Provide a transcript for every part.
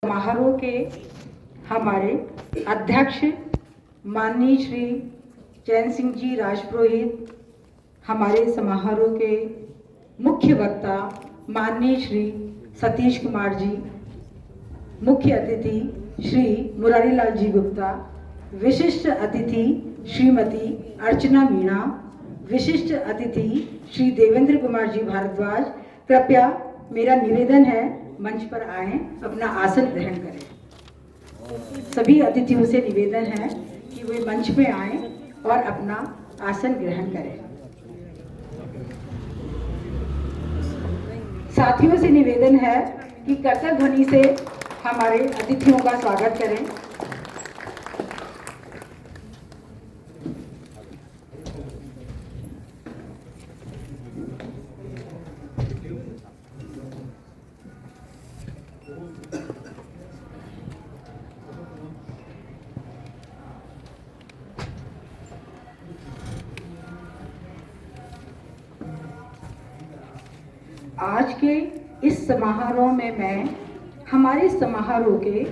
समारोह के हमारे अध्यक्ष माननीय श्री चैन सिंह जी राजपुरोहित, हमारे समारोह के मुख्य वक्ता माननीय श्री सतीश कुमार जी, मुख्य अतिथि श्री मुरारीलाल जी गुप्ता, विशिष्ट अतिथि श्रीमती अर्चना मीणा, विशिष्ट अतिथि श्री देवेंद्र कुमार जी भारद्वाज, कृपया मेरा निवेदन है मंच पर आएं, अपना आसन ग्रहण करें। सभी अतिथियों से निवेदन है कि वे मंच पे आएं और अपना आसन ग्रहण करें। साथियों से निवेदन है कि करतल ध्वनि से हमारे अतिथियों का स्वागत करें। आज के इस समारोह में मैं हमारे समारोह के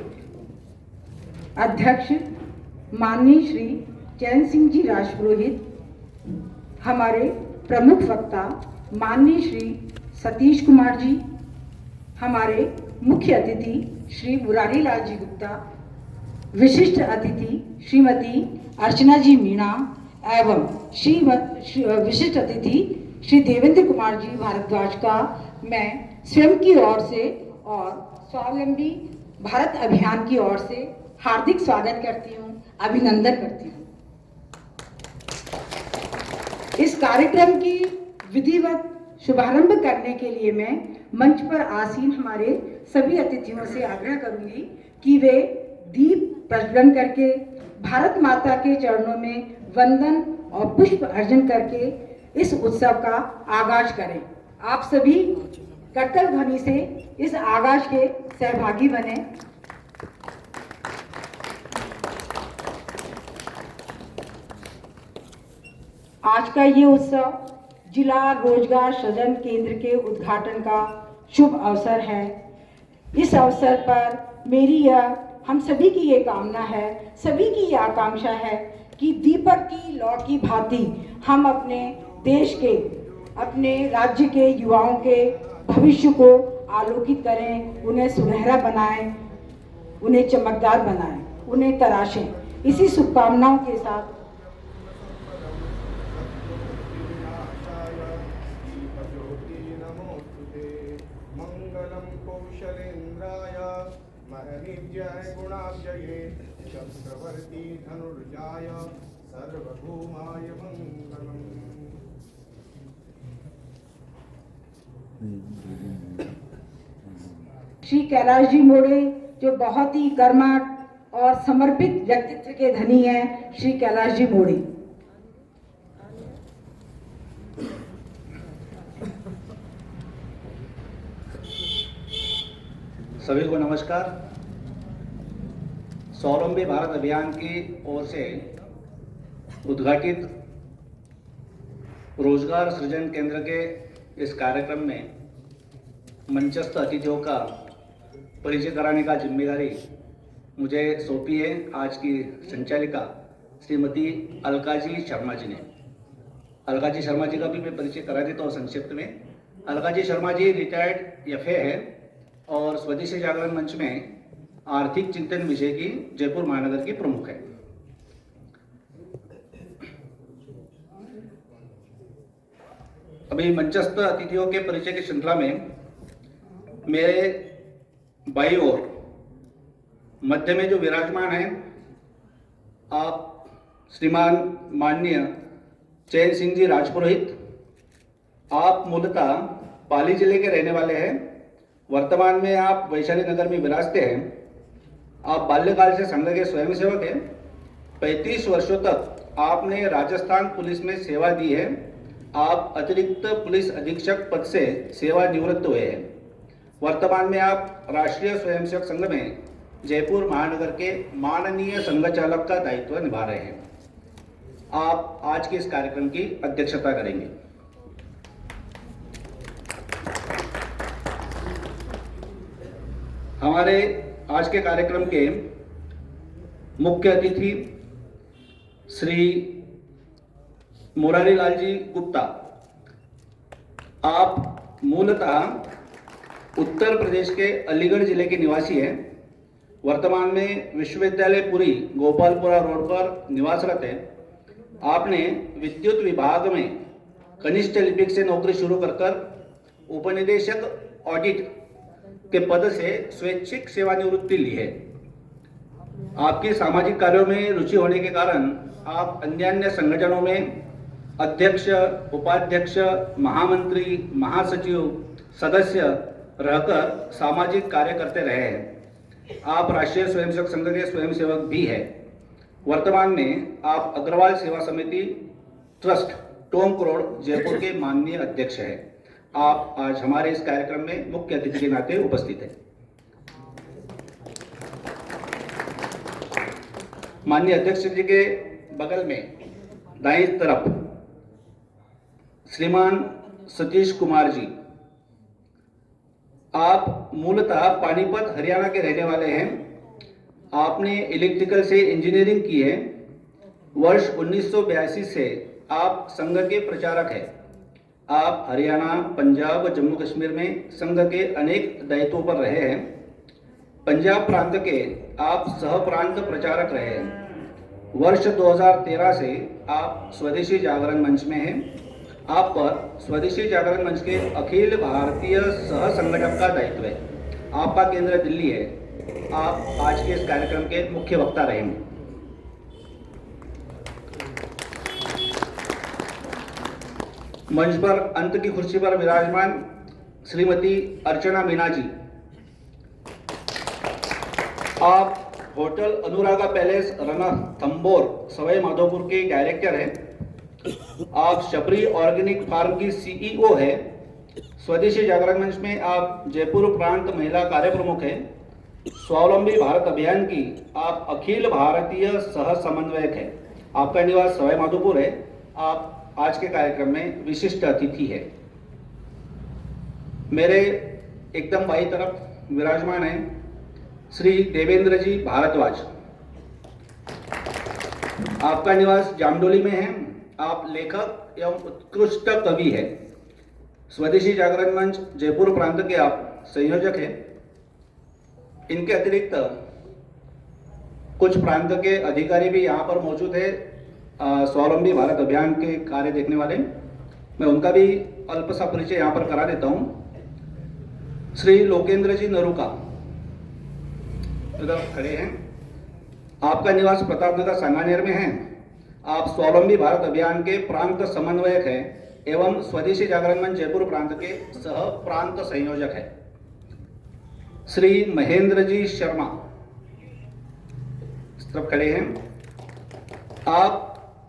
अध्यक्ष माननीय श्री चैन सिंह जी राजपुरोहित, हमारे प्रमुख वक्ता माननीय श्री सतीश कुमार जी, हमारे मुख्य अतिथि श्री मुरारीलाल जी गुप्ता, विशिष्ट अतिथि श्रीमती अर्चना जी मीणा एवं विशिष्ट अतिथि श्री देवेंद्र कुमार जी भारद्वाज का मैं स्वयं की ओर से और स्वावलंबी भारत अभियान की ओर से हार्दिक स्वागत करती हूँ, अभिनंदन करती हूँ। इस कार्यक्रम की विधिवत शुभारंभ करने के लिए मैं मंच पर आसीन हमारे सभी अतिथियों से आग्रह करूंगी कि वे दीप प्रज्वलन करके भारत माता के चरणों में वंदन और पुष्प अर्जन करके इस उत्सव का आगाज करें। आप सभी करतल ध्वनि से इस आगाज के सहभागी बने। आज का ये उत्सव जिला रोजगार सृजन केंद्र के उद्घाटन का शुभ अवसर है। इस अवसर पर मेरी हम सभी की ये कामना है, सभी की ये आकांक्षा है कि दीपक की लौ की भांति हम अपने देश के, अपने राज्य के युवाओं के भविष्य को आलोकित करें, उन्हें सुनहरा बनाएं, उन्हें चमकदार बनाएं, उन्हें तराशें। इसी शुभकामनाओं के साथ चक्रवर्ती धनुर्जाय सर्वभूमाय मंगलम। श्री कैलाश जी मोड़े जो बहुत ही कर्मठ और समर्पित व्यक्तित्व के धनी हैं, श्री कैलाश जी मोड़े। सभी को नमस्कार। स्वावलंबी भारत अभियान की ओर से उद्घाटित रोजगार सृजन केंद्र के इस कार्यक्रम में मंचस्थ अतिथियों का परिचय कराने का जिम्मेदारी मुझे सौंपी है आज की संचालिका श्रीमती अलकाजी शर्मा जी ने। अलकाजी शर्मा जी का भी मैं परिचय करा देता हूँ संक्षिप्त में। अलकाजी शर्मा जी रिटायर्ड एफए है और स्वदेशी जागरण मंच में आर्थिक चिंतन विषय की जयपुर महानगर की प्रमुख है। अभी मंचस्थ अतिथियों के परिचय की श्रृंखला में मेरे बाईं ओर मध्य में जो विराजमान है, आप श्रीमान माननीय चैन सिंह जी राजपुरोहित। आप मूलतः पाली जिले के रहने वाले हैं। वर्तमान में आप वैशाली नगर में विराजते हैं। आप बाल्यकाल से संघ के स्वयंसेवक हैं। 35 वर्षों तक आपने राजस्थान पुलिस में सेवा दी है। आप अतिरिक्त पुलिस अधीक्षक पद से सेवा निवृत्त हुए हैं। वर्तमान में आप राष्ट्रीय स्वयंसेवक संघ में जयपुर महानगर के माननीय संघ चालक का दायित्व निभा रहे हैं। आप आज के इस कार्यक्रम की अध्यक्षता करेंगे। हमारे आज के कार्यक्रम के मुख्य अतिथि श्री मुरारी लाल जी गुप्ता, आप मूलतः उत्तर प्रदेश के अलीगढ़ जिले के निवासी हैं। वर्तमान में विश्वविद्यालय पुरी गोपालपुरा रोड पर निवासरत हैं। आपने विद्युत विभाग में कनिष्ठ लिपिक से नौकरी शुरू कर उपनिदेशक ऑडिट के पद से स्वैच्छिक सेवानिवृत्ति ली है। आपके सामाजिक कार्यों में रुचि होने के कारण आप अन्य संगठनों में अध्यक्ष, उपाध्यक्ष, महामंत्री, महासचिव, सदस्य रहकर सामाजिक कार्य करते रहे हैं। आप राष्ट्रीय स्वयंसेवक संघ के स्वयंसेवक भी हैं। वर्तमान में आप अग्रवाल सेवा समिति ट्रस्ट टोंक रोड जयपुर के माननीय अध्यक्ष हैं। आप आज हमारे इस कार्यक्रम में मुख्य अतिथि के नाते उपस्थित हैं। माननीय अध्यक्ष जी के बगल में दाईं तरफ श्रीमान सतीश कुमार जी, आप मूलतः पानीपत हरियाणा के रहने वाले हैं। आपने इलेक्ट्रिकल से इंजीनियरिंग की है। वर्ष 1982 से आप संघ के प्रचारक हैं। आप हरियाणा, पंजाब व जम्मू कश्मीर में संघ के अनेक दायित्वों पर रहे हैं। पंजाब प्रांत के आप सह प्रांत प्रचारक रहे हैं। वर्ष 2013 से आप स्वदेशी जागरण मंच में हैं। आप पर स्वदेशी जागरण मंच के अखिल भारतीय सह संगठक का दायित्व है। आपका केंद्र दिल्ली है। आप आज के इस कार्यक्रम के मुख्य वक्ता रहेंगे। मंच पर अंत की कुर्सी पर विराजमान श्रीमती अर्चना मीना जी, आप होटल अनुरागा पैलेस रणथंबोर सवाई माधोपुर के डायरेक्टर हैं। आप शबरी ऑर्गेनिक फार्म की सीईओ है। स्वदेशी जागरण मंच में आप जयपुर प्रांत महिला कार्य प्रमुख हैं। स्वावलंबी भारत अभियान की आप अखिल भारतीय सह समन्वयक है। आपका निवास सवाई माधोपुर है। आप आज के कार्यक्रम में विशिष्ट अतिथि है। मेरे एकदम बाईं तरफ विराजमान है श्री देवेंद्र जी भारद्वाज। आपका निवास जामडोली में है। आप लेखक एवं उत्कृष्ट कवि है। स्वदेशी जागरण मंच जयपुर प्रांत के आप संयोजक हैं। इनके अतिरिक्त कुछ प्रांत के अधिकारी भी यहाँ पर मौजूद है, स्वावलंबी भारत अभियान के कार्य देखने वाले। मैं उनका भी अल्प सा परिचय यहाँ पर करा देता हूँ। श्री लोकेंद्र जी नरूका इधर खड़े हैं। आपका निवास प्रतापनगर सांगानेर में है। आप स्वावलंबी भारत अभियान के प्रांत समन्वयक हैं एवं स्वदेशी जागरण मंच जयपुर प्रांत के सह प्रांत संयोजक है। श्री महेंद्र जी शर्मा इस तरफ खड़े हैं। आप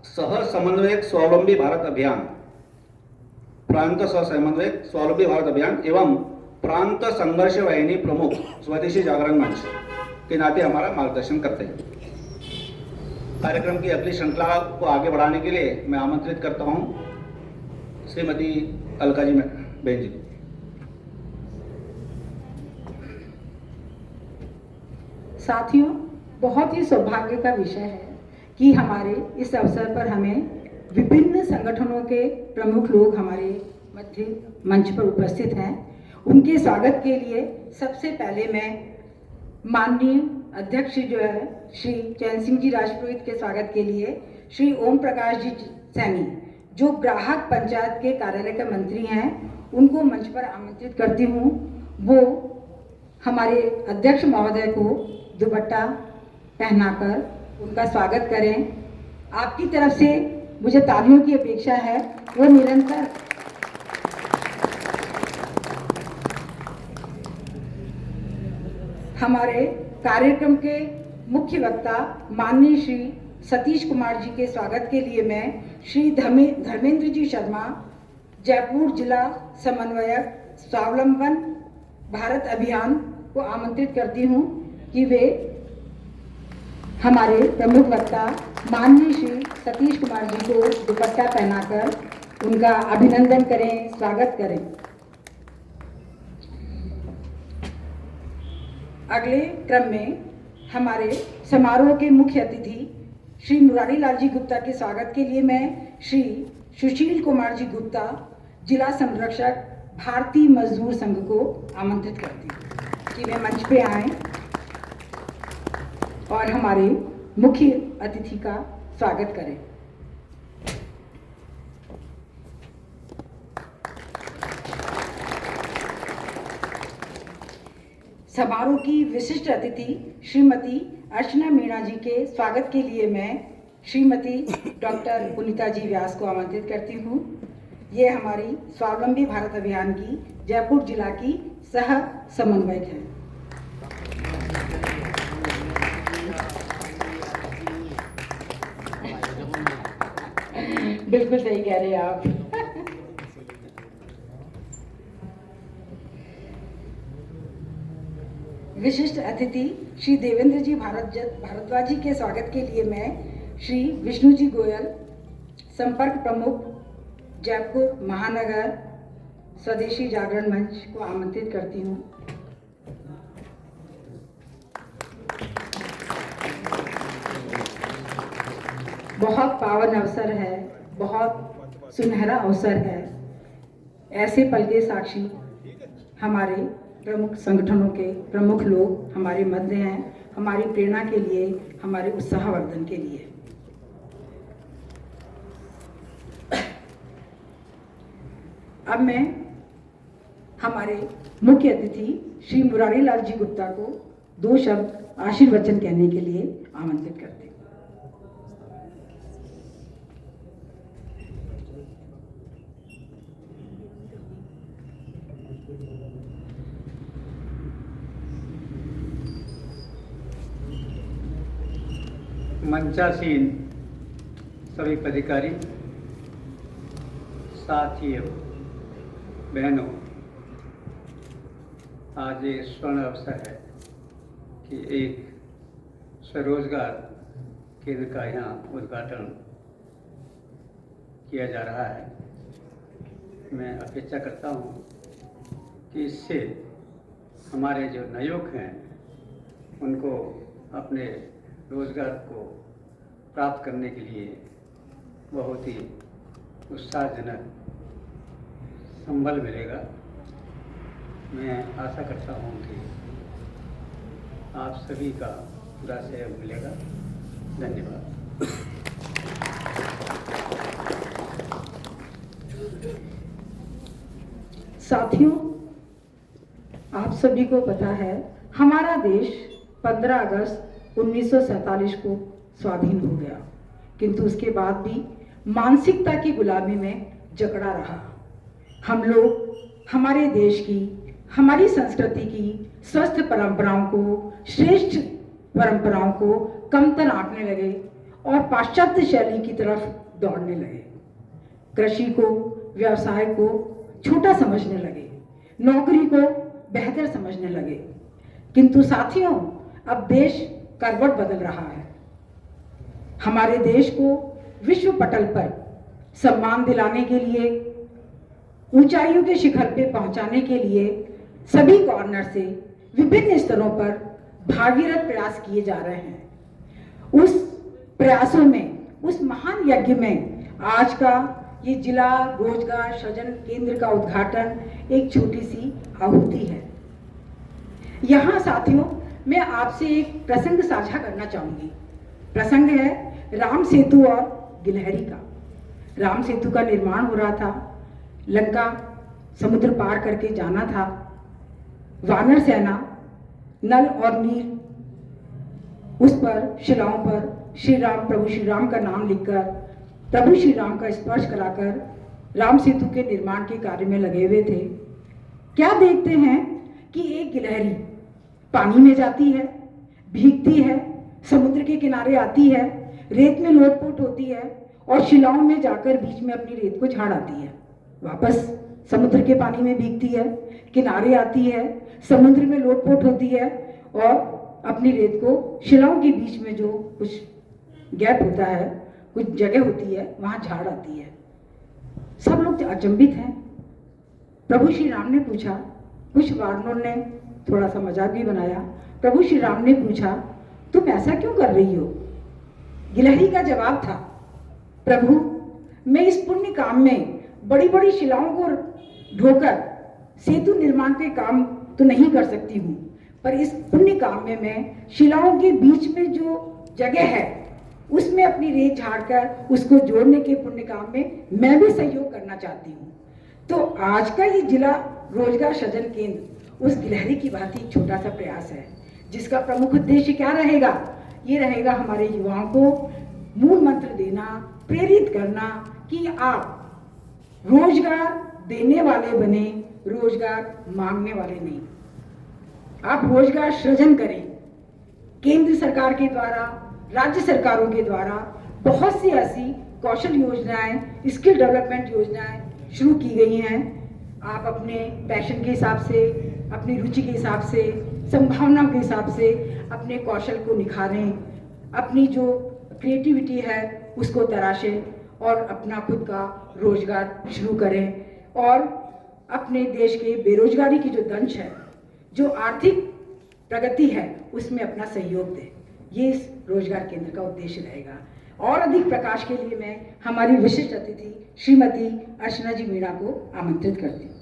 सह समन्वयक स्वावलंबी भारत अभियान, प्रांत सह समन्वयक स्वावलंबी भारत अभियान एवं प्रांत संघर्ष वाहिनी प्रमुख स्वदेशी जागरण मंच के नाते हमारा मार्गदर्शन करते हैं। कार्यक्रम की अगली श्रृंखला को आगे बढ़ाने के लिए मैं आमंत्रित करता हूं श्रीमती अलका जी बहन जी। साथियों, बहुत ही सौभाग्य का विषय है कि हमारे इस अवसर पर हमें विभिन्न संगठनों के प्रमुख लोग हमारे मध्य मंच पर उपस्थित हैं। उनके स्वागत के लिए सबसे पहले मैं माननीय अध्यक्ष जो है श्री चैन सिंह जी राजपुरोहित के स्वागत के लिए श्री ओम प्रकाश जी सैनी, जो ग्राहक पंचायत के कार्यालय के मंत्री हैं, उनको मंच पर आमंत्रित करती हूँ। वो हमारे अध्यक्ष महोदय को दुपट्टा पहनाकर उनका स्वागत करें। आपकी तरफ से मुझे तालियों की अपेक्षा है। वो निरंतर हमारे कार्यक्रम के मुख्य वक्ता माननीय श्री सतीश कुमार जी के स्वागत के लिए मैं श्री धर्मेंद्र जी शर्मा, जयपुर जिला समन्वयक स्वावलंबन भारत अभियान को आमंत्रित करती हूँ कि वे हमारे प्रमुख वक्ता माननीय श्री सतीश कुमार जी को दुपट्टा पहनाकर उनका अभिनंदन करें, स्वागत करें। अगले क्रम में हमारे समारोह के मुख्य अतिथि श्री मुरारी लाल जी गुप्ता के स्वागत के लिए मैं श्री सुशील कुमार जी गुप्ता, जिला संरक्षक भारतीय मजदूर संघ को आमंत्रित करती हूँ कि वे मंच पे आएं और हमारे मुख्य अतिथि का स्वागत करें। समारोह की विशिष्ट अतिथि श्रीमती अर्चना मीणा जी के स्वागत के लिए मैं श्रीमती डॉक्टर पुनीता जी व्यास को आमंत्रित करती हूँ। ये हमारी स्वावलंबी भारत अभियान की जयपुर जिला की सह समन्वयक हैं। बिल्कुल सही कह रहे हैं आप। विशिष्ट अतिथि श्री देवेंद्र जी भारद्वाज जी के स्वागत के लिए मैं श्री विष्णु जी गोयल, संपर्क प्रमुख जयपुर महानगर स्वदेशी जागरण मंच को आमंत्रित करती हूँ। बहुत पावन अवसर है, बहुत सुनहरा अवसर है। ऐसे पल के साक्षी हमारे प्रमुख संगठनों के प्रमुख लोग हमारे मध्य हैं, हमारी प्रेरणा के लिए, हमारे उत्साहवर्धन के लिए। अब मैं हमारे मुख्य अतिथि श्री मुरारी लाल जी गुप्ता को 2 शब्द आशीर्वचन कहने के लिए आमंत्रित करते हैं। मंचासीन सभी पदाधिकारी, साथियों, बहनों, आज ये स्वर्ण अवसर है कि एक स्वरोजगार केंद्र का यहाँ उद्घाटन किया जा रहा है। मैं अपेक्षा करता हूँ कि इससे हमारे जो नवयुवक हैं उनको अपने रोजगार को प्राप्त करने के लिए बहुत ही उत्साहजनक संबल मिलेगा। मैं आशा करता हूँ कि आप सभी का पूरा सहयोग मिलेगा। धन्यवाद। साथियों, आप सभी को पता है हमारा देश 15 अगस्त 1947 को स्वाधीन हो गया, किंतु उसके बाद भी मानसिकता की गुलामी में जकड़ा रहा। हम लोग हमारे देश की, हमारी संस्कृति की स्वस्थ परंपराओं को, श्रेष्ठ परंपराओं को कमतर आंकने लगे और पाश्चात्य शैली की तरफ दौड़ने लगे। कृषि को, व्यवसाय को छोटा समझने लगे, नौकरी को बेहतर समझने लगे। किंतु साथियों, अब देश करवट बदल रहा है। हमारे देश को विश्व पटल पर सम्मान दिलाने के लिए, ऊंचाइयों के शिखर पे पहुंचाने के लिए सभी कॉर्नर से विभिन्न स्तरों पर भागीरथ प्रयास किए जा रहे हैं। उस प्रयासों में, उस महान यज्ञ में आज का ये जिला रोजगार सृजन केंद्र का उद्घाटन एक छोटी सी आहुति है। यहाँ साथियों, मैं आपसे एक प्रसंग साझा करना चाहूंगी। प्रसंग है राम सेतु और गिलहरी का। राम सेतु का निर्माण हो रहा था, लंका समुद्र पार करके जाना था। वानर सेना नल और नील उस पर शिलाओं पर प्रभु श्री राम का नाम लिखकर, प्रभु श्री राम का स्पर्श कराकर राम सेतु के निर्माण के कार्य में लगे हुए थे। क्या देखते हैं कि एक गिलहरी पानी में जाती है, भीगती है, समुद्र के किनारे आती है, रेत में लोटपोट होती है और शिलाओं में जाकर बीच में अपनी रेत को झाड़ आती है। वापस समुद्र के पानी में भीगती है, किनारे आती है, समुद्र में लोटपोट होती है और अपनी रेत को शिलाओं के बीच में जो कुछ गैप होता है, कुछ जगह होती है, वहां झाड़ आती है। सब लोग अचंभित हैं। प्रभु श्री राम ने पूछा, कुछ वानरों ने थोड़ा सा मजाक भी बनाया, प्रभु श्री राम ने पूछा, तुम ऐसा क्यों कर रही हो? गिलहरी का जवाब था, प्रभु मैं इस पुण्य काम में बड़ी बड़ी शिलाओं को ढोकर सेतु निर्माण के काम तो नहीं कर सकती हूँ, पर इस पुण्य काम में मैं शिलाओं के बीच में जो जगह है उसमें अपनी रेत झाड़कर उसको जोड़ने के पुण्य काम में मैं भी सहयोग करना चाहती हूँ। तो आज का ये जिला रोजगार सृजन केंद्र उस गिलहरी की भांति एक छोटा सा प्रयास है, जिसका प्रमुख उद्देश्य क्या रहेगा? ये रहेगा हमारे युवाओं को मूल मंत्र देना, प्रेरित करना कि आप रोजगार देने वाले बने, रोजगार मांगने वाले नहीं। आप रोजगार सृजन करें। केंद्र सरकार के द्वारा, राज्य सरकारों के द्वारा बहुत सी ऐसी कौशल योजनाएं, स्किल डेवलपमेंट योजनाएं शुरू की गई हैं। आप अपने पैशन के हिसाब से, अपनी रुचि के हिसाब से, संभावनाओं के हिसाब से अपने कौशल को निखारें, अपनी जो क्रिएटिविटी है उसको तराशें और अपना खुद का रोजगार शुरू करें और अपने देश के बेरोजगारी की जो दंश है, जो आर्थिक प्रगति है, उसमें अपना सहयोग दें। ये इस रोजगार केंद्र का उद्देश्य रहेगा। और अधिक प्रकाश के लिए मैं हमारी विशिष्ट अतिथि श्रीमती अर्चना जी मीणा को आमंत्रित करती हूँ।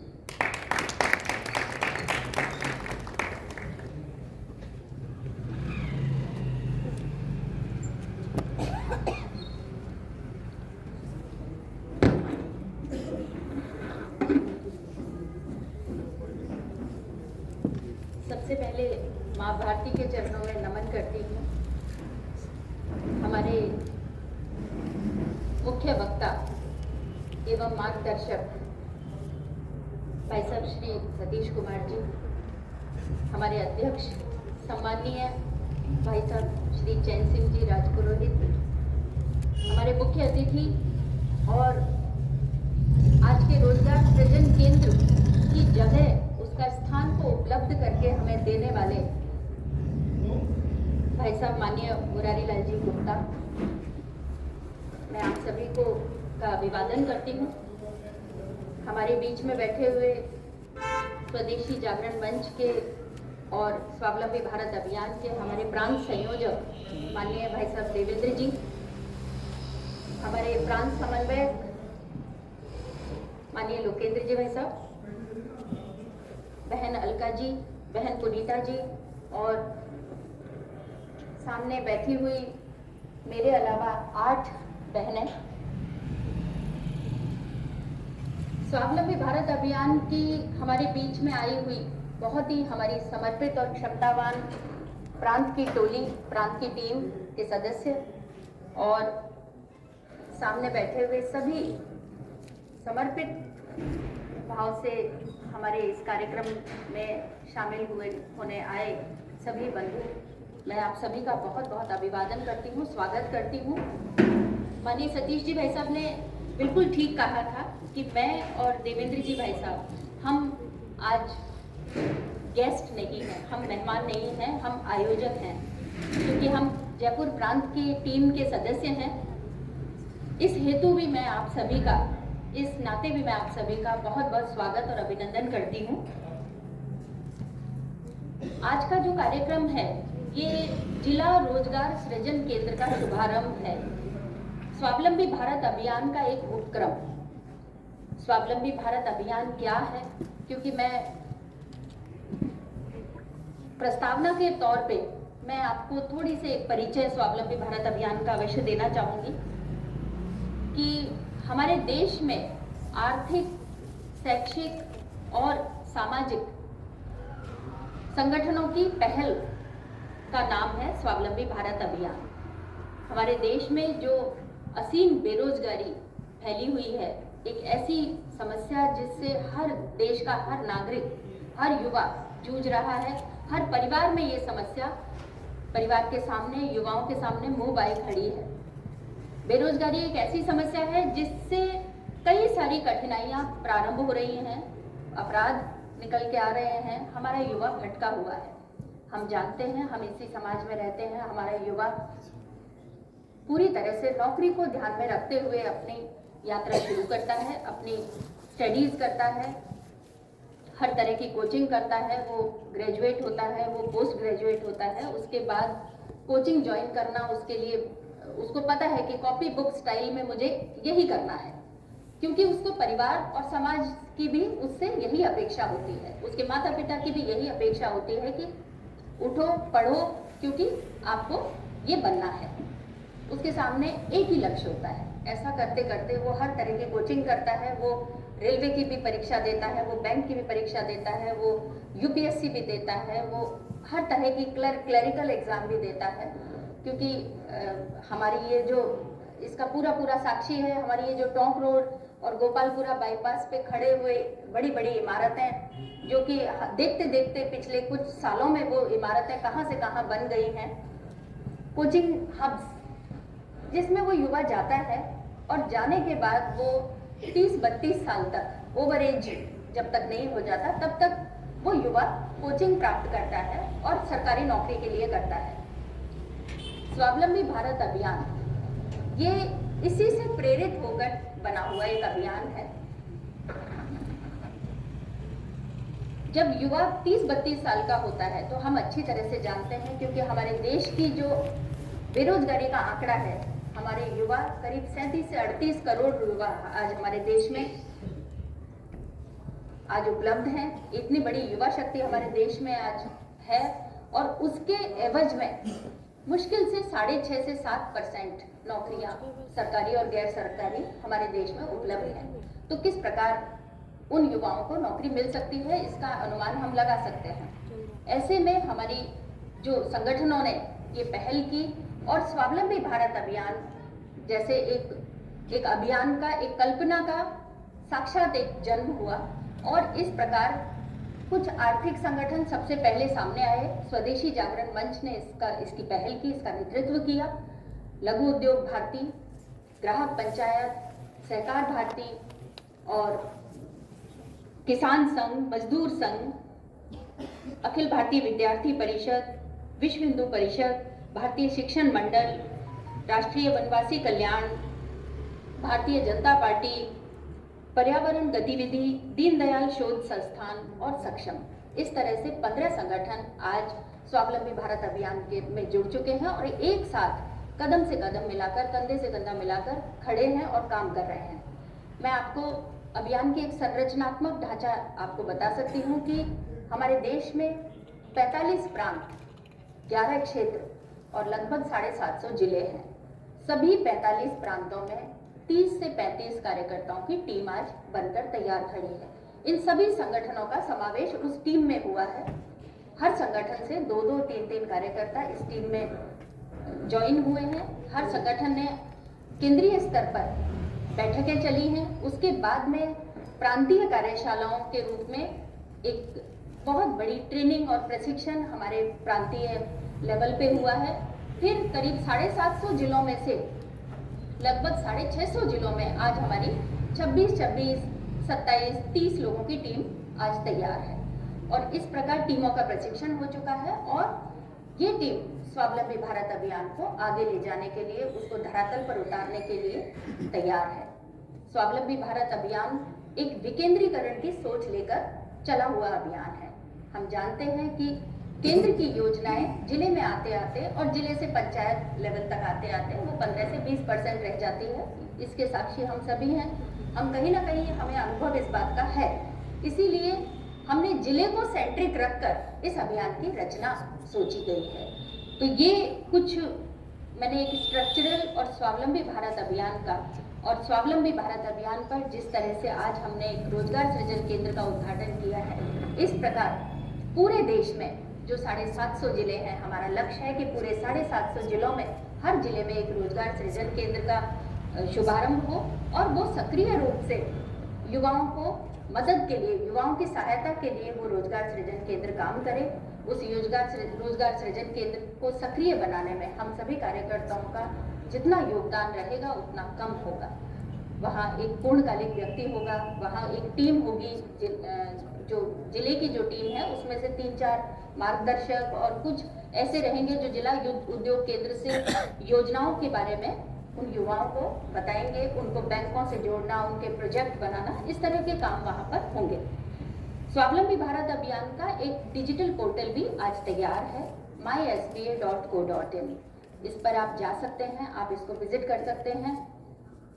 सबसे पहले माँ भारती के चरणों में नमन करती हूँ। हमारे मुख्य वक्ता एवं मार्गदर्शक भाई साहब श्री सतीश कुमार जी, हमारे अध्यक्ष सम्माननीय भाई साहब श्री चैन सिंह जी राजपुरोहित, हमारे मुख्य अतिथि और आज के रोजगार सृजन केंद्र की जगह, उसका स्थान को उपलब्ध करके हमें देने वाले भाई साहब माननीय मुरारी लाल जी गुप्ता, मैं आप सभी को का अभिवादन करती हूँ। हमारे बीच में बैठे हुए स्वदेशी जागरण मंच के और स्वावलंबी भारत अभियान के हमारे प्रांत संयोजक माननीय भाई साहब देवेंद्र जी, हमारे प्रांत समन्वयक माननीय लोकेंद्र जी भाई साहब, बहन अलका जी, बहन पुनीता जी और सामने बैठी हुई मेरे अलावा 8 बहनें। स्वावलंबी भारत अभियान की हमारे बीच में आई हुई बहुत ही हमारी समर्पित और क्षमतावान प्रांत की टोली, प्रांत की टीम के सदस्य और सामने बैठे हुए सभी समर्पित भाव से हमारे इस कार्यक्रम में शामिल होने आए सभी बंधु, मैं आप सभी का बहुत बहुत अभिवादन करती हूँ, स्वागत करती हूँ। माननीय सतीश जी भाई साहब ने बिल्कुल ठीक कहा था कि मैं और देवेंद्र जी भाई साहब, हम आज गेस्ट नहीं हैं, हम मेहमान नहीं हैं, हम आयोजक हैं, क्योंकि हम जयपुर प्रांत की टीम के सदस्य हैं। इस हेतु भी मैं आप सभी का, इस नाते भी मैं आप सभी का बहुत बहुत स्वागत और अभिनंदन करती हूँ। आज का जो कार्यक्रम है ये जिला रोजगार सृजन केंद्र का शुभारंभ है। स्वावलंबी भारत अभियान का एक उपक्रम। स्वावलंबी भारत अभियान क्या है? क्योंकि मैं प्रस्तावना के तौर पे मैं आपको थोड़ी सी एक परिचय स्वावलंबी भारत अभियान का अवश्य देना चाहूँगी कि हमारे देश में आर्थिक, शैक्षिक और सामाजिक संगठनों की पहल का नाम है स्वावलंबी भारत अभियान। हमारे देश में जो असीम बेरोजगारी फैली हुई है, एक ऐसी समस्या जिससे हर देश का हर नागरिक, हर युवा जूझ रहा है। हर परिवार में ये समस्या परिवार के सामने, युवाओं के सामने मुंह बाए खड़ी है। बेरोजगारी एक ऐसी समस्या है जिससे कई सारी कठिनाइयां प्रारंभ हो रही हैं, अपराध निकल के आ रहे हैं, हमारा युवा भटका हुआ है। हम जानते हैं, हम इसी समाज में रहते हैं, हमारा युवा पूरी तरह से नौकरी को ध्यान में रखते हुए अपनी यात्रा शुरू करता है, अपनी स्टडीज करता है, हर तरह की कोचिंग करता है, वो ग्रेजुएट होता है, वो पोस्ट ग्रेजुएट होता है, उसके बाद कोचिंग ज्वाइन करना उसके लिए, उसको पता है कि कॉपी बुक स्टाइल में मुझे यही करना है, क्योंकि उसको परिवार और समाज की भी उससे यही अपेक्षा होती है, उसके माता पिता की भी यही अपेक्षा होती है कि उठो पढ़ो, क्योंकि आपको ये बनना है। उसके सामने एक ही लक्ष्य होता है। ऐसा करते करते वो हर तरह की कोचिंग करता है, वो रेलवे की भी परीक्षा देता है, वो बैंक की भी परीक्षा देता है, वो यूपीएससी भी देता है, वो हर तरह की क्लरिकल एग्जाम भी देता है, क्योंकि हमारी ये जो इसका पूरा साक्षी है, हमारी ये जो टोंक रोड और गोपालपुरा बाईपास पे खड़े हुए बड़ी बड़ी इमारतें, जो कि देखते देखते पिछले कुछ सालों में वो इमारतें कहाँ से कहाँ बन गई हैं, कोचिंग हब्स जिसमें वो युवा जाता है और जाने के बाद वो 30-32 साल तक ओवर एज जब तक नहीं हो जाता तब तक वो युवा कोचिंग प्राप्त करता है और सरकारी नौकरी के लिए करता है। स्वावलंबी भारत अभियान ये इसी से प्रेरित होकर बना हुआ एक अभियान है। जब युवा 30-32 साल का होता है तो हम अच्छी तरह से जानते हैं, क्योंकि हमारे देश की जो बेरोजगारी का आंकड़ा है, हमारे युवा करीब 37 से 38 करोड़ युवा आज हमारे देश में आज उपलब्ध हैं। इतनी बड़ी युवा शक्ति हमारे देश में आज है और उसके एवज में मुश्किल से 6.5 से 7% नौकरियां सरकारी और गैर सरकारी हमारे देश में उपलब्ध हैं। तो किस प्रकार उन युवाओं को नौकरी मिल सकती है, इसका अनुमान हम लगा सकते हैं। ऐसे में हमारी जो संगठनों ने ये पहल की और स्वावलंबी भारत अभियान जैसे एक अभियान का, एक कल्पना का साक्षात एक जन्म हुआ और इस प्रकार कुछ आर्थिक संगठन सबसे पहले सामने आए। स्वदेशी जागरण मंच ने इसकी पहल की, इसका नेतृत्व किया। लघु उद्योग भारती, ग्राहक पंचायत, सहकार भारती और किसान संघ, मजदूर संघ, अखिल भारतीय विद्यार्थी परिषद, विश्व हिंदू परिषद, भारतीय शिक्षण मंडल, राष्ट्रीय वनवासी कल्याण, भारतीय जनता पार्टी, पर्यावरण गतिविधि, दीनदयाल शोध संस्थान और सक्षम, इस तरह से 15 संगठन आज स्वावलंबी भारत अभियान में जुड़ चुके हैं और एक साथ कदम से कदम मिलाकर, कंधे से कंधा मिलाकर खड़े हैं और काम कर रहे हैं। मैं आपको अभियान की एक संरचनात्मक ढांचा आपको बता सकती हूँ कि हमारे देश में 45 प्रांत, 11 क्षेत्र और लगभग 750 जिले हैं। सभी 45 प्रांतों में 30 से 35 कार्यकर्ताओं की टीम आज बनकर तैयार खड़ी है। इन सभी संगठनों का समावेश उस टीम में हुआ है। हर संगठन से 2-2, 3-3 कार्यकर्ता इस टीम में ज्वाइन हुए हैं। हर संगठन ने केंद्रीय स्तर पर बैठकें चली हैं। उसके बाद में प्रांतीय कार्यशालाओं के रूप में एक बहुत बड़ी ट्रेनिंग और प्रशिक्षण हमारे प्रांतीय लेवल पे हुआ है। फिर करीब 750 जिलों में से लगभग 650 जिलों में आज हमारी 26, 27, 30 लोगों की टीम आज तैयार है और इस प्रकार टीमों का प्रशिक्षण हो चुका है और ये टीम स्वावलंबी भारत अभियान को आगे ले जाने के लिए, उसको धरातल पर उतारने के लिए तैयार है। स्वावलंबी भारत अभियान एक विकेंद्रीकरण की सोच लेकर चला हुआ अभियान है। हम जानते हैं कि केंद्र की योजनाएं जिले में आते आते और जिले से पंचायत लेवल तक आते आते वो 15 से 20% रह जाती है। इसके साक्षी हम सभी हैं। हम कहीं ना कहीं हमें अनुभव इस बात का है, इसीलिए हमने जिले को सेंट्रिक रखकर इस अभियान की रचना सोची गई है। तो ये कुछ मैंने एक स्ट्रक्चरल और स्वावलंबी भारत अभियान का और स्वावलंबी भारत अभियान पर जिस तरह से आज हमने एक रोजगार सृजन केंद्र का उद्घाटन किया है, इस प्रकार पूरे देश में जो 750 जिले हैं, हमारा लक्ष्य है कि पूरे 750 जिलों में हर जिले में एक रोजगार सृजन केंद्र का शुभारंभ हो और वो सक्रिय रूप से युवाओं को मदद के लिए, युवाओं की सहायता के लिए वो रोजगार सृजन केंद्र काम करे। उस रोजगार सृजन केंद्र को सक्रिय बनाने में हम सभी कार्यकर्ताओं का जितना योगदान रहेगा उतना कम होगा। वहाँ एक पूर्णकालिक व्यक्ति होगा, वहाँ एक टीम होगी, जो जिले की जो टीम है उसमें से 3-4 मार्गदर्शक और कुछ ऐसे रहेंगे जो जिला उद्योग केंद्र से योजनाओं के बारे में उन युवाओं को बताएंगे, उनको बैंकों से जोड़ना, उनके प्रोजेक्ट बनाना, इस तरह के काम वहाँ पर होंगे। स्वावलंबी भारत अभियान का एक डिजिटल पोर्टल भी आज तैयार है, mysba.co.in। इस पर आप जा सकते हैं, आप इसको विजिट कर सकते हैं।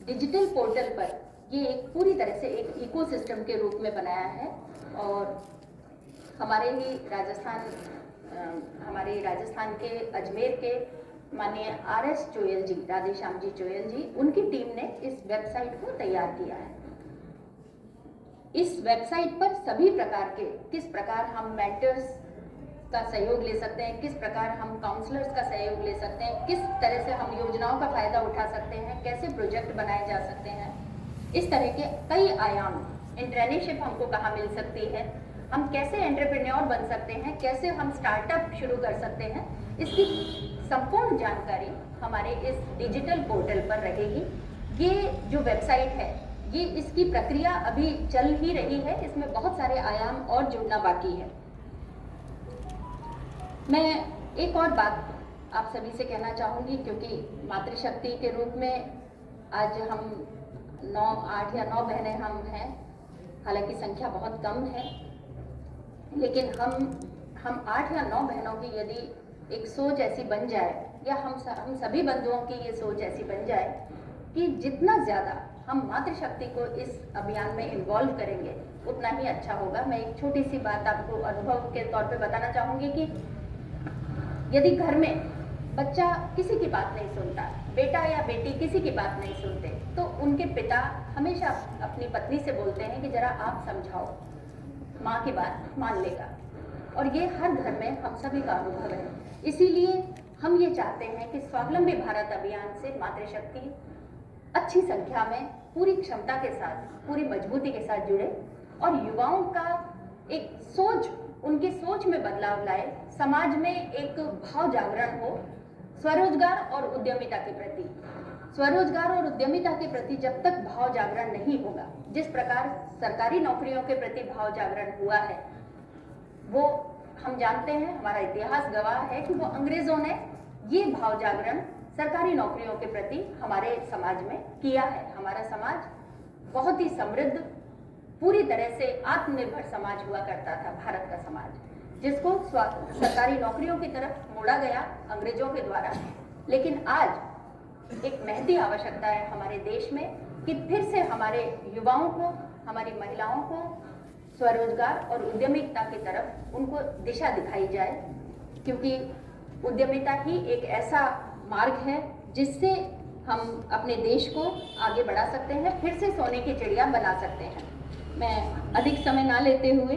डिजिटल पोर्टल पर ये एक पूरी तरह से एक इकोसिस्टम के रूप में बनाया है और हमारे राजस्थान के अजमेर के माननीय RS चोयल जी, राधेश्याम जी चोयल जी, उनकी टीम ने इस वेबसाइट को तैयार किया है। इस वेबसाइट पर सभी प्रकार के, किस प्रकार हम मेंटर्स का सहयोग ले सकते हैं, किस प्रकार हम काउंसलर्स का सहयोग ले सकते हैं, किस तरह से हम योजनाओं का फायदा उठा सकते हैं, कैसे प्रोजेक्ट बनाए जा सकते हैं, इस तरह के कई आयाम, इंटर्नशिप हमको कहाँ मिल सकती है, हम कैसे एंटरप्रेन्योर बन सकते हैं, कैसे हम स्टार्टअप शुरू कर सकते हैं, इसकी संपूर्ण जानकारी हमारे इस डिजिटल पोर्टल पर रहेगी। ये जो वेबसाइट है, ये इसकी प्रक्रिया अभी चल ही रही है, इसमें बहुत सारे आयाम और जुड़ना बाकी है। मैं एक और बात आप सभी से कहना चाहूँगी, क्योंकि मातृशक्ति के रूप में आज हम 8 या 9 बहनें हम हैं, हालांकि संख्या बहुत कम है, लेकिन हम 8 या 9 बहनों की यदि एक सोच ऐसी बन जाए, या हम सभी बंधुओं की ये सोच ऐसी बन जाए कि जितना ज़्यादा हम मातृशक्ति को इस अभियान में इन्वॉल्व करेंगे उतना ही अच्छा होगा। मैं एक छोटी सी बात आपको अनुभव के तौर पे बताना चाहूँगी कि यदि घर में बच्चा किसी की बात नहीं सुनता, बेटा या बेटी किसी की बात नहीं सुनते, तो उनके पिता हमेशा अपनी पत्नी से बोलते हैं कि जरा आप समझाओ, माँ की बात मान लेगा। और ये हर घर में हम सभी का अनुभव है। इसीलिए हम ये चाहते हैं कि स्वावलंबी भारत अभियान से मातृशक्ति अच्छी संख्या में, पूरी क्षमता के साथ, पूरी मजबूती के साथ जुड़े और युवाओं का एक सोच, उनकी सोच में बदलाव लाए, समाज में एक भाव जागरण हो स्वरोजगार और उद्यमिता के प्रति। स्वरोजगार और उद्यमिता के प्रति जब तक भाव जागरण नहीं होगा, जिस प्रकार सरकारी नौकरियों के प्रति भाव जागरण हुआ है, वो हम जानते हैं, हमारा इतिहास गवाह है कि वो अंग्रेजों ने ये भाव जागरण सरकारी नौकरियों के प्रति हमारे समाज में किया है। हमारा समाज बहुत ही समृद्ध, पूरी तरह से आत्मनिर्भर समाज हुआ करता था, भारत का समाज, जिसको सरकारी नौकरियों की तरफ मोड़ा गया अंग्रेजों के द्वारा। लेकिन आज एक महती आवश्यकता है हमारे देश में कि फिर से हमारे युवाओं को, हमारी महिलाओं को स्वरोजगार और उद्यमिता की तरफ उनको दिशा दिखाई जाए, क्योंकि उद्यमिता ही एक ऐसा मार्ग है जिससे हम अपने देश को आगे बढ़ा सकते हैं, फिर से सोने की चिड़िया बना सकते हैं। मैं अधिक समय ना लेते हुए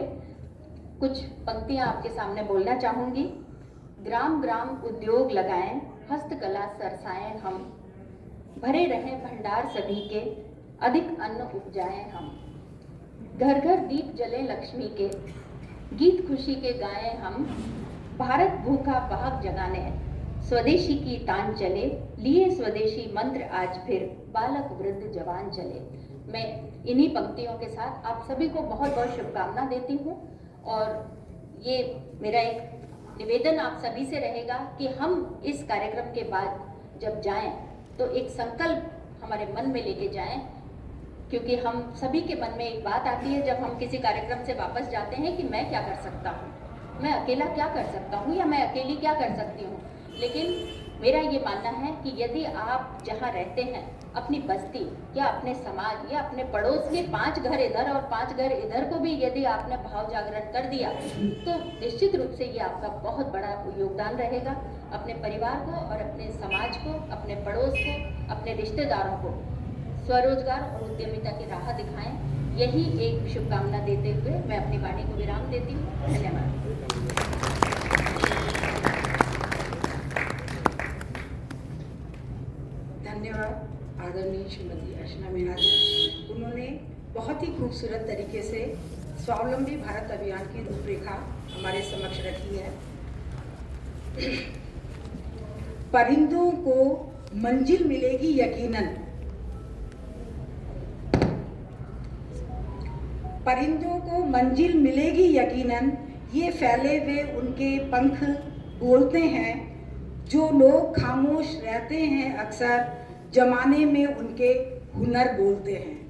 कुछ पंक्तियां आपके सामने बोलना चाहूँगी। ग्राम ग्राम उद्योग लगाएं, हस्तकला सरसाएं हम, भरे रहें भंडार सभी के, अधिक अन्न उपजाएं हम। घर घर दीप जले लक्ष्मी के, गीत खुशी के गाएं हम। भारत भूखा वाहक जगाने, स्वदेशी की तान चले, लिए स्वदेशी मंत्र आज फिर, बालक वृद्ध जवान चले। मैं इन्हीं पंक्तियों के साथ आप सभी को बहुत बहुत शुभकामना देती हूँ और ये मेरा एक निवेदन आप सभी से रहेगा कि हम इस कार्यक्रम के बाद जब जाएं तो एक संकल्प हमारे मन में लेके जाएं, क्योंकि हम सभी के मन में एक बात आती है जब हम किसी कार्यक्रम से वापस जाते हैं कि मैं क्या कर सकता हूँ, मैं अकेला क्या कर सकता हूँ या मैं अकेली क्या कर सकती हूँ। लेकिन मेरा ये मानना है कि यदि आप जहाँ रहते हैं, अपनी बस्ती या अपने समाज या अपने पड़ोस के 5 घर इधर और 5 घर इधर को भी यदि आपने भाव जागरण कर दिया, तो निश्चित रूप से ये आपका बहुत बड़ा योगदान रहेगा। अपने परिवार को और अपने समाज को, अपने पड़ोस को, अपने रिश्तेदारों को स्वरोजगार और उद्यमिता की राह दिखाएं। यही एक शुभकामना देते हुए मैं अपनी वाणी को विराम देती हूँ। धन्यवाद। धन्यवाद आदरणीय श्रीमती अर्चना मीणा जी। उन्होंने बहुत ही खूबसूरत तरीके से स्वावलंबी भारत अभियान की रूपरेखा हमारे समक्ष रखी है। परिंदों को मंजिल मिलेगी यकीनन, परिंदों को मंजिल मिलेगी यकीनन, ये फैले हुए उनके पंख बोलते हैं। जो लोग खामोश रहते हैं अक्सर, जमाने में उनके हुनर बोलते हैं।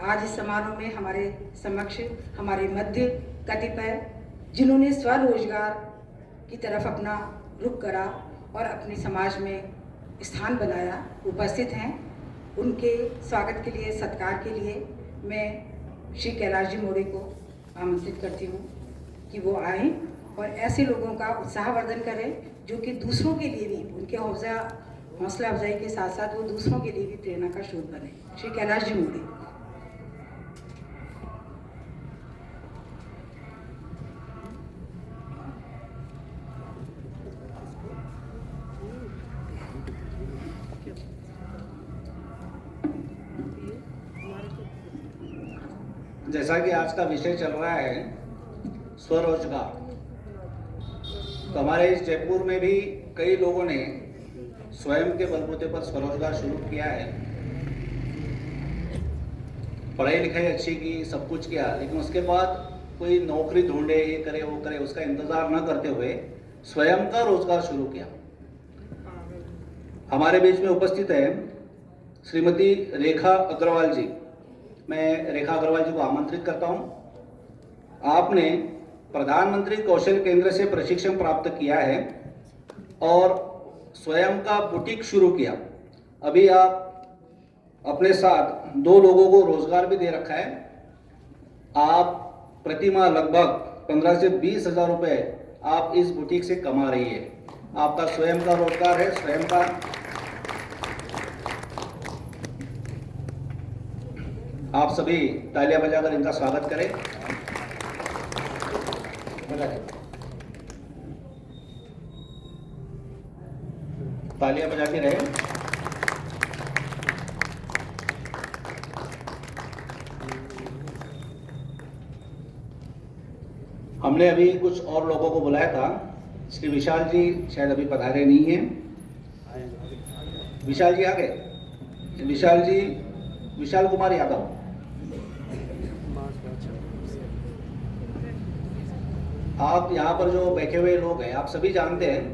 आज इस समारोह में हमारे समक्ष, हमारे मध्य कतिपय जिन्होंने स्वरोजगार की तरफ अपना रुख करा और अपने समाज में स्थान बनाया उपस्थित हैं। उनके स्वागत के लिए, सत्कार के लिए मैं श्री कैलाश जी मोरे को आमंत्रित करती हूँ कि वो आएं और ऐसे लोगों का उत्साहवर्धन करें जो कि दूसरों के लिए भी, उनके हौसला अफजाई के साथ साथ वो दूसरों के लिए भी प्रेरणा का स्रोत बने। श्री कैलाश जी मोरे। जैसा कि आज का विषय चल रहा है स्वरोजगार, तो हमारे इस जयपुर में भी कई लोगों ने स्वयं के बलबूते पर स्वरोजगार शुरू किया है। पढ़ाई लिखाई अच्छी की, सब कुछ किया, लेकिन उसके बाद कोई नौकरी ढूंढे, ये करे वो करे, उसका इंतजार न करते हुए स्वयं का रोजगार शुरू किया। हमारे बीच में उपस्थित है श्रीमती रेखा अग्रवाल जी। मैं रेखा अग्रवाल जी को आमंत्रित करता हूं। आपने प्रधानमंत्री कौशल केंद्र से प्रशिक्षण प्राप्त किया है और स्वयं का बुटीक शुरू किया। अभी आप अपने साथ 2 लोगों को रोजगार भी दे रखा है। आप प्रतिमाह लगभग 15 से 20 हज़ार रुपये आप इस बुटीक से कमा रही है। आपका स्वयं का रोजगार है, स्वयं का। आप सभी तालियां बजाकर इनका स्वागत करें। तालियां बजा के रहे। हमने अभी कुछ और लोगों को बुलाया था। श्री विशाल जी शायद अभी पधारे नहीं हैं। विशाल जी आ गए। विशाल जी, विशाल कुमार यादव। आप यहाँ पर जो बैठे हुए लोग हैं, आप सभी जानते हैं,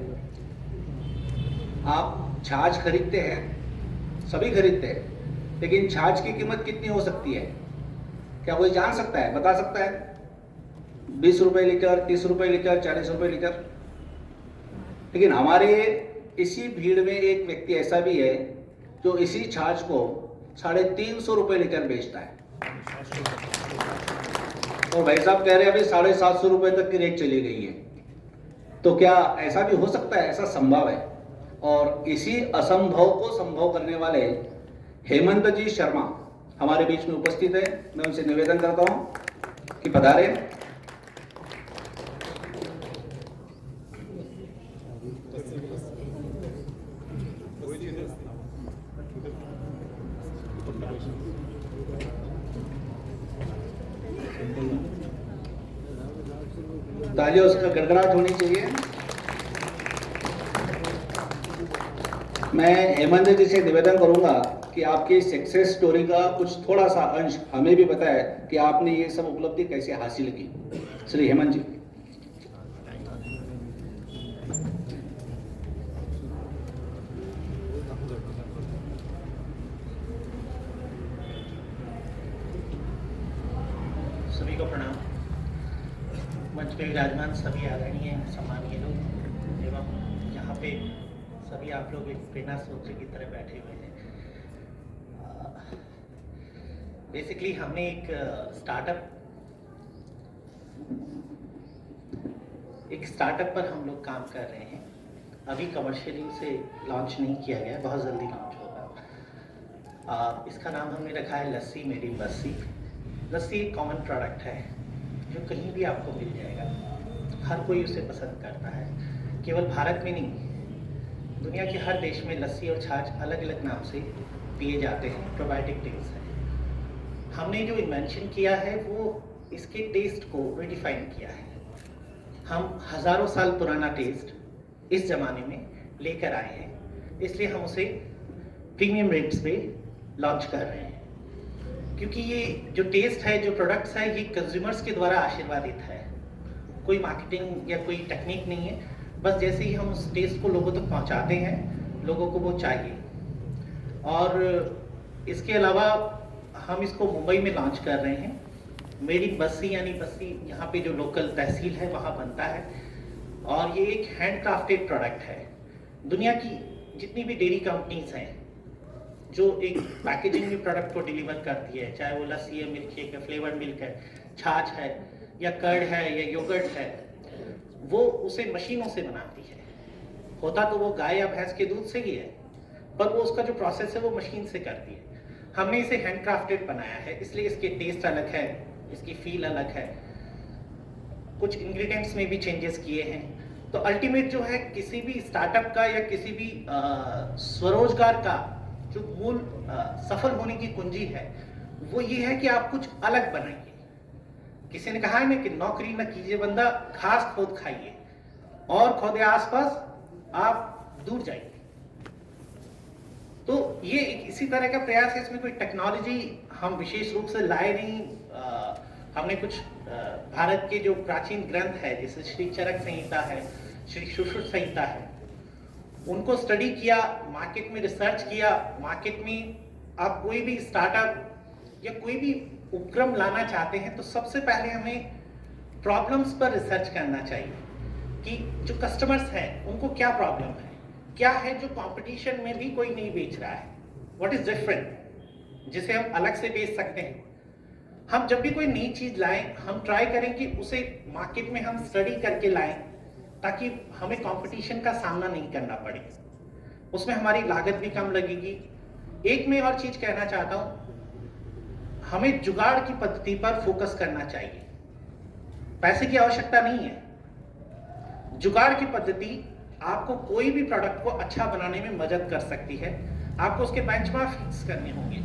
आप छाछ खरीदते हैं, सभी खरीदते हैं, लेकिन छाछ की कीमत कितनी हो सकती है? क्या कोई जान सकता है, बता सकता है? 20 रुपये लीटर, 30 रुपये लीटर, 40 रुपये लीटर। लेकिन हमारे इसी भीड़ में एक व्यक्ति ऐसा भी है जो इसी छाछ को 350 रुपये लीटर बेचता है। और भाई साहब कह रहे हैं अभी 750 रुपये तक की रेट चली गई है। तो क्या ऐसा भी हो सकता है? ऐसा संभव है। और इसी असंभव को संभव करने वाले हेमंत जी शर्मा हमारे बीच में उपस्थित है। मैं उनसे निवेदन करता हूं कि पधारे। तालियों उसका गड़गड़ाहट होनी चाहिए। मैं हेमंत जी से निवेदन करूंगा कि आपकी सक्सेस स्टोरी का कुछ थोड़ा सा अंश हमें भी बताएं कि आपने ये सब उपलब्धि कैसे हासिल की। श्री हेमंत जी। सभी को प्रणाम। मंच पे विराजमान सभी आदरणीय सम्मानीय लोग एवं यहाँ पे सभी आप लोग एक प्रेरणा स्रोत की तरह बैठे हुए हैं। बेसिकली हमने एक स्टार्टअप पर हम लोग काम कर रहे हैं। अभी कमर्शियली उसे लॉन्च नहीं किया गया, बहुत जल्दी लॉन्च होगा। इसका नाम हमने रखा है लस्सी मेड इन बस्सी। लस्सी एक कॉमन प्रोडक्ट है जो कहीं भी आपको मिल जाएगा, हर कोई उसे पसंद करता है। केवल भारत में नहीं, दुनिया के हर देश में लस्सी और छाछ अलग अलग नाम से पिए जाते हैं। प्रोबायोटिक ड्रिंक्स है। हमने जो इन्वेंशन किया है वो इसके टेस्ट को रिडिफाइन किया है। हम हज़ारों साल पुराना टेस्ट इस ज़माने में लेकर आए हैं, इसलिए हम उसे प्रीमियम रेट्स पे लॉन्च कर रहे हैं। क्योंकि ये जो टेस्ट है, जो प्रोडक्ट्स है, ये कंज्यूमर्स के द्वारा आशीर्वादित है। कोई मार्केटिंग या कोई टेक्निक नहीं है, बस जैसे ही हम उस टेस्ट को लोगों तक पहुंचाते हैं, लोगों को वो चाहिए। और इसके अलावा हम इसको मुंबई में लॉन्च कर रहे हैं। मेरी बस्सी यानी बस्सी यहाँ पे जो लोकल तहसील है वहाँ बनता है और ये एक हैंड क्राफ्टेड प्रोडक्ट है। दुनिया की जितनी भी डेयरी कंपनीज हैं जो एक पैकेजिंग में प्रोडक्ट को डिलीवर करती है, चाहे वो लस्सी है, मिल्क शेक है, फ्लेवर्ड मिल्क है, छाछ है या कर्ड है या योगर्ट है, वो उसे मशीनों से बनाती है। होता तो वो गाय या भैंस के दूध से ही है, पर वो उसका जो प्रोसेस है वो मशीन से करती है। हमने इसे हैंड क्राफ्टेड बनाया है, इसलिए इसके टेस्ट अलग है, इसकी फील अलग है, कुछ इंग्रेडिएंट्स में भी चेंजेस किए हैं। तो अल्टीमेट जो है किसी भी स्टार्टअप का या किसी भी स्वरोजगार का जो मूल सफल होने की कुंजी है वो ये है कि आप कुछ अलग बनाइए। किसी ने कहा है ना कि नौकरी न कीजिए बंदा, घास खोद खाइए और खोदे आसपास आप दूर जाइए। तो ये एक इसी तरह का प्रयास है। इसमें कोई टेक्नोलॉजी हम विशेष रूप से लाए नहीं। हमने कुछ भारत के जो प्राचीन ग्रंथ है जैसे श्री चरक संहिता है, श्री सुश्रुत संहिता है, उनको स्टडी किया, मार्केट में रिसर्च किया। मार्केट में आप कोई भी स्टार्टअप या कोई भी उपक्रम लाना चाहते हैं तो सबसे पहले हमें प्रॉब्लम्स पर रिसर्च करना चाहिए कि जो कस्टमर्स हैं उनको क्या प्रॉब्लम है, क्या है जो कंपटीशन में भी कोई नहीं बेच रहा है, व्हाट इज डिफरेंट जिसे हम अलग से बेच सकते हैं। हम जब भी कोई नई चीज लाएं हम ट्राई करें कि उसे मार्केट में हम स्टडी करके लाएं ताकि हमें कंपटीशन का सामना नहीं करना पड़े, उसमें हमारी लागत भी कम लगेगी। एक मैं और चीज कहना चाहता हूं, हमें जुगाड़ की पद्धति पर फोकस करना चाहिए। पैसे की आवश्यकता नहीं है। जुगाड़ की पद्धति आपको कोई भी प्रोडक्ट को अच्छा बनाने में मदद कर सकती है। आपको उसके बेंचमार्क फिक्स करने होंगे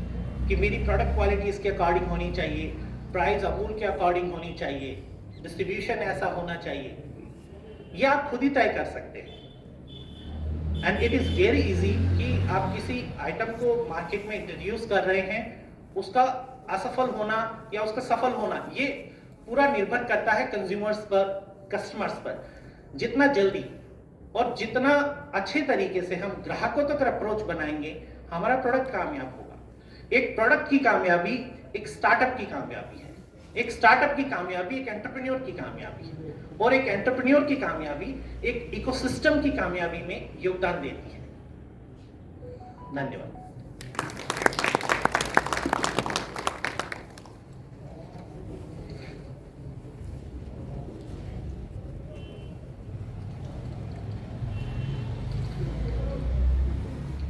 कि मेरी प्रोडक्ट क्वालिटी इसके अकॉर्डिंग होनी चाहिए, प्राइस अमूल के अकॉर्डिंग होनी चाहिए, डिस्ट्रीब्यूशन ऐसा होना चाहिए। ये आप खुद ही तय कर सकते हैं। And it is very easy कि आप किसी आइटम को मार्केट में इंट्रोड्यूस कर रहे हैं, उसका असफल होना या उसका सफल होना ये पूरा निर्भर करता है कंज्यूमर्स पर, कस्टमर्स पर। जितना जल्दी और जितना अच्छे तरीके से हम ग्राहकों तक अप्रोच बनाएंगे हमारा प्रोडक्ट कामयाब होगा। एक प्रोडक्ट की कामयाबी एक स्टार्टअप की कामयाबी है, एक स्टार्टअप की कामयाबी एक एंटरप्रेन्योर की कामयाबी है और एक एंटरप्रेन्योर की कामयाबी एक इकोसिस्टम की कामयाबी में योगदान देती है। धन्यवाद।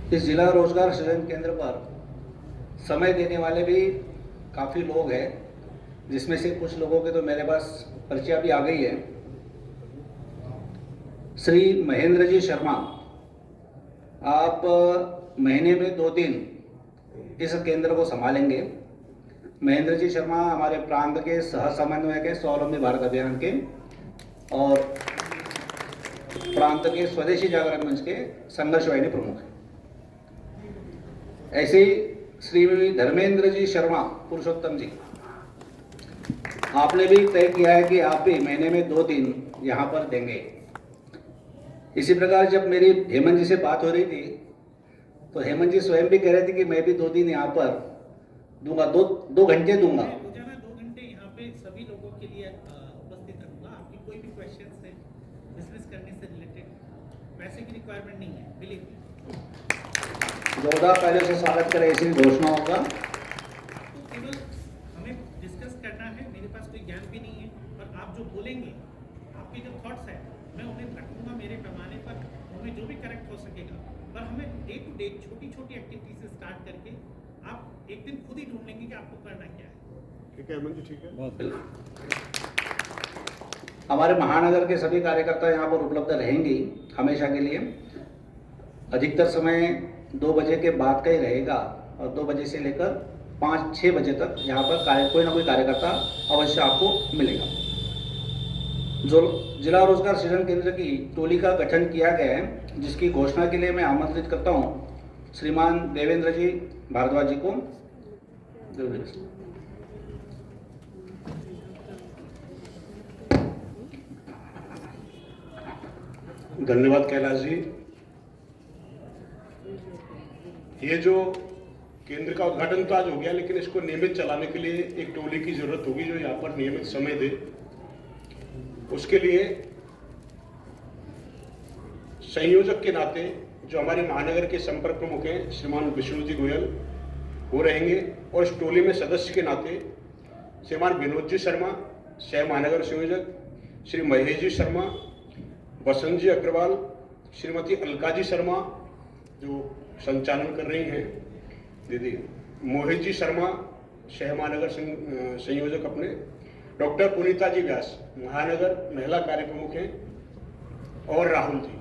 इस जिला रोजगार सृजन केंद्र पर समय देने वाले भी काफ़ी लोग हैं, जिसमें से कुछ लोगों के तो मेरे पास परिचय भी आ गई है। श्री महेंद्र जी शर्मा, आप महीने में 2 दिन इस केंद्र को संभालेंगे। महेंद्र जी शर्मा हमारे प्रांत के सह समन्वयक है स्वावलंबी भारत अभियान के और प्रांत के स्वदेशी जागरण मंच के संघर्ष वाहिनी प्रमुख हैं। ऐसे ही श्री धर्मेंद्र जी शर्मा पुरुषोत्तम जी, आपने भी तय किया है कि आप भी महीने में 2 दिन यहाँ पर देंगे। इसी प्रकार जब मेरी हेमंत जी से बात हो रही थी तो हेमंत जी स्वयं भी कह रहे थे कि मैं भी 2 दिन यहाँ पर दूंगा, 2 घंटे दूंगा। रोजाना 2 घंटे यहाँ पे सभी लोगों के लिए उपस्थित रहूंगा। आपकी कोई भी क्वेश्चन है बिजनेस करने से रिलेटेड, पैसे की रिक्वायरमेंट नहीं है, बिलीव मी। जोरदार पहले से स्वागत करें, ऐसी घोषणा होगा। तो केवल हमें डिस्कस करना है, मेरे पास कोई ज्ञान भी नहीं है, पर आप जो बोलेंगे, आपके जो थॉट्स हैं मैं उन्हें रखूंगा मेरे पैमाने पर, उनमें जो भी करेक्ट हो सकेगा। पर हमें डे टू डे छोटी छोटी एक्टिविटी से स्टार्ट करके आप एक दिन खुद ही ढूंढ लेंगे कि आपको करना क्या है। ठीक है अमन जी, ठीक है। बिल्कुल। हमारे महानगर के सभी कार्यकर्ता यहाँ पर उपलब्ध रहेंगी हमेशा के लिए। अधिकतर समय 2 बजे के बाद का ही रहेगा और 2 बजे से लेकर 5-6 बजे तक यहाँ पर कोई ना कोई कार्यकर्ता अवश्य आपको मिलेगा। जो जिला रोजगार सृजन केंद्र की टोली का गठन किया गया है, जिसकी घोषणा के लिए मैं आमंत्रित करता हूँ श्रीमान देवेंद्र जी भारद्वाज जी को। धन्यवाद कैलाश जी। ये जो केंद्र का उद्घाटन तो आज हो गया, लेकिन इसको नियमित चलाने के लिए एक टोली की जरूरत होगी जो यहाँ पर नियमित समय दे। उसके लिए संयोजक के नाते जो हमारे महानगर के संपर्क प्रमुख हैं श्रीमान विष्णु जी गोयल वो रहेंगे, और इस टोली में सदस्य के नाते श्रीमान विनोद जी शर्मा सह महानगर संयोजक, श्री महेश जी शर्मा, बसंत जी अग्रवाल, श्रीमती अलका जी शर्मा जो संचालन कर रही हैं दीदी, मोहित जी शर्मा सह महानगर संयोजक अपने, डॉक्टर पुनीता जी व्यास महानगर महिला कार्य प्रमुख हैं, और राहुल जी।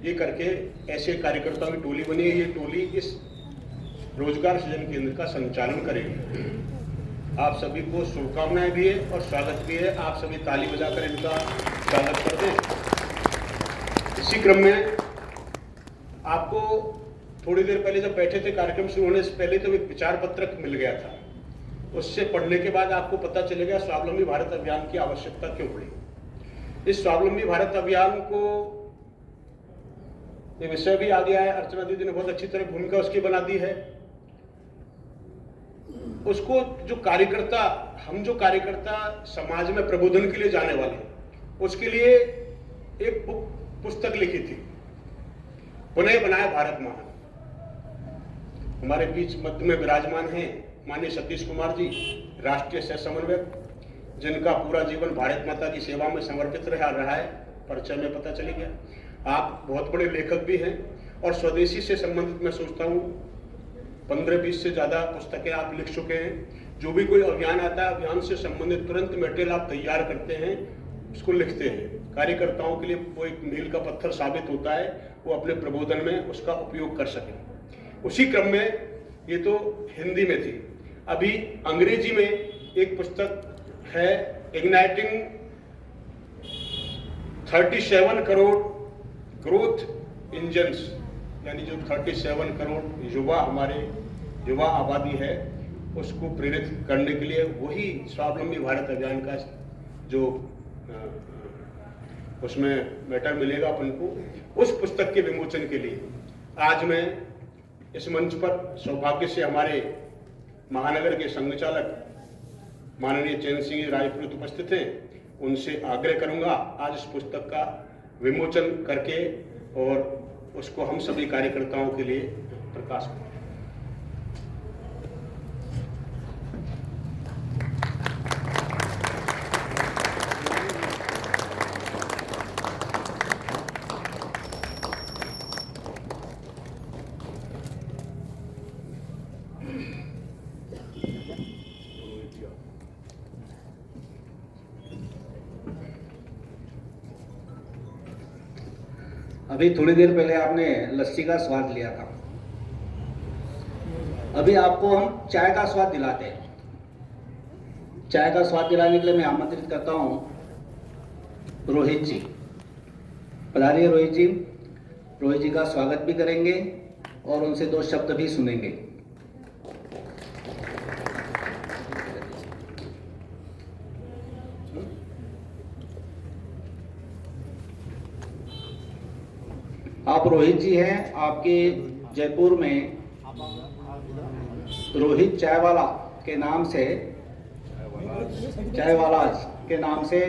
ये करके ऐसे कार्यकर्ताओं की टोली बनी है। ये टोली इस रोजगार सृजन केंद्र का संचालन करेगी। आप सभी को शुभकामनाएं भी है और स्वागत भी है। आप सभी ताली बजाकर इनका स्वागत कर दें। इसी क्रम में आपको थोड़ी देर पहले जब बैठे थे कार्यक्रम शुरू होने से पहले तो एक विचार पत्रक मिल गया था। उससे पढ़ने के बाद आपको पता चलेगा स्वावलंबी भारत अभियान की आवश्यकता क्यों पड़ी। इस स्वावलंबी भारत अभियान को ये विषय भी आ गया है, अर्चना दीदी ने बहुत अच्छी तरह भूमिका उसकी बना दी है। उसको जो कार्यकर्ता, हम जो कार्यकर्ता समाज में प्रबोधन के लिए जाने वाले, उसके लिए एक पुस्तक लिखी थी, पुनः बनाए भारत महान। हमारे बीच मध्य में विराजमान हैं माननीय सतीश कुमार जी, राष्ट्रीय सह समन्वयक, जिनका पूरा जीवन भारत माता की सेवा में समर्पित रहा है। परिचय में पता चली गया। आप बहुत बड़े लेखक भी हैं और स्वदेशी से संबंधित मैं सोचता हूँ 15-20 से ज़्यादा पुस्तकें आप लिख चुके हैं। जो भी कोई अभियान आता है, अभियान से संबंधित तुरंत मटेरियल आप तैयार करते हैं, उसको लिखते हैं। कार्यकर्ताओं के लिए वो एक मील का पत्थर साबित होता है, वो अपने प्रबोधन में उसका उपयोग कर सकें। उसी क्रम में ये तो हिंदी में थी, अभी अंग्रेजी में एक पुस्तक है, इग्नाइटिंग 37 करोड़ ग्रोथ इंजन्स, यानी जो 37 करोड़ युवा हमारे युवा आबादी है उसको प्रेरित करने के लिए वही स्वावलंबी भारत अभियान का जो उसमें मैटर मिलेगा अपन को। उस पुस्तक के विमोचन के लिए आज मैं इस मंच पर सौभाग्य से हमारे महानगर के संघ चालक माननीय चैन सिंह राजपुरोहित उपस्थित हैं। उनसे आग्रह करूंगा आज इस पुस्तक का विमोचन करके और उसको हम सभी कार्यकर्ताओं के लिए प्रकाश करें। अभी थोड़ी देर पहले आपने लस्सी का स्वाद लिया था, अभी आपको हम चाय का स्वाद दिलाते हैं। चाय का स्वाद दिलाने के लिए मैं आमंत्रित करता हूं रोहित जी। पधारिए रोहित जी। रोहित जी का स्वागत भी करेंगे और उनसे 2 शब्द भी सुनेंगे। आप रोहित जी हैं, आपके जयपुर में रोहित चायवाला के नाम से, चायवाला के नाम से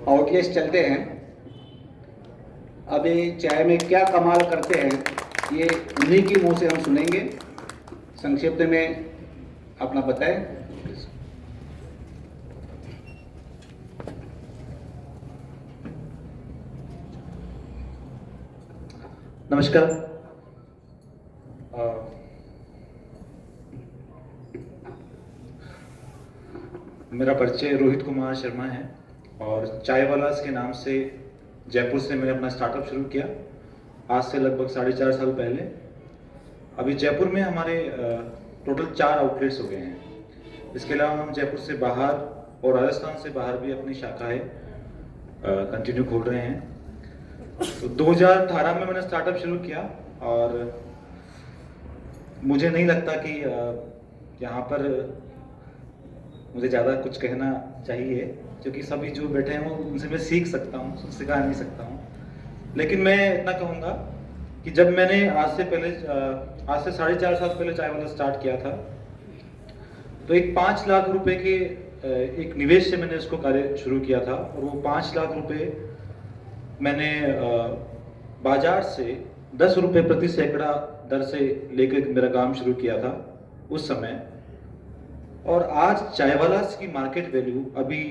आउटलेट्स चलते हैं। अभी चाय में क्या कमाल करते हैं ये उन्हीं की मुंह से हम सुनेंगे। संक्षिप्त में अपना बताएं। नमस्कार। मेरा परिचय रोहित कुमार शर्मा है और चायवालास के नाम से जयपुर से मैंने अपना स्टार्टअप शुरू किया आज से लगभग 4.5 साल पहले। अभी जयपुर में हमारे टोटल 4 आउटलेट्स हो गए हैं। इसके अलावा हम जयपुर से बाहर और राजस्थान से बाहर भी अपनी शाखाएं कंटिन्यू खोल रहे हैं। तो 2018 में मैंने स्टार्टअप शुरू किया और मुझे नहीं लगता कि यहाँ पर मुझे ज़्यादा कुछ कहना चाहिए, क्योंकि सभी जो बैठे हैं वो उनसे मैं सीख सकता हूँ, सिखा नहीं सकता हूँ। लेकिन मैं इतना कहूँगा कि जब मैंने आज से 4.5 साल पहले चाय वाला स्टार्ट किया था, तो एक 5 लाख रुपए के एक निवेश से मैंने इसको कार्य शुरू किया था। और वो 5 लाख रुपए मैंने बाजार से 10 रुपए प्रति सैकड़ा दर से लेकर मेरा काम शुरू किया था उस समय। और आज चायवालास की मार्केट वैल्यू अभी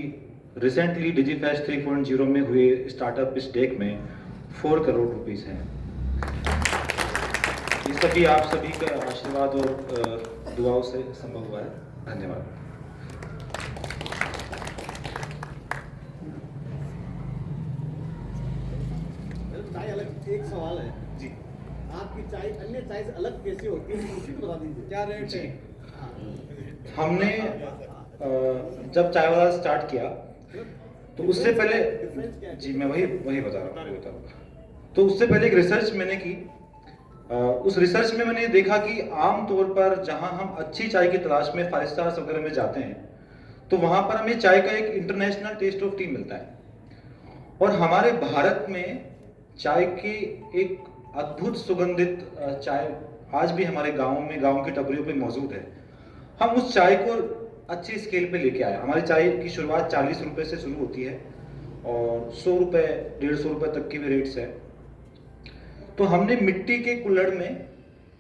रिसेंटली डिजीफेस्ट 3.0 में हुए स्टार्टअप इस डेक में 4 करोड़ रुपीस है। ये सभी आप सभी का आशीर्वाद और दुआओं से संभव हुआ है। धन्यवाद। चाय अलग, एक सवाल है जी, आपकी चाय अन्य चाय से अलग कैसे होती है, उसकी बता दीजिए, क्या रेट है? हमने जब चाय वाला स्टार्ट किया तो उससे पहले जी मैं वही बता रहा हूँ। तो उससे पहले एक रिसर्च मैंने की। उस रिसर्च में मैंने देखा कि आम तौर पर जहां हम अच्छी चाय की तलाश में 5 स्टार्स वगैरह में जाते हैं, तो वहां पर हमें चाय का एक इंटरनेशनल टेस्ट ऑफ टी मिलता है। और हमारे भारत में चाय की एक अद्भुत सुगंधित चाय आज भी हमारे गांव की टपरियों पे मौजूद है। हम उस चाय को अच्छी स्केल पे लेके आए। हमारी चाय की शुरुआत 40 रुपए से शुरू होती है और 100 रुपए 150 रुपए तक की भी रेट्स है। तो हमने मिट्टी के कुल्हड़ में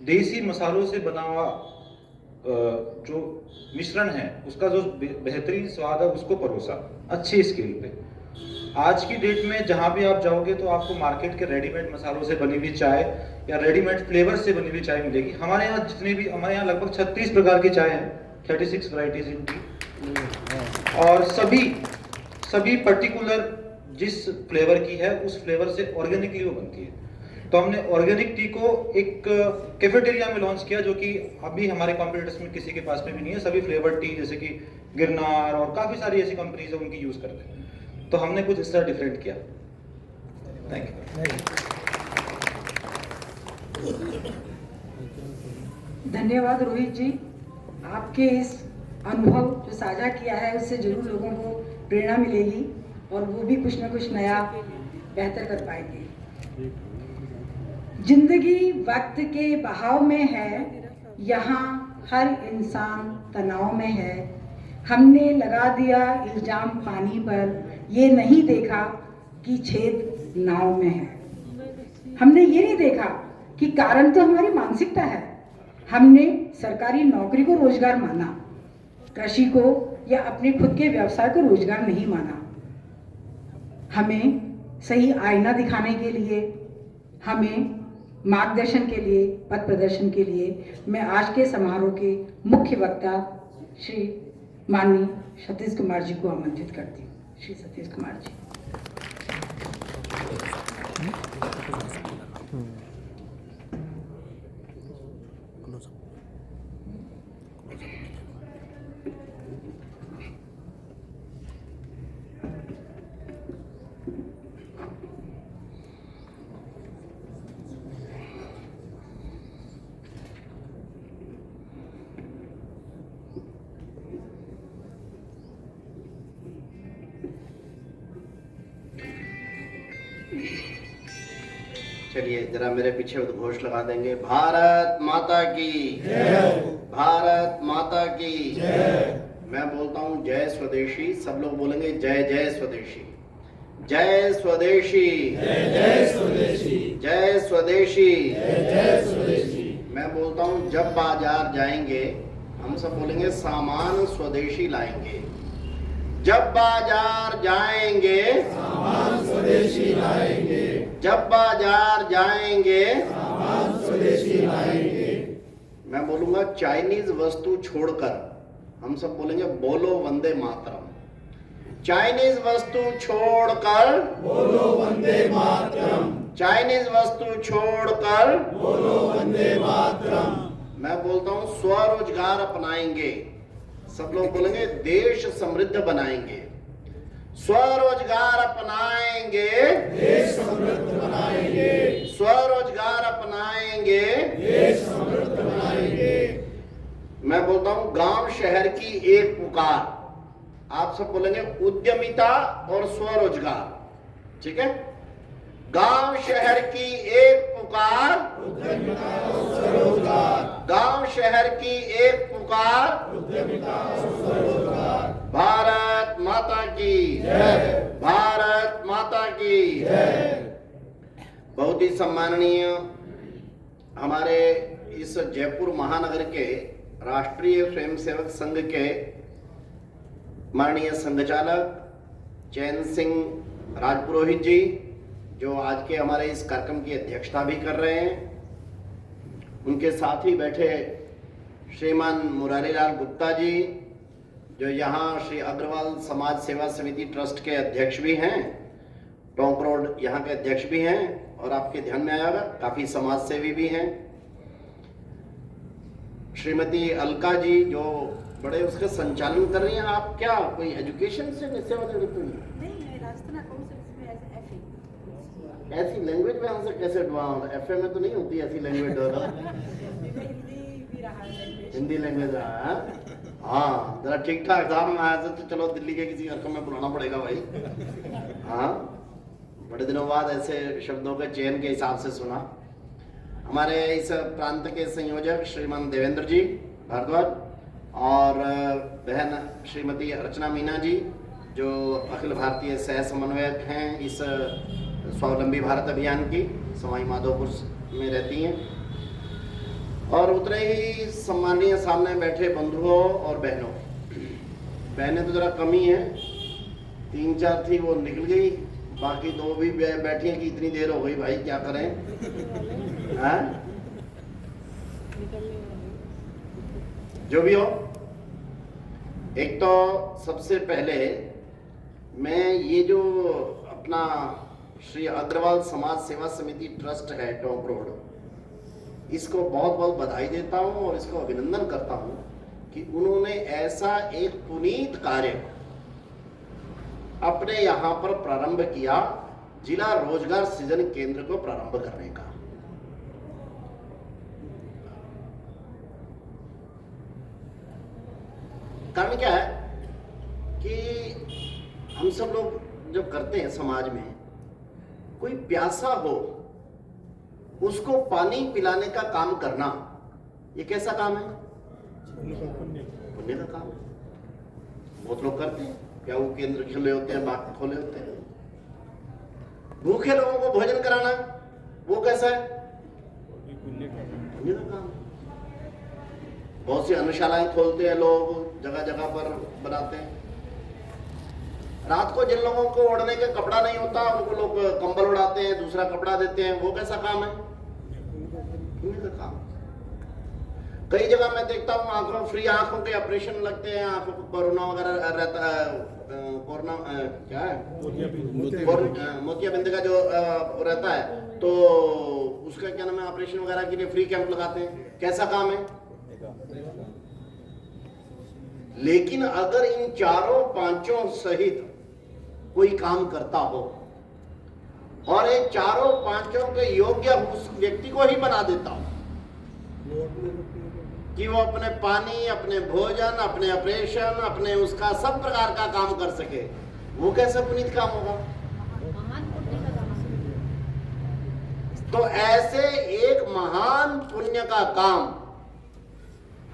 देसी मसालों से बना हुआ जो मिश्रण है, उसका जो बेहतरीन स्वाद है उसको परोसा अच्छी स्केल पे। आज की डेट में जहां भी आप जाओगे तो आपको मार्केट के रेडीमेड मसालों से बनी हुई चाय या रेडीमेड फ्लेवर से बनी हुई चाय मिलेगी। हमारे यहाँ लगभग 36 प्रकार की चाय है, 36 वैरायटीज इन टी। और सभी पर्टिकुलर जिस फ्लेवर की है उस फ्लेवर से ऑर्गेनिकली वो बनती है। तो हमने ऑर्गेनिक टी को एक कैफेटेरिया में लॉन्च किया, जो कि अभी हमारे कॉम्पिटिटर्स में किसी के पास में भी नहीं है। सभी फ्लेवर टी जैसे कि गिरनार और काफी सारी ऐसी कंपनीज है उनकी यूज करते हैं। तो हमने कुछ इस तरह डिफरेंट किया। Thank you. धन्यवाद रोहित जी, आपके इस अनुभव जो साझा किया है उससे जरूर लोगों को प्रेरणा मिलेगी और वो भी कुछ ना कुछ नया बेहतर कर पाएंगे। जिंदगी वक्त के बहाव में है, यहाँ हर इंसान तनाव में है। हमने लगा दिया इल्जाम पानी पर, ये नहीं देखा कि छेद नाव में है। हमने ये नहीं देखा कि कारण तो हमारी मानसिकता है। हमने सरकारी नौकरी को रोजगार माना, कृषि को या अपने खुद के व्यवसाय को रोजगार नहीं माना। हमें सही आईना दिखाने के लिए, हमें मार्गदर्शन के लिए, पथ प्रदर्शन के लिए मैं आज के समारोह के मुख्य वक्ता श्री माननीय सतीश कुमार जी को आमंत्रित करती हूँ। श्री सतीश कुमार जी। चलिए जरा मेरे पीछे उद्घोष लगा देंगे। भारत माता की जय, भारत माता की जय। मैं बोलता हूँ जय स्वदेशी, सब लोग बोलेंगे जय जय स्वदेशी, जय स्वदेशी, जय जय स्वदेशी, जय स्वदेशी, जय जय स्वदेशी। मैं बोलता हूँ जब बाजार जाएंगे हम सब बोलेंगे सामान स्वदेशी लाएंगे। जब बाजार जाएंगे सामान स्वदेशी लाएंगे, जब बाजार जाएंगे सामान स्वदेशी लाएंगे। मैं बोलूंगा चाइनीज वस्तु छोड़कर हम सब बोलेंगे बोलो वंदे मातरम। चाइनीज वस्तु छोड़कर बोलो वंदे मातरम, चाइनीज वस्तु छोड़कर बोलो वंदे मातरम। मैं बोलता हूँ स्वरोजगार अपनाएंगे, सब लोग बोलेंगे देश समृद्ध बनाएंगे। स्वरोजगार अपनाएंगे, देश समृद्ध बनाएंगे, स्वरोजगार अपनाएंगे, देश समृद्ध बनाएंगे। मैं बोलता हूं गांव शहर की एक पुकार, आप सब बोलेंगे उद्यमिता और स्वरोजगार। ठीक है, गांव शहर की एक पुकार। पुकार, गांव शहर की एक पुकार, भारत माता की, भारत माता की। बहुत ही सम्माननीय हमारे इस जयपुर महानगर के राष्ट्रीय स्वयंसेवक संघ के माननीय संघचालक चैन सिंह राजपुरोहित जी, जो आज के हमारे इस कार्यक्रम की अध्यक्षता भी कर रहे हैं। उनके साथ ही बैठे श्रीमान मुरारीलाल गुप्ता जी, जो यहाँ श्री अग्रवाल समाज सेवा समिति ट्रस्ट के अध्यक्ष भी हैं, टोंक रोड यहाँ के अध्यक्ष भी हैं, और आपके ध्यान में आएगा काफी समाज सेवी भी हैं। श्रीमती अलका जी, जो बड़े उसका संचालन कर रही हैं। आप क्या कोई एजुकेशन से सेवा दे रही हैं? ऐसी लैंग्वेज में हमसे कैसे एफए में तो नहीं होती ऐसी लैंग्वेज। हिंदी लैंग्वेज रहा है। हाँ, जरा ठीक ठाक था। मैं आया तो चलो दिल्ली के किसी कार्यक्रम में बुलाना पड़ेगा भाई। हाँ, बड़े दिनों बाद ऐसे शब्दों के चयन के हिसाब से सुना। हमारे इस प्रांत के संयोजक श्रीमान देवेंद्र जी भारद्वाज और बहन श्रीमती अर्चना मीना जी, जो अखिल भारतीय सह समन्वयक हैं इस स्वावलंबी भारत अभियान की, सवाई माधोपुर में रहती हैं। और उतने ही सम्मानीय सामने बैठे बंधुओं और बहनों। बहनें तो जरा कम ही हैं, 3-4 थी वो निकल गई, बाकी 2 भी बैठी हैं कि इतनी देर हो गई भाई क्या करें। हाँ? जो भी हो, एक तो सबसे पहले मैं ये जो अपना श्री अग्रवाल समाज सेवा समिति ट्रस्ट है टोंक रोड, इसको बहुत बहुत बधाई देता हूं और इसको अभिनंदन करता हूं कि उन्होंने ऐसा एक पुनीत कार्य अपने यहां पर प्रारंभ किया, जिला रोजगार सृजन केंद्र को प्रारंभ करने का। कारण क्या है कि हम सब लोग जो करते हैं समाज में, कोई प्यासा हो उसको पानी पिलाने का काम करना, ये कैसा काम है? पुण्य का काम है। बहुत लोग करते हैं, क्या वो केंद्र खोले होते हैं, बाग खोले होते हैं। भूखे लोगों को भोजन कराना, वो कैसा है? पुण्य का काम। बहुत सी अन्नशालाएं खोलते हैं लोग, जगह जगह पर बनाते हैं। रात को जिन लोगों को ओढ़ने का कपड़ा नहीं होता, उनको लोग कंबल उड़ाते हैं, दूसरा कपड़ा देते हैं, वो कैसा काम है? पुण्य का काम। कई जगह मैं देखता हूँ आंखों फ्री आंखों के ऑपरेशन लगते हैं, आंखों को कोरोना वगैरह रहता है, कोरोना क्या है, मोतियाबिंद का जो रहता है, तो उसका क्या नाम है, ऑपरेशन वगैरह के लिए फ्री कैंप लगाते हैं। कैसा काम है? लेकिन अगर इन 4-5 सहित कोई काम करता हो और ये 4-5 के योग्य उस व्यक्ति को ही बना देता हो कि वो अपने पानी, अपने भोजन, अपने ऑपरेशन, अपने उसका सब प्रकार का काम कर सके, वो कैसे पुनीत काम होगा? तो ऐसे एक महान पुण्य का काम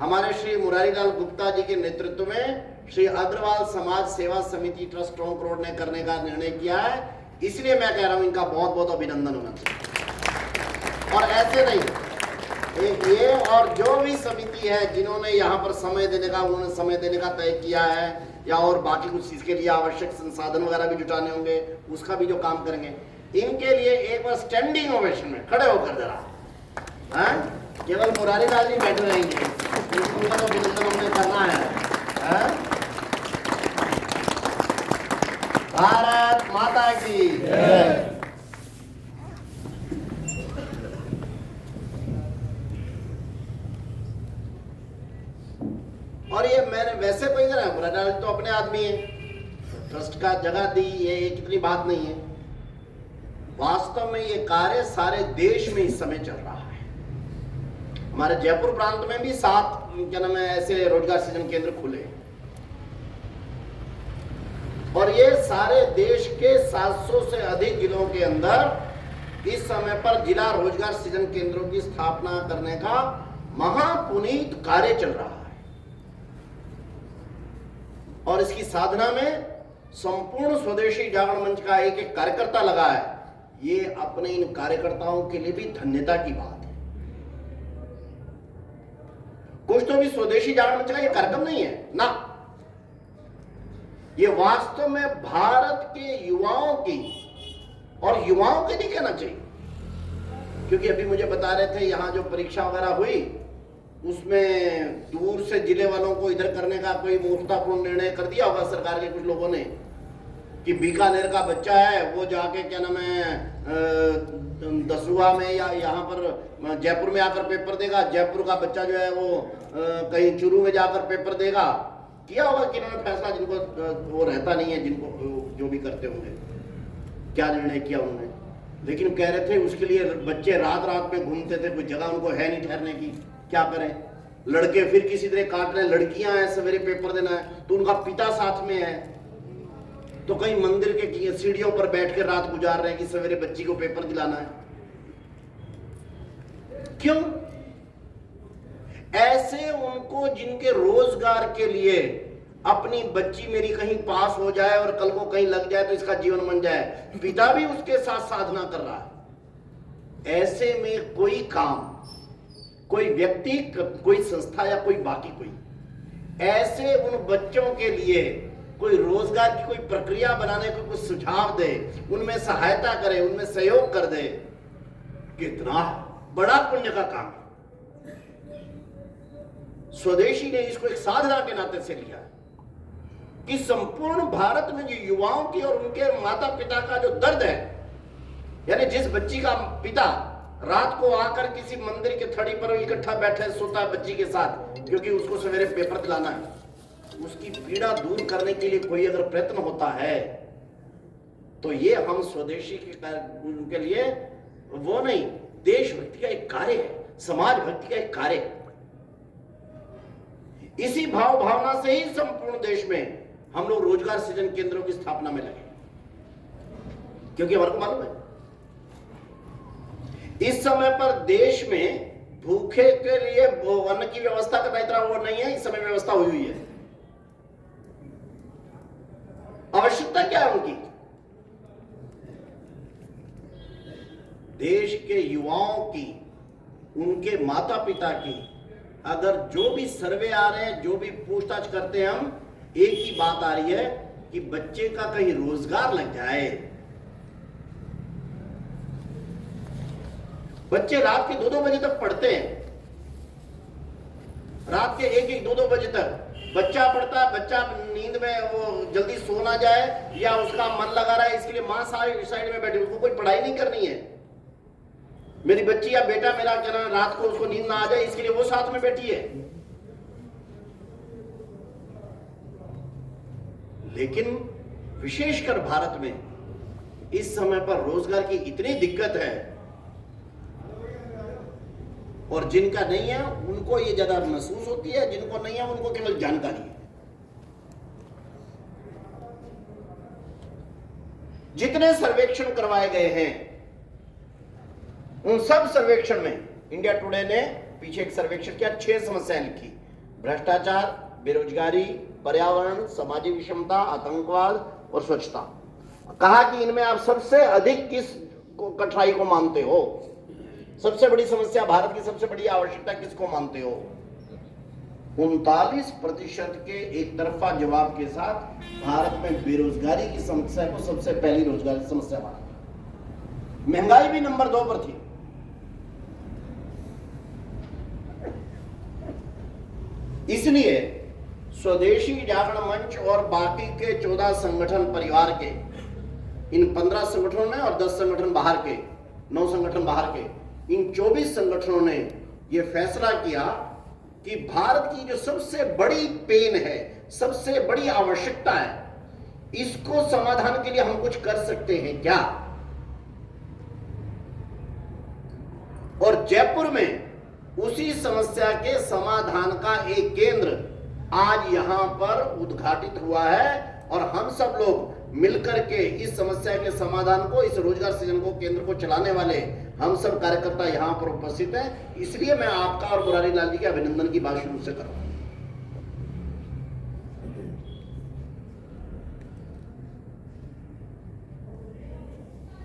हमारे श्री मुरारीलाल गुप्ता जी के नेतृत्व में श्री अग्रवाल समाज सेवा समिति ट्रस्ट टोंक रोड ने करने का निर्णय किया है। इसलिए मैं कह रहा हूं इनका बहुत बहुत अभिनंदन होना चाहिए। और ऐसे नहीं, ये और जो भी समिति है जिन्होंने यहाँ पर समय देने का, उन्होंने समय देने का तय किया है, या और बाकी कुछ इसके लिए आवश्यक संसाधन वगैरह भी जुटाने होंगे, उसका भी जो काम करेंगे, इनके लिए एक बार स्टैंडिंग ओवेशन में खड़े होकर जरा, केवल मुरारीलाल जी बैठे रहेंगे, उनका तो अभिनंदन हमने करना है। भारत माता की जय। और ये मैंने वैसे कोई करा, मुरारीलाल तो अपने आदमी है, ट्रस्ट का जगह दी, ये कितनी बात नहीं है। वास्तव में ये कार्य सारे देश में इस समय चल रहा है। हमारे जयपुर प्रांत में भी 7 क्या नाम है ऐसे रोजगार सृजन केंद्र खुले, और ये सारे देश के 700 से अधिक जिलों के अंदर इस समय पर जिला रोजगार सृजन केंद्रों की स्थापना करने का महापुनीत कार्य चल रहा है और इसकी साधना में संपूर्ण स्वदेशी जागरण मंच का एक एक कार्यकर्ता लगा है। ये अपने इन कार्यकर्ताओं के लिए भी धन्यता की बात है। कुछ तो भी स्वदेशी जागरण मंच का ये कार्यक्रम नहीं है ना, ये वास्तव में भारत के युवाओं की और युवाओं के लिए कहना चाहिए, क्योंकि अभी मुझे बता रहे थे यहां जो परीक्षा वगैरह हुई उसमें दूर से जिले वालों को इधर करने का कोई मूर्खतापूर्ण निर्णय कर दिया होगा सरकार के कुछ लोगों ने कि बीकानेर का बच्चा है वो जाके क्या नाम है दसुआ में या यहाँ पर जयपुर में आकर पेपर देगा, जयपुर का बच्चा जो है वो कहीं चुरू में जाकर पेपर देगा। किया होगा कि इन्होंने फैसला, जिनको वो रहता नहीं है, जिनको जो भी करते होंगे क्या निर्णय किया उन्होंने, लेकिन कह रहे थे उसके लिए बच्चे रात रात में घूमते थे, कोई जगह उनको है नहीं ठहरने की, क्या करें। लड़के फिर किसी तरह काट रहे हैं, लड़कियां हैं सवेरे पेपर देना है तो उनका पिता साथ में है, तो कहीं मंदिर के सीढ़ियों पर बैठ कर रात गुजार रहे हैं कि सवेरे बच्ची को पेपर दिलाना है। क्यों? ऐसे उनको जिनके रोजगार के लिए अपनी बच्ची मेरी कहीं पास हो जाए और कल को कहीं लग जाए तो इसका जीवन बन जाए, पिता भी उसके साथ साधना कर रहा है। ऐसे में कोई काम, कोई व्यक्ति, कोई संस्था या कोई बाकी कोई ऐसे उन बच्चों के लिए कोई रोजगार की कोई प्रक्रिया बनाने को कुछ सुझाव दे, उनमें सहायता करे, उनमें सहयोग कर दे, कितना बड़ा पुण्य का काम है। स्वदेशी ने इसको एक साधना के नाते से लिया कि संपूर्ण भारत में जो युवाओं की और उनके माता पिता का जो दर्द है, यानी जिस बच्ची का पिता रात को आकर किसी मंदिर के थड़ी पर इकट्ठा बैठे सोता है बच्ची के साथ क्योंकि उसको सवेरे पेपर दिलाना है, उसकी पीड़ा दूर करने के लिए कोई अगर प्रयत्न होता है तो ये हम स्वदेशी के लिए वो नहीं, देशभक्ति का एक कार्य है, समाज भक्ति का एक कार्य है। इसी भाव भावना से ही संपूर्ण देश में हम लोग रोजगार सृजन केंद्रों की स्थापना में लगे, क्योंकि हमारे को मालूम है इस समय पर देश में भूखे के लिए अन्न की व्यवस्था करना इतना वो नहीं है, इस समय व्यवस्था हुई है। आवश्यकता क्या है उनकी? देश के युवाओं की, उनके माता पिता की, अगर जो भी सर्वे आ रहे हैं, जो भी पूछताछ करते हैं हम, एक ही बात आ रही है कि बच्चे का कहीं रोजगार लग जाए। बच्चे रात के 2-2 बजे तक पढ़ते हैं, रात के 1-1, 2-2 बजे तक बच्चा पढ़ता है, बच्चा नींद में वो जल्दी सो ना जाए या उसका मन लगा रहा है इसके लिए मां साइड में बैठी, उसको कोई पढ़ाई नहीं करनी है। मेरी बच्ची या बेटा मेरा क्या नाम रात को उसको नींद ना आ जाए इसके लिए वो साथ में बैठी है। लेकिन विशेषकर भारत में इस समय पर रोजगार की इतनी दिक्कत है और जिनका नहीं है उनको ये ज्यादा महसूस होती है, जिनको नहीं है उनको केवल जानकारी है। जितने सर्वेक्षण करवाए गए हैं उन सब सर्वेक्षण में इंडिया टुडे ने पीछे एक सर्वेक्षण किया, 6 समस्याएं लिखी, भ्रष्टाचार, बेरोजगारी, पर्यावरण, सामाजिक विषमता, आतंकवाद और स्वच्छता। कहा कि इनमें आप सबसे अधिक किस कठिनाई को मानते हो, सबसे बड़ी समस्या, भारत की सबसे बड़ी आवश्यकता किसको मानते हो? 39% के एक तरफा जवाब के साथ भारत में बेरोजगारी की समस्या को सबसे पहली रोजगार समस्या माना। महंगाई भी नंबर 2 पर थी। इसलिए स्वदेशी जागरण मंच और बाकी के 14 संगठन परिवार के, इन 15 संगठनों ने और 10 संगठन बाहर के, 9 संगठन बाहर के, इन 24 संगठनों ने यह फैसला किया कि भारत की जो सबसे बड़ी पेन है, सबसे बड़ी आवश्यकता है, इसको समाधान के लिए हम कुछ कर सकते हैं क्या? और जयपुर में उसी समस्या के समाधान का एक केंद्र आज यहां पर उद्घाटित हुआ है और हम सब लोग मिलकर के इस समस्या के समाधान को, इस रोजगार सृजन को, केंद्र को चलाने वाले हम सब कार्यकर्ता यहाँ पर उपस्थित हैं। इसलिए मैं आपका और मुरारी लाल जी के अभिनंदन की बात शुरू से करूँ।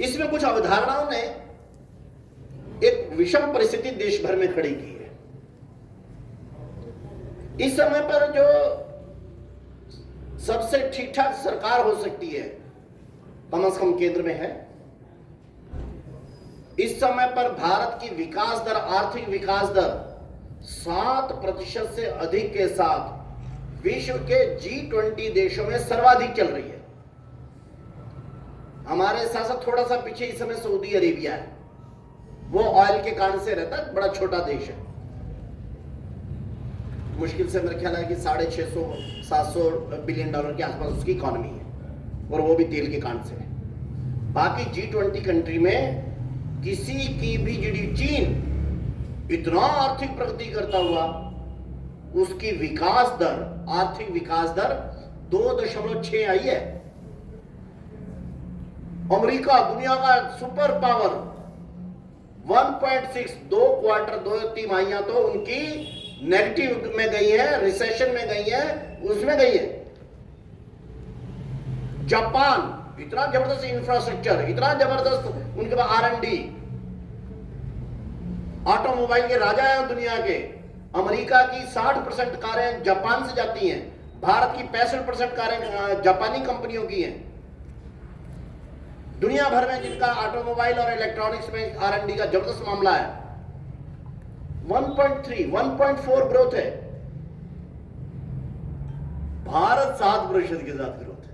इसमें कुछ अवधारणाओं ने एक विषम परिस्थिति देश भर में खड़ी की है। इस समय पर जो सबसे ठीक ठाक सरकार हो सकती है, कम से कम केंद्र में है। इस समय पर भारत की विकास दर, आर्थिक विकास दर 7% से अधिक के साथ विश्व के G20 देशों में सर्वाधिक चल रही है। हमारे साथ साथ थोड़ा सा पीछे इस समय सऊदी अरेबिया है, वो ऑयल के कारण से रहता है, बड़ा छोटा देश है। मुश्किल से मेरा ख्याल है कि 650-700 बिलियन डॉलर के आसपास उसकी इकॉनमी है, और वो भी तेल के कारण से है। बाकी G20 कंट्री में किसी की भी जीडीपी, चीन इतना आर्थिक प्रगति करता हुआ, उसकी विकास दर, आर्थिक विकास दर 2.6 आई है। अमेरिका दुनिया का सुपर पावर 1.6, 2 क्वार्टर, 2 तिमाहियां तो उनकी नेगेटिव में गई है, रिसेशन में गई है, उसमें गई है। जापान इतना जबरदस्त इंफ्रास्ट्रक्चर, इतना जबरदस्त उनके पास R&D, ऑटोमोबाइल के राजा हैं दुनिया के। अमेरिका की 60% कारें जापान से जाती हैं, भारत की 65% कारें जापानी कंपनियों की हैं। दुनिया भर में जिनका ऑटोमोबाइल और इलेक्ट्रॉनिक्स में R&D का जबरदस्त मामला है। 1.3, 1.4 ग्रोथ है। भारत 7% के साथ ग्रोथ है।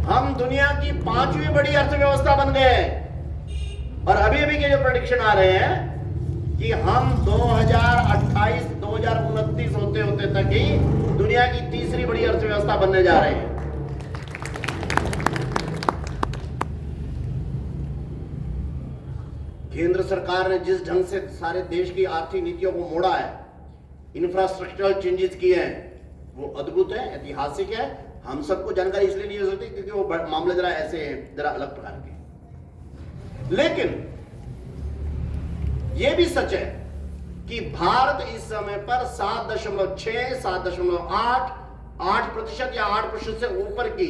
हम दुनिया की 5वीं बड़ी अर्थव्यवस्था बन गए हैं, और अभी अभी के जो प्रेडिक्शन आ रहे हैं कि हम 2028, 2029 होते होते तक ही दुनिया की 3री बड़ी अर्थव्यवस्था बनने जा रहे हैं। केंद्र सरकार ने जिस ढंग से सारे देश की आर्थिक नीतियों को मोड़ा है, इंफ्रास्ट्रक्चरल चेंजेस किए हैं, वो अद्भुत है, ऐतिहासिक है। हम सबको जानकारी इसलिए नहीं हो सकती क्योंकि वो मामले जरा ऐसे हैं, जरा अलग प्रकार के। लेकिन यह भी सच है कि भारत इस समय पर 7.6, 7.8, 8% या 8% से ऊपर की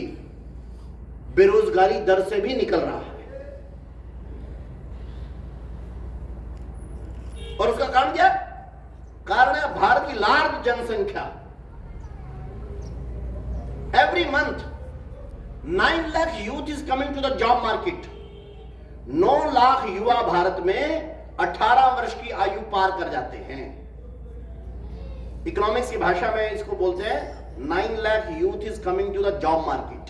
बेरोजगारी दर से भी निकल रहा है। और उसका कारण क्या? कारण है भारत की लार्ज जनसंख्या। Every month 9 lakh youth is coming to the job market. 9 lakh युवा भारत में 18 वर्ष की आयु पार कर जाते हैं। इकोनॉमिक्स की भाषा में इसको बोलते हैं 9 lakh youth is coming to the job market.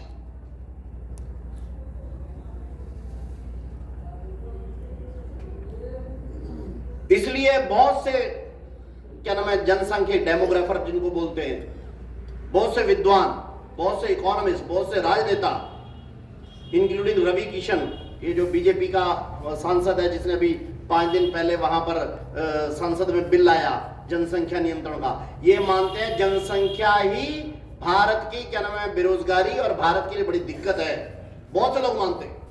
इसलिए बहुत से क्या नाम है, जनसंख्या डेमोग्राफर जिनको बोलते हैं, बहुत से विद्वान, बहुत से इकोनॉमिस्ट, बहुत से राजनेता, इंक्लूडिंग रवि किशन, ये जो बीजेपी का सांसद है जिसने अभी 5 दिन पहले वहां पर संसद में बिल लाया जनसंख्या नियंत्रण का, ये मानते हैं जनसंख्या ही भारत की क्या नाम है बेरोजगारी और भारत के लिए बड़ी दिक्कत है। बहुत से लोग मानते हैं।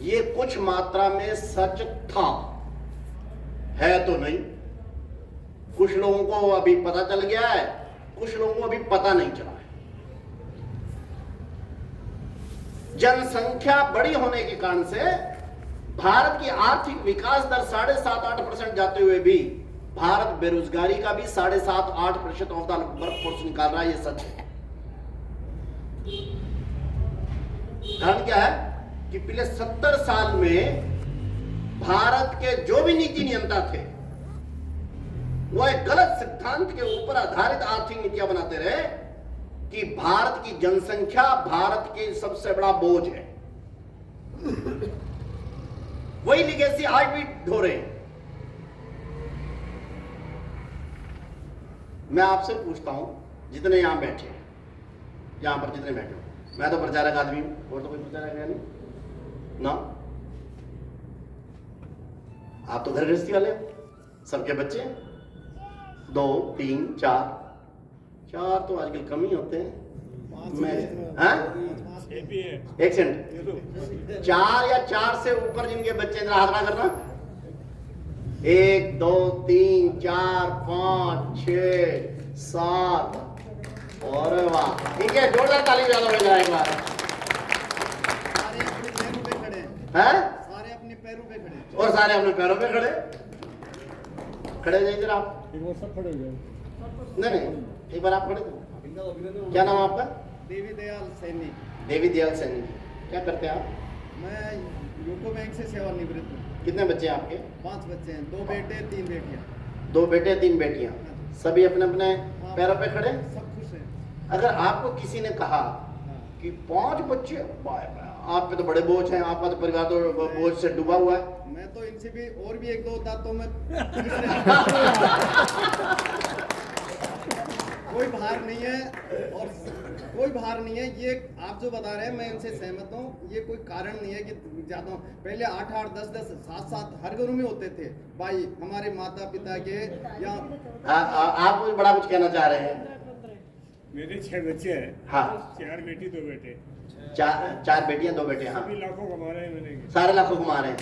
ये कुछ मात्रा में सच था, है तो नहीं। कुछ लोगों को अभी पता चल गया है, कुछ लोगों को अभी पता नहीं चला है। जनसंख्या बड़ी होने के कारण से भारत की आर्थिक विकास दर 7.5-8% जाते हुए भी भारत बेरोजगारी का भी 7.5-8% ऑफ द वर्कफोर्स निकाल रहा है। ये सच है। कारण क्या है कि पिछले 70 साल में भारत के जो भी नीति नियंता थे वो एक गलत सिद्धांत के ऊपर आधारित आर्थिक नीतियां बनाते रहे कि भारत की जनसंख्या भारत के सबसे बड़ा बोझ है। वही लिगेसी आज भी ढो रहे हैं। मैं आपसे पूछता हूं, जितने यहां बैठे हैं, यहां पर जितने बैठे हो, मैं तो प्रचारक आदमी हूं, और तो कोई प्रचारक है नहीं ना। आप तो घर गृहस्थी वाले हो, सबके बच्चे हैं, 2 3 4 4 तो आजकल कम ही होते हैं। मैं हाँ एक सेकंड, 4 या 4 से ऊपर जिनके बच्चे हैं, हाथ ना करना। 1 2 3 4 5 6 7 और वाह, ठीक है, जोरदार ताली बजा दो एक बार। सारे अपने पैरों पे खड़े हैं, हैं? सारे अपने पैरों पे खड़े हैं। और सारे अपने पैरों पे खड़े खड़े जाइए जरा आप। सब खड़े हो गए। नहीं नहीं, एक बार आप खड़े थे। क्या नाम है आपका? देवी दयाल सैनी। देवी दयाल सैनी। क्या करते हैं आप? मैं यूको बैंक से सेवानिवृत्त हूँ। कितने बच्चे हैं आपके? 5 बच्चे हैं, 2 बेटे 3 बेटियाँ। 2 बेटे 3 बेटियां, सभी अपने अपने पैरों पे खड़े। सब खुश हैं। अगर आपको किसी ने कहा कि 5 बच्चे, आप पे तो बड़े बोझ हैं, आपका तो परिवार तो बोझ से डूबा हुआ है। मैं तो इनसे भी और भी 1 2 होता तो मैं कोई भार नहीं है, और कोई भार नहीं है। ये आप जो बता रहे हैं मैं इनसे सहमत हूँ। ये कोई कारण नहीं है कि ज्यादा, पहले 8 8 10 10 7 7 हर घरों में होते थे भाई, हमारे माता पिता के। या आप कुछ बड़ा कुछ कहना चाह रहे हैं? मेरे 6 बच्चे हैं। हाँ। 4 बेटी 2 बेटे। 4 बेटियां 2 बेटे। हाँ, सभी लाखों कमा रहे हैं मेरे। सारे लाखों कमा रहे हैं।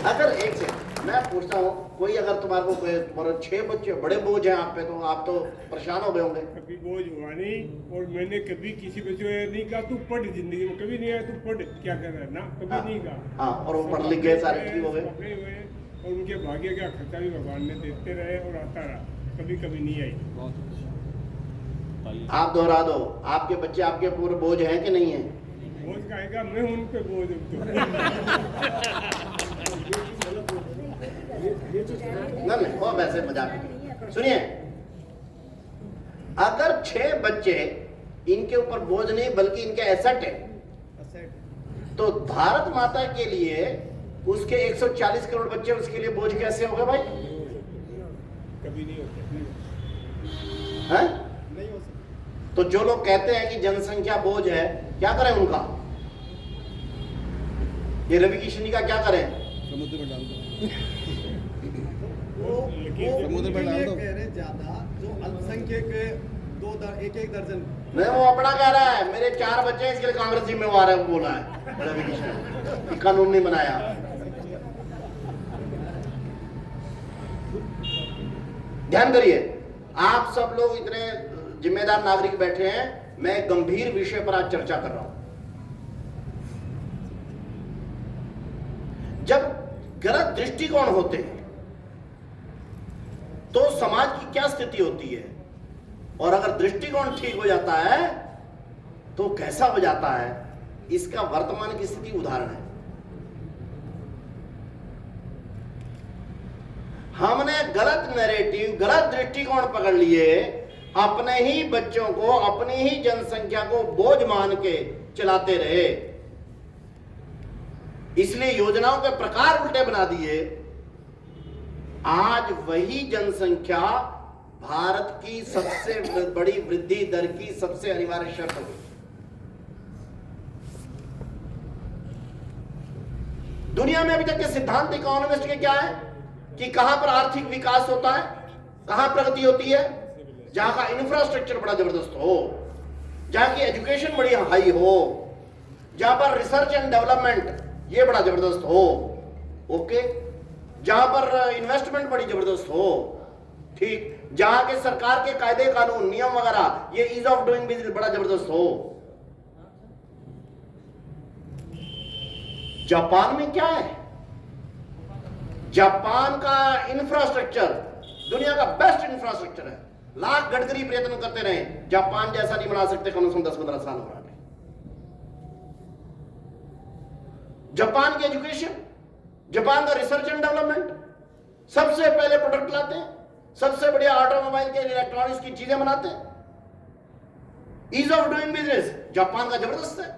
अगर एक से मैं पूछता हूँ, कोई अगर तुम्हारे 6 बच्चे बड़े बोझ हैं आप पे, तो आप तो परेशान हो गए होंगे। कभी बोझ हुआ नहीं, और मैंने कभी किसी बच्चे को नहीं कहा तू पढ़, जिंदगी में कभी नहीं आया तू पढ़, क्या कर रहा है ना, कभी नहीं कहा। हाँ, और वो पढ़ लिख गए, सारे ठीक हो गए। पकड़े हुए, और उनके भाग्य का खर्चा भी भगवान ने देते रहे और आता रहा, कभी कभी नहीं आई। आप दोहरा दो, आपके बच्चे आपके ऊपर बोझ हैं कि नहीं है? बोझ कहेगा, मैं उन पे बोझ नहीं, वो वैसे मजाक। सुनिए, अगर 6 बच्चे इनके ऊपर बोझ नहीं बल्कि इनके एसेट है, तो भारत माता के लिए उसके 140 करोड़ बच्चे उसके लिए बोझ कैसे होगा भाई? कभी नहीं होते हैं? नहीं हो सकता। तो जो लोग कहते हैं कि जनसंख्या बोझ है, क्या करें उनका? ये रवि किशन का क्या करें? समुद्र में डाल दो। समुद्र में डाल दो। कह रहे ज्यादा जो अल्पसंख्यक 1 दर्जन। नहीं, वो अपना कह रहा है, मेरे 4 बच्चे हैं, इसके लिए कांग्रेस जिम्मेवार है, वो बोला है रवि किशन। कानून नहीं बनाया। ध्यान करिए, आप सब लोग इतने जिम्मेदार नागरिक बैठे हैं, मैं एक गंभीर विषय पर आज चर्चा कर रहा हूं। जब गलत दृष्टिकोण होते हैं तो समाज की क्या स्थिति होती है, और अगर दृष्टिकोण ठीक हो जाता है तो कैसा हो जाता है, इसका वर्तमान की स्थिति उदाहरण है। हमने गलत नैरेटिव, गलत दृष्टिकोण पकड़ लिए, अपने ही बच्चों को, अपनी ही जनसंख्या को बोझ मान के चलाते रहे, इसलिए योजनाओं के प्रकार उल्टे बना दिए। आज वही जनसंख्या भारत की सबसे बड़ी वृद्धि दर की सबसे अनिवार्य शर्त हो गई। दुनिया में अभी तक के सिद्धांत इकोनॉमिस्ट के क्या है कि कहां पर आर्थिक विकास होता है, कहां प्रगति होती है? जहां का इंफ्रास्ट्रक्चर बड़ा जबरदस्त हो, जहां की एजुकेशन बड़ी हाई हो, जहां पर रिसर्च एंड डेवलपमेंट ये बड़ा जबरदस्त हो, ओके, जहां पर इन्वेस्टमेंट बड़ी जबरदस्त हो, ठीक, जहां के सरकार के कायदे कानून नियम वगैरह ये ईज ऑफ डूइंग बिजनेस बड़ा जबरदस्त हो। जापान में क्या है? जापान का इंफ्रास्ट्रक्चर दुनिया का बेस्ट इंफ्रास्ट्रक्चर है। लाख गडकरी प्रयत्न करते रहे, जापान जैसा नहीं बना सकते, कम से कम 10-15 साल हो रहा है। जापान की एजुकेशन, जापान का रिसर्च एंड डेवलपमेंट, सबसे पहले प्रोडक्ट लाते हैं, सबसे बढ़िया ऑटोमोबाइल के इलेक्ट्रॉनिक्स की चीजें बनाते हैं। Ease of doing business Japan का जबरदस्त है।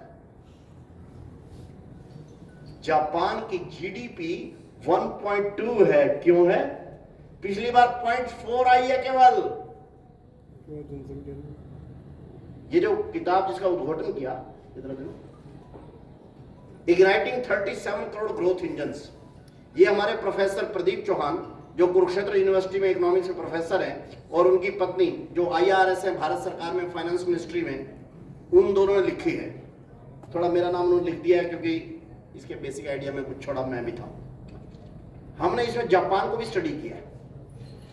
जापान की जीडीपी 1.2 है, क्यों है? पिछली बार 0.4 आई है केवल। ये जो किताब जिसका उद्घाटन किया, इग्नाइटिंग 37 करोड़ ग्रोथ इंजन्स, ये हमारे प्रोफेसर प्रदीप चौहान जो कुरुक्षेत्र यूनिवर्सिटी में इकोनॉमिक्स के प्रोफेसर हैं, और उनकी पत्नी जो IRS है भारत सरकार में फाइनेंस मिनिस्ट्री में, उन दोनों ने लिखी है। थोड़ा मेरा नाम उन्होंने लिख दिया है क्योंकि इसके बेसिक आइडिया में कुछ छोड़ा मैं भी था। हमने इसमें जापान को भी स्टडी किया है,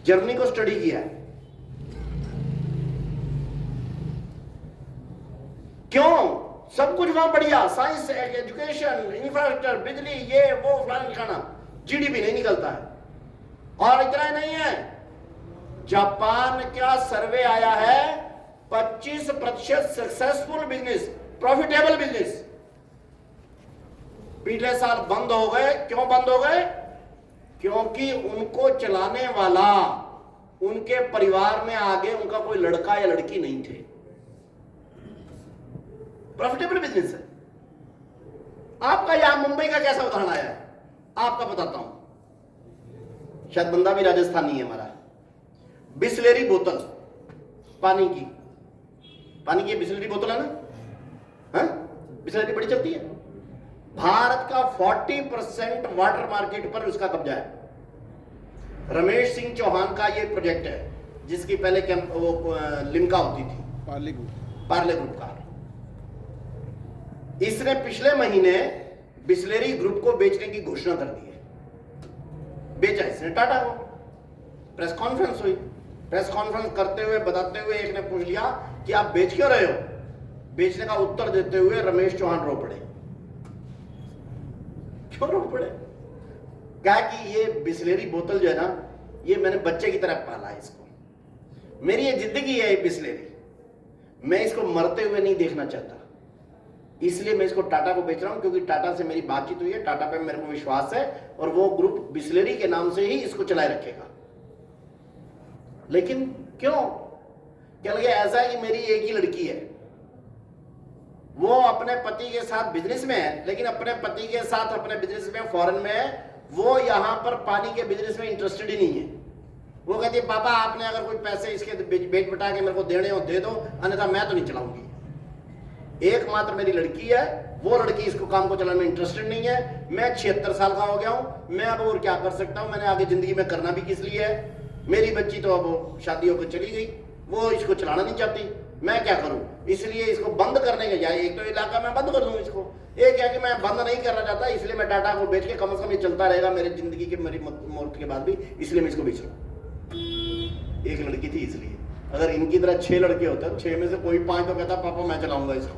जर्मनी को स्टडी किया है। क्यों? सब कुछ वहां बढ़िया, साइंस, एजुकेशन, इंफ्रास्ट्रक्चर, बिजली, ये वो फलाना खाना, GDP नहीं निकलता है। और इतना ही नहीं है, जापान का सर्वे आया है 25% सक्सेसफुल बिजनेस, प्रॉफिटेबल बिजनेस पिछले साल बंद हो गए। क्यों बंद हो गए? क्योंकि उनको चलाने वाला उनके परिवार में आगे उनका कोई लड़का या लड़की नहीं थे। प्रॉफिटेबल बिजनेस है। आपका यहां मुंबई का कैसा उदाहरण आया है आपका बताता हूं, शायद बंदा भी राजस्थानी है हमारा। बिस्लेरी बोतल, पानी की बिस्लेरी बोतल है ना, बिस्लेरी बड़ी चलती है। भारत का 40% वाटर मार्केट पर उसका कब्जा है। रमेश सिंह चौहान का ये प्रोजेक्ट है, जिसकी पहले लिम्का होती थी, पार्ले ग्रुप का। इसने पिछले महीने बिस्लेरी ग्रुप को बेचने की घोषणा कर दी है। बेचा इसने टाटा को। प्रेस कॉन्फ्रेंस हुई, प्रेस कॉन्फ्रेंस करते हुए बताते हुए एक ने पूछ लिया कि आप बेच क्यों रहे हो? बेचने का उत्तर देते हुए रमेश चौहान रो पड़े। क्यों रो पड़े? कहा कि ये बिस्लेरी बोतल जो है ना, ये मैंने बच्चे की तरह पाला है इसको, मेरी ये जिंदगी है ये बिस्लेरी, मैं इसको मरते हुए नहीं देखना चाहता, इसलिए मैं इसको टाटा को बेच रहा हूं। क्योंकि टाटा से मेरी बातचीत हुई है, टाटा पे मेरे को विश्वास है, और वो ग्रुप बिस्लेरी के नाम से ही इसको चलाए रखेगा। लेकिन क्यों? क्या लगे ऐसा है कि मेरी एक ही लड़की है, वो अपने पति के साथ बिजनेस में है, लेकिन अपने पति के साथ अपने बिजनेस में फॉरेन में है, वो यहां पर पानी के बिजनेस में इंटरेस्टेड ही नहीं है। वो कहती है पापा आपने अगर कोई पैसे इसके बेच बटा के मेरे को देने हो दे दो, अन्यथा मैं तो नहीं चलाऊंगी। एकमात्र मेरी लड़की है, वो लड़की इसको काम को चलाने में इंटरेस्टेड नहीं है। मैं 76 साल का हो गया हूं, मैं अब और क्या कर सकता हूं? मैंने आगे जिंदगी में करना भी किस लिए है? मेरी बच्ची तो अब शादी होकर चली गई, वो इसको चलाना नहीं चाहती, मैं क्या करूं? इसलिए इसको बंद करने के जाए, एक तो इलाका मैं बंद कर दूं इसको, एक है कि मैं बंद नहीं करना चाहता, इसलिए मैं टाटा को बेच के कम से कम ये चलता रहेगा मेरी जिंदगी के, मेरी मौत के बाद भी, इसलिए मैं इसको बेच रहा हूं। एक लड़की थी इसलिए। अगर इनकी तरह 6 लड़के होते, 6 में से कोई 5 तो कहता पापा मैं चलाऊंगा इसको।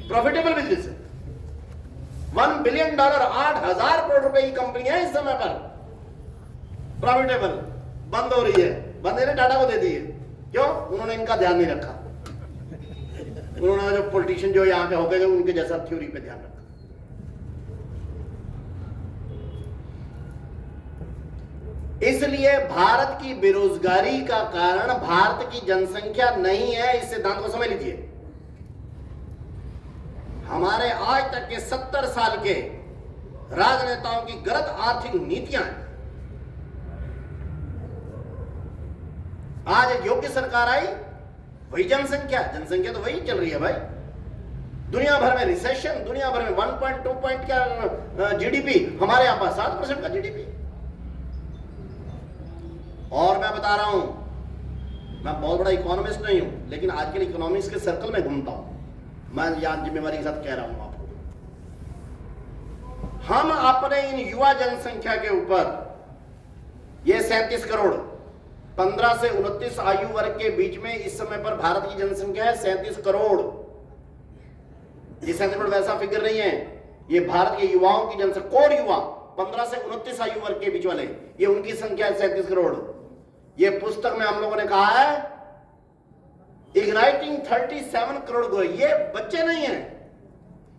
प्रॉफिटेबल बिजनेस है। $1 बिलियन, 8,000 करोड़ रुपए की कंपनी है इस समय पर, प्रॉफिटेबल। बंद हो रही है, बंद है ना, टाटा को दे दी है। क्यों? उन्होंने इनका ध्यान नहीं रखा। उन्होंने जो पॉलिटिशियन जो यहां के हो गए उनके जैसा थ्योरी पे ध्यान रखा। इसलिए भारत की बेरोजगारी का कारण भारत की जनसंख्या नहीं है, इस सिद्धांत को समझ लीजिए। हमारे आज तक के 70 साल के राजनेताओं की गलत आर्थिक नीतियां हैं। आज एक योग्य सरकार आई, वही जनसंख्या तो वही चल रही है भाई। दुनिया भर में रिसेशन, दुनिया भर में 1.2 पॉइंट का GDP, हमारे यहां पर 7% का GDP। और मैं बता रहा हूं, मैं बहुत बड़ा इकोनॉमिस्ट नहीं हूं, लेकिन आजकल इकोनॉमिक्स के सर्कल में घूमता हूं। मैं यहां जिम्मेवारी के साथ कह रहा हूं आपको, हम अपने इन युवा जनसंख्या के ऊपर, ये 37 करोड़ 15 से 29 आयु वर्ग के बीच में इस समय पर भारत की जनसंख्या है 37 करोड़। ये 37 करोड़ वैसा फिगर नहीं है, ये भारत के युवाओं की जनसंख्या, कोर युवा 15 से 29 आयु वर्ग के बीच वाले, ये उनकी संख्या है 37 करोड़। ये पुस्तक में हम लोगों ने कहा है इग्नाइटिंग 37 करोड़ ग्रोथ। ये बच्चे नहीं हैं,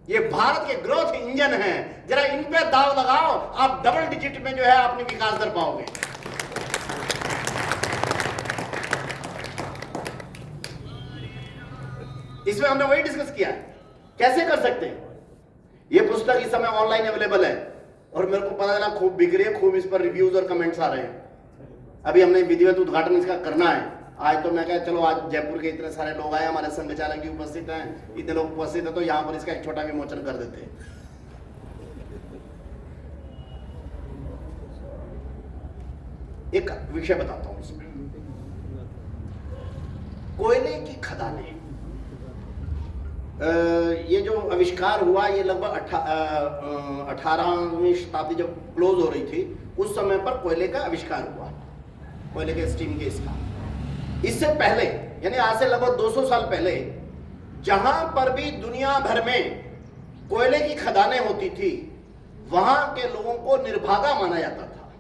ये भारत के ग्रोथ इंजन हैं। जरा इन पे दाव लगाओ, आप डबल डिजिट में जो है अपनी विकास दर पाओगे। इसमें हमने वही डिस्कस किया है, कैसे कर सकते हैं। ये पुस्तक इस समय ऑनलाइन अवेलेबल है, और मेरे को पता चला खूब बिक रही है, खूब इस पर रिव्यूज और कमेंट्स आ रहे हैं। अभी हमने विधिवत उद्घाटन इसका करना है आज। तो मैं कहा चलो आज जयपुर के इतने सारे लोग आए, हमारे संघ चालक भी उपस्थित हैं, इतने लोग उपस्थित हैं, तो यहां पर इसका एक छोटा विमोचन कर देते हैं। एक विषय बताता हूं इसमें। कोयले की खदानें, ये जो आविष्कार हुआ ये लगभग 18वीं शताब्दी जब क्लोज हो रही थी उस समय पर कोयले का आविष्कार हुआ, कोयले के स्टीम केस का। इससे पहले यानी आज से लगभग 200 साल पहले जहां पर भी दुनिया भर में कोयले की खदानें होती थी वहां के लोगों को निर्भागा माना जाता था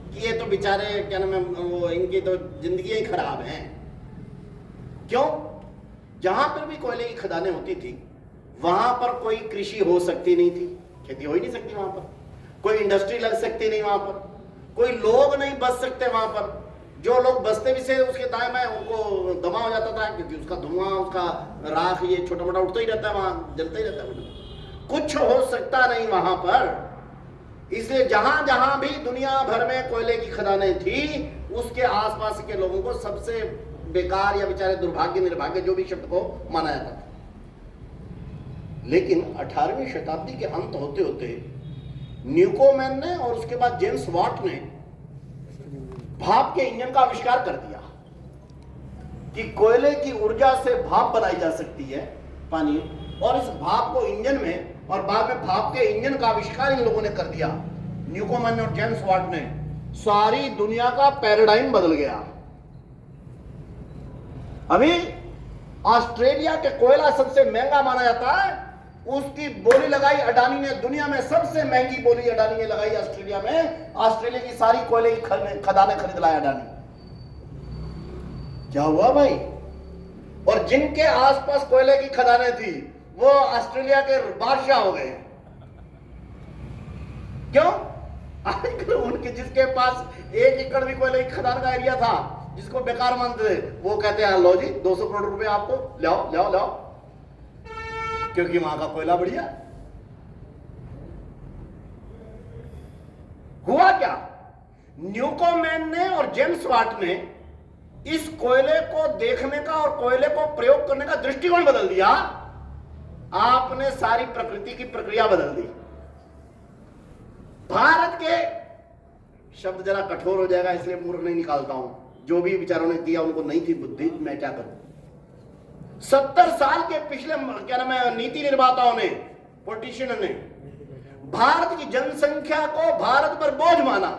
कि ये तो बेचारे क्या नाम है, वो इनकी तो जिंदगी ही खराब है। क्यों? जहां पर भी कोयले की खदानें होती थी वहां पर कोई कृषि हो सकती नहीं थी, खेती हो ही नहीं सकती वहां पर, कोई इंडस्ट्री लग सकती नहीं वहां पर, कोई लोग नहीं बस सकते वहां पर, जो लोग बसते भी से उसके दाएं बाएं उनको दमा हो जाता था क्योंकि उसका धुआं, उसका राख ये छोटा मोटा उठता ही रहता है, वहां जलता ही रहता है, कुछ हो सकता नहीं वहां पर। इसलिए जहां जहां भी दुनिया भर में कोयले की खदानें थी उसके आसपास के लोगों को सबसे बेकार या बेचारे दुर्भाग्य निर्भाग्य जो भी शब्द को माना जाता था। लेकिन 18वीं शताब्दी के अंत होते होते न्यूकोमैन ने और उसके बाद जेम्स वाट ने भाप के इंजन का आविष्कार कर दिया कि कोयले की ऊर्जा से भाप बनाई जा सकती है पानी, और इस भाप को इंजन में, और बाद में भाप के इंजन का आविष्कार इन लोगों ने कर दिया, न्यूकोमैन और जेम्स वाट ने। सारी दुनिया का पैराडाइम बदल गया। अभी ऑस्ट्रेलिया के कोयला सबसे महंगा माना जाता है, उसकी बोली लगाई अडानी ने, दुनिया में सबसे महंगी बोली अडानी ने लगाई ऑस्ट्रेलिया में। ऑस्ट्रेलिया की सारी कोयले की खदानें खरीद लाया अडानी। क्या हुआ भाई? और जिनके आसपास कोयले की खदानें थी वो ऑस्ट्रेलिया के बादशाह हो गए। क्यों? आजकल उनके जिसके पास 1 एकड़ भी कोयले की खदान का एरिया था, जिसको बेकार मानते थे, वो कहते हैं लो जी 200 करोड़ रुपए आपको, लाओ लाओ लाओ, क्योंकि वहां का कोयला बढ़िया। हुआ क्या? न्यूकोमैन ने और जेम्स वाट ने इस कोयले को देखने का और कोयले को प्रयोग करने का दृष्टिकोण बदल दिया। आपने सारी प्रकृति की प्रक्रिया बदल दी। भारत के शब्द जरा कठोर हो जाएगा इसलिए मूर्ख नहीं निकालता हूं, जो भी विचारों ने किया उनको नहीं थी बुद्धि, मैं क्या करूं। 70 साल के पिछले क्या नाम है नीति निर्माताओं ने, पॉलिटिशियन ने भारत की जनसंख्या को भारत पर बोझ माना।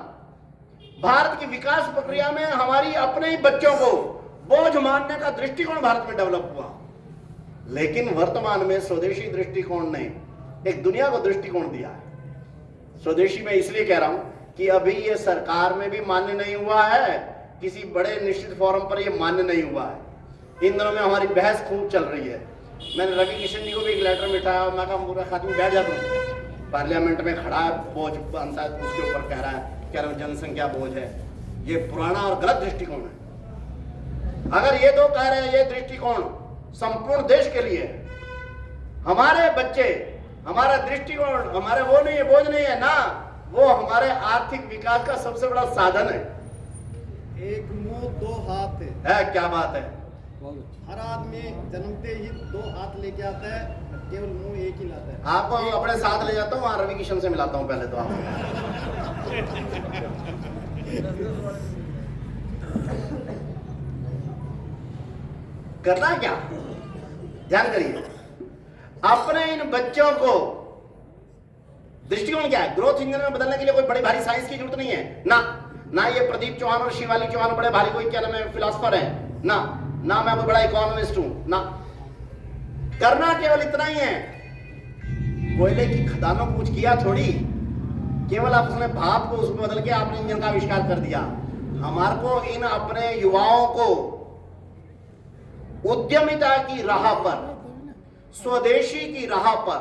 भारत की विकास प्रक्रिया में हमारी अपने ही बच्चों को बोझ मानने का दृष्टिकोण भारत में डेवलप हुआ। लेकिन वर्तमान में स्वदेशी दृष्टिकोण ने एक दुनिया को दृष्टिकोण दिया है। स्वदेशी में इसलिए कह रहा हूं कि अभी ये सरकार में भी मान्य नहीं हुआ है, किसी बड़े निश्चित फोरम पर ये मान्य नहीं हुआ है। इन दिनों में हमारी बहस खूब चल रही है। मैंने रवि किशन जी को भी एक लेटर मिठाया, मैं कहा पूरा खातिर बैठ जाता हूँ, पार्लियामेंट में खड़ा है, बोझ बनता है उसके ऊपर कह रहा है क्या जनसंख्या बोझ है। ये पुराना और गलत दृष्टिकोण है। अगर ये तो कह रहे हैं ये दृष्टिकोण संपूर्ण देश के लिए है, हमारे बच्चे, हमारा दृष्टिकोण हमारे वो नहीं है, बोझ नहीं है ना, वो हमारे आर्थिक विकास का सबसे बड़ा साधन है। एक मुंह दो हाथ है। क्या बात है? हर आदमी जन्मते ही 2 हाथ लेके आता है, केवल मुंह एक ही लाता है। आपको अपने साथ ले जाता हूँ, वहां रवि किशन से मिलाता हूँ पहले तो आप। करना क्या? ध्यान करिए, अपने इन बच्चों को दृष्टिकोण क्या है? ग्रोथ इंजन में बदलने के लिए कोई बड़ी भारी साइंस की जरूरत नहीं है ना ये प्रदीप चौहान और शिवाली चौहान बड़े भारी कोई क्या नाम है फिलोसफर है ना मैं कोई बड़ा इकोनॉमिस्ट हूं ना। करना केवल इतना ही है, कोयले की खदानों को कुछ किया थोड़ी, केवल आप उसने भाप को उसमें बदल के आपने इंजन का आविष्कार कर दिया। हमारे को इन अपने युवाओं को उद्यमिता की राह पर, स्वदेशी की राह पर,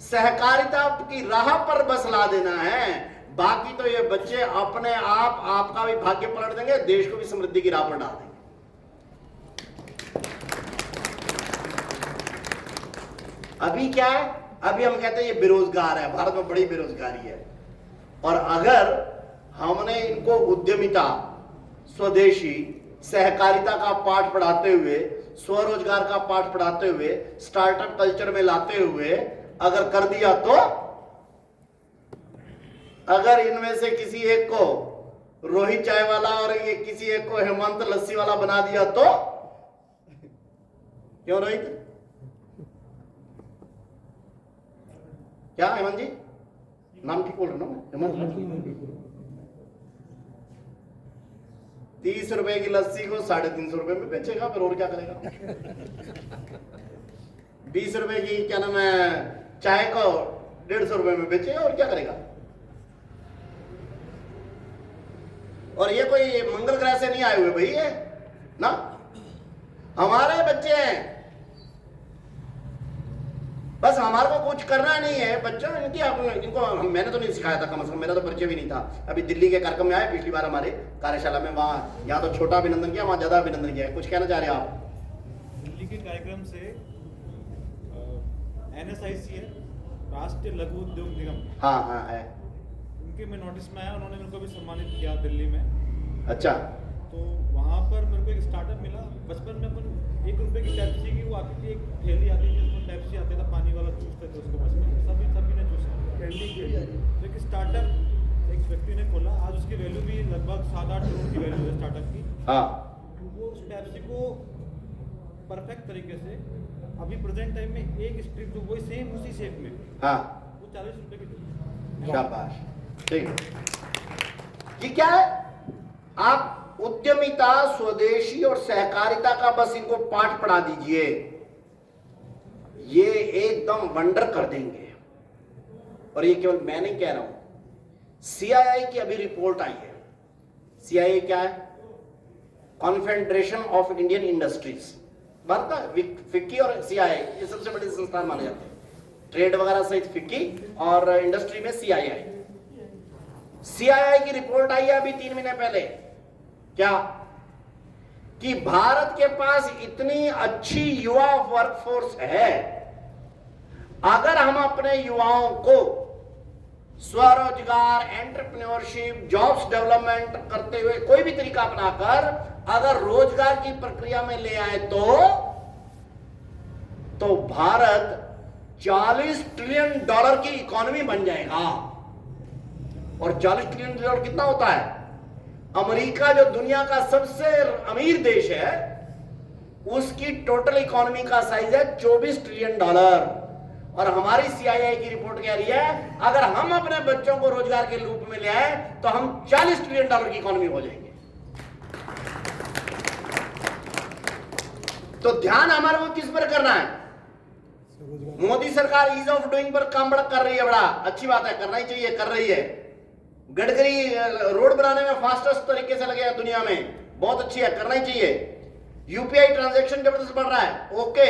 सहकारिता की राह पर बस ला देना है। बाकी तो ये बच्चे अपने आप आपका भी भाग्य पलट देंगे, देश को भी समृद्धि की राह पर डाल देंगे। अभी क्या है? अभी हम कहते हैं ये बेरोजगार है, भारत में बड़ी बेरोजगारी है। और अगर हमने इनको उद्यमिता, स्वदेशी, सहकारिता का पाठ पढ़ाते हुए, स्वरोजगार का पाठ पढ़ाते हुए, स्टार्टअप कल्चर में लाते हुए अगर कर दिया तो, अगर इनमें से किसी एक को रोहित चाय वाला और ये किसी एक को हेमंत लस्सी वाला बना दिया तो क्यों रोहित? क्या हेमंत जी नाम ठीक बोल रहा हूं हेमंत? 30 रुपए की लस्सी को 350 रुपए में बेचेगा, फिर और क्या करेगा? 20 रुपए की क्या नाम है चाय को 150 रुपए में बेचेगा, और क्या करेगा? और ये कोई मंगल ग्रह से नहीं आए हुए भाई, ये ना हमारे बच्चे हैं, बस हमारे को कुछ करना नहीं है बच्चों। इनको मैंने तो नहीं सिखाया था, कम से कम मेरा तो परिचय भी नहीं था। अभी दिल्ली के कार्यक्रम में आए पिछली बार हमारे कार्यशाला में, वहाँ यहाँ तो छोटा अभिनंदन किया, वहाँ ज्यादा अभिनंदन किया है। कुछ कहना चाह रहे हैं आप? दिल्ली के कार्यक्रम से NSIC है, राष्ट्रीय लघु उद्योग निगम, हाँ हाँ है, उनके मैं नोटिस में आया, उन्होंने मेरे को भी सम्मानित किया दिल्ली में। अच्छा। तो वहाँ पर मेरे को एक स्टार्टअप मिला। बचपन में अपन 1 रुपए की पेप्सी की वो आती थी, एक थैली आती थी, उसमें पेप्सी आता था, पानी वाला चूसते थे उसको, बचपन सभी ने चूसा कैंडी के। तो एक स्टार्टअप एक व्यक्ति ने खोला, आज उसकी वैल्यू भी लगभग 7-8 करोड़ की वैल्यू है स्टार्टअप की। हाँ। वो उस पेप्सी को परफेक्ट तरीके से अभी प्रेजेंट टाइम में एक स्ट्रिप जो वही सेम उसी शेप में, हाँ, वो 40 रुपए की थी। शाबाश, ठीक। ये क्या है? आप उद्यमिता, स्वदेशी और सहकारिता का बस इनको पाठ पढ़ा दीजिए, ये एकदम वंडर कर देंगे। और ये केवल मैं नहीं कह रहा हूं, CII की अभी रिपोर्ट आई है। CII क्या है? Confederation of Indian industries. बात ना, फिक्की और CII ये सबसे बड़ी संस्थान माने जाते हैं, ट्रेड वगैरह सहित फिक्की और इंडस्ट्री में CII। CII की रिपोर्ट आई है अभी 3 महीने पहले, क्या कि भारत के पास इतनी अच्छी युवा वर्कफोर्स है, अगर हम अपने युवाओं को स्वरोजगार, एंटरप्रेन्योरशिप, जॉब्स डेवलपमेंट करते हुए कोई भी तरीका अपनाकर अगर रोजगार की प्रक्रिया में ले आए तो भारत $40 ट्रिलियन की इकोनॉमी बन जाएगा। और $40 ट्रिलियन कितना होता है? अमेरिका जो दुनिया का सबसे अमीर देश है, उसकी टोटल इकोनॉमी का साइज है $24 ट्रिलियन। और हमारी CII की रिपोर्ट कह रही है अगर हम अपने बच्चों को रोजगार के रूप में ले आए तो हम $40 ट्रिलियन की इकोनॉमी हो जाएंगे। तो ध्यान हमारे को किस पर करना है? मोदी सरकार ईज ऑफ डूइंग पर काम बड़ा कर रही है, बड़ा अच्छी बात है, करना ही चाहिए, कर रही है। गडकरी रोड बनाने में फास्टेस्ट तरीके से लगे हैं दुनिया में, बहुत अच्छी है, करना ही चाहिए। UPI ट्रांजैक्शन जबरदस्त बढ़ रहा है, ओके।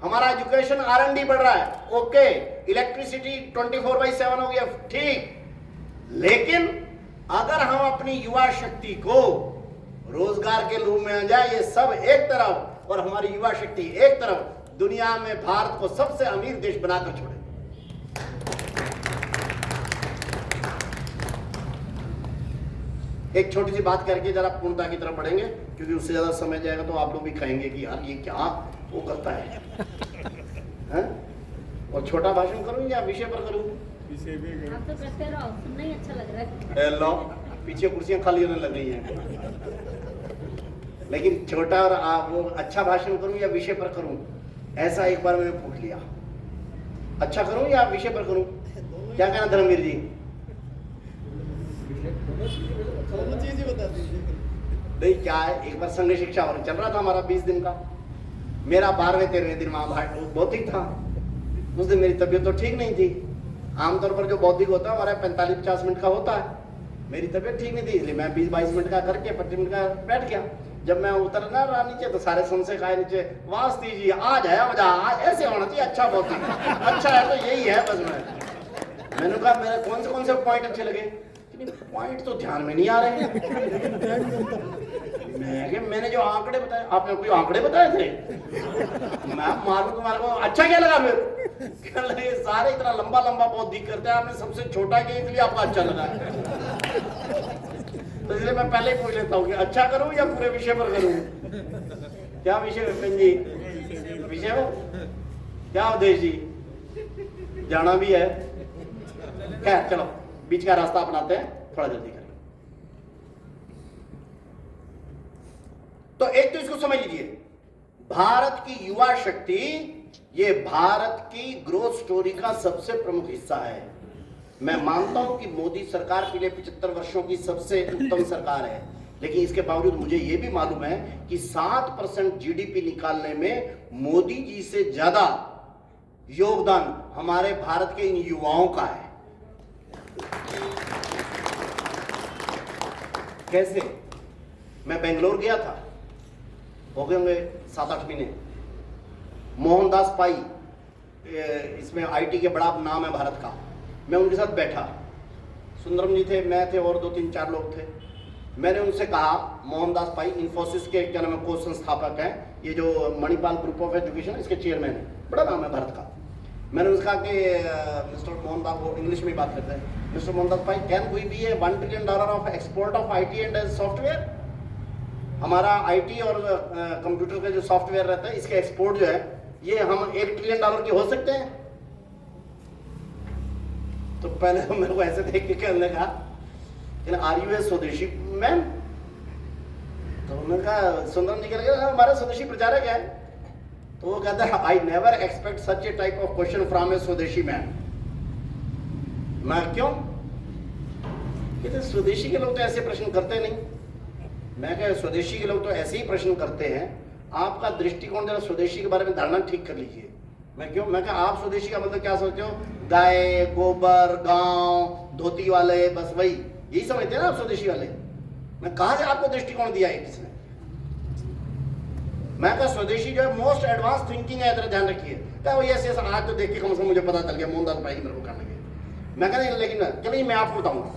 हमारा एजुकेशन R&D बढ़ रहा है, ओके। इलेक्ट्रिसिटी 24/7 हो गया, ठीक। लेकिन अगर हम अपनी युवा शक्ति को रोजगार के रूप में आ जाए, ये सब एक तरफ और हमारी युवा शक्ति एक तरफ, दुनिया में भारत को सबसे अमीर देश बनाकर छोड़े। एक छोटी सी बात करके जरा पूर्णता की तरफ बढ़ेंगे, क्योंकि उससे ज्यादा समय जाएगा तो आप लोग भी कहेंगे कि यार ये क्या वो करता है, हैं? और छोटा भाषण करूं या विषय पर करूं? आप तो करते रहो, सुनना ही अच्छा लग रहा है। हेलो, पीछे कुर्सियां खाली होने लग गई हैं। लेकिन छोटा और वो अच्छा भाषण करूं या विषय पर करूं, ऐसा एक बार मैंने पूछ लिया। अच्छा करूं या विषय पर करूं? क्या कहना धर्मवीर जी? चीज ही बता दीजिए। नहीं, क्या है, एक बार संघ शिक्षा और चल रहा था हमारा 20 दिन का, मेरा 12वें-13वें दिन वहां बौद्धिक था। उस दिन मेरी तबीयत तो ठीक नहीं थी। आमतौर पर जो बौद्धिक होता है हमारा 45-50 मिनट का होता है, मेरी तबीयत ठीक नहीं थी, इसलिए मैं 20-22 मिनट का करके 25 मिनट का बैठ गया। जब मैं उतरना रहा नीचे तो सारे संशय खाए नीचे, वास्ती जी आज आया मजा, आज ऐसे होना चाहिए, अच्छा बौद्धिक, अच्छा है तो यही है बस। मैंने कहा मेरे कौन से पॉइंट अच्छे लगे? पॉइंट तो ध्यान में नहीं आ रहे हैं। मैंने जो आंकड़े बताए, आपने कोई आंकड़े बताए थे? मैं मारू तुम्हारे को, अच्छा क्या लगा? फिर सारे इतना लंबा बौद्धिक करते हैं, आपने सबसे छोटा किया इसलिए आपको अच्छा लगा। तो इसलिए मैं पहले ही पूछ लेता हूँ कि अच्छा करूँ या पूरे विषय पर करूँ? क्या विषय विपिन जी? विषय हो क्या उद्देश्य जी? जाना भी है, क्या? चलो बीच का रास्ता अपनाते हैं, थोड़ा जल्दी करें। तो एक तो इसको समझ लीजिए, भारत की युवा शक्ति ये भारत की ग्रोथ स्टोरी का सबसे प्रमुख हिस्सा है। मैं मानता हूं कि मोदी सरकार पिछले 75 वर्षों की सबसे उत्तम सरकार है, लेकिन इसके बावजूद मुझे यह भी मालूम है कि 7% जीडीपी निकालने में मोदी जी से ज्यादा योगदान हमारे भारत के इन युवाओं का है। कैसे? मैं बेंगलोर गया था, हो गए होंगे 7-8 महीने। मोहनदास पाई, इसमें आईटी के बड़ा नाम है भारत का, मैं उनके साथ बैठा, सुंदरम जी थे, मैं थे और 2-3-4 लोग थे। मैंने उनसे कहा, मोहनदास पाई इन्फोसिस के क्या नाम है को संस्थापक हैं, ये जो मणिपाल ग्रुप ऑफ एजुकेशन इसके चेयरमैन है, बड़ा नाम है भारत का। मैंने उनसे कहा कि मिस्टर मोहनदास, वो इंग्लिश में बात करते हैं, mister Mohandas Pai, can we be a $1 trillion of export of IT and software? हमारा आईटी और कंप्यूटर का जो सॉफ्टवेयर रहता है इसके एक्सपोर्ट जो है ये हम $1 ट्रिलियन की हो सकते हैं? तो पहले मेरे को ऐसे देख के कहने लगा कि are U A swadeshi man? तो उन्होंने कहा, सुंदरम जी के लगे हमारा स्वदेशी प्रचारक है। तो वो कहता है, I never expect such a type of question from a swadeshi man. मैं क्यों? कहते स्वदेशी के लोग तो ऐसे प्रश्न करते नहीं। मैं कहा स्वदेशी के लोग तो ऐसे ही प्रश्न करते हैं, आपका दृष्टिकोण जरा स्वदेशी के बारे में धारणा ठीक कर लीजिए। मैं क्यों? मैं कहा आप स्वदेशी का मतलब क्या सोचते हो? गाय, गोबर, गांव, धोती वाले, बस वही, यही समझते हैं ना आप स्वदेशी वाले। मैं कहा से आपको दृष्टिकोण दिया है किसने? मैं कहा स्वदेशी जो है मोस्ट एडवांस थिंकिंग है, ध्यान रखिए। क्या वो ऐसे आज तो देख के कम से कम मुझे पता चल गया, मोहनदास भाई मेरे को करने के। मैं कहता लेकिन चलिए मैं आपको बताऊंगा,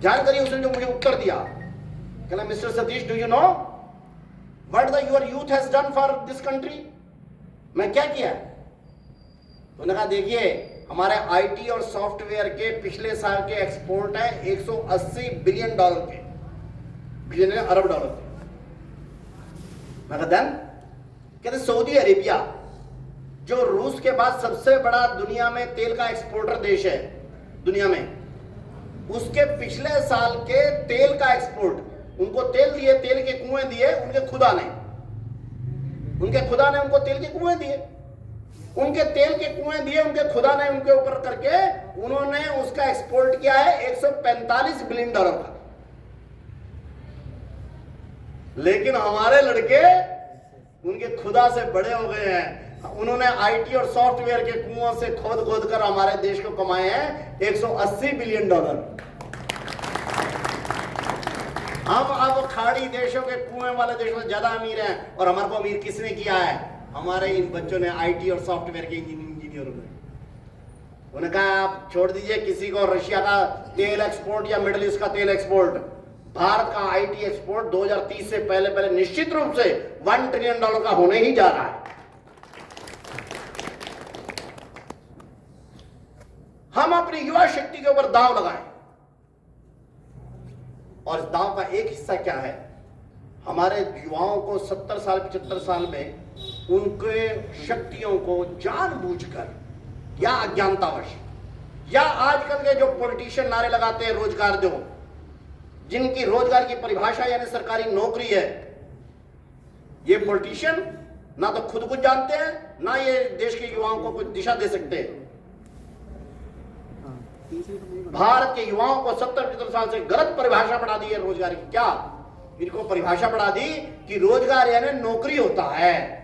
जानकारी उसने जो मुझे उत्तर दिया, कहना mister Satish, do you know what the your youth has done for this country? मैं क्या किया? तो उन्होंने कहा देखिए हमारे आईटी और सॉफ्टवेयर के पिछले साल के एक्सपोर्ट है $180 बिलियन के, बिलियन अरब डॉलर के। मैं कहा देन? कहते सऊदी अरेबिया जो रूस के बाद सबसे बड़ा दुनिया में तेल का एक्सपोर्टर देश है दुनिया में, उसके पिछले साल के तेल का एक्सपोर्ट, उनको तेल दिए, तेल के कुएं दिए उनके खुदा ने उनको तेल के कुएं दिए, उनके तेल के कुएं दिए उनके खुदा ने उनके ऊपर करके उन्होंने उसका एक्सपोर्ट किया है $145 बिलियन का। लेकिन हमारे लड़के उनके खुदा से बड़े हो गए हैं, उन्होंने आईटी और सॉफ्टवेयर के कुओं से खोद खोद कर हमारे देश को कमाए हैं $180 बिलियन। हम अब खाड़ी देशों के कुएं वाले देशों में ज्यादा अमीर हैं, और हमारे को अमीर किसने किया है? हमारे इन बच्चों ने, आईटी और सॉफ्टवेयर के इंजीनियरों ने। उन्होंने कहा आप छोड़ दीजिए किसी को रशिया का तेल एक्सपोर्ट या मिडिल ईस्ट का तेल एक्सपोर्ट, भारत का आईटी एक्सपोर्ट 2030 से पहले निश्चित रूप से $1 ट्रिलियन का होने ही जा रहा है। हम अपनी युवा शक्ति के ऊपर दांव लगाएं, और इस दांव का एक हिस्सा क्या है? हमारे युवाओं को 70 साल 75 साल में उनके शक्तियों को जानबूझकर या अज्ञानतावश, या आजकल के जो पॉलिटिशियन नारे लगाते हैं रोजगार दो, जिनकी रोजगार की परिभाषा यानी सरकारी नौकरी है, ये पॉलिटिशियन ना तो खुद कुछ जानते हैं, ना ये देश के युवाओं को कुछ दिशा दे सकते हैं। भारत के युवाओं को 70-75 साल से गलत परिभाषा पढ़ा दी है रोजगार की। क्या इनको परिभाषा पढ़ा दी कि रोजगार यानी नौकरी होता है,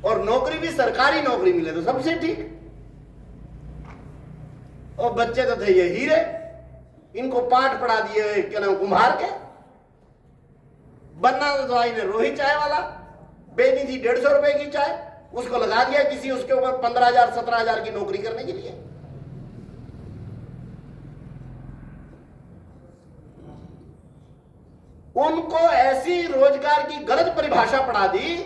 और नौकरी भी सरकारी नौकरी मिले तो सबसे ठीक। और बच्चे तो थे ये हीरे, इनको पाठ पढ़ा दिए क्या नाम कुम्हार के। बनना तो था इन्हें रोही चाय वाला, बेनी थी 150 रुपए की चाय, उसको लगा दिया किसी उसके ऊपर 15,000-17,000 की नौकरी करने के लिए। उनको ऐसी रोजगार की गलत परिभाषा पढ़ा दी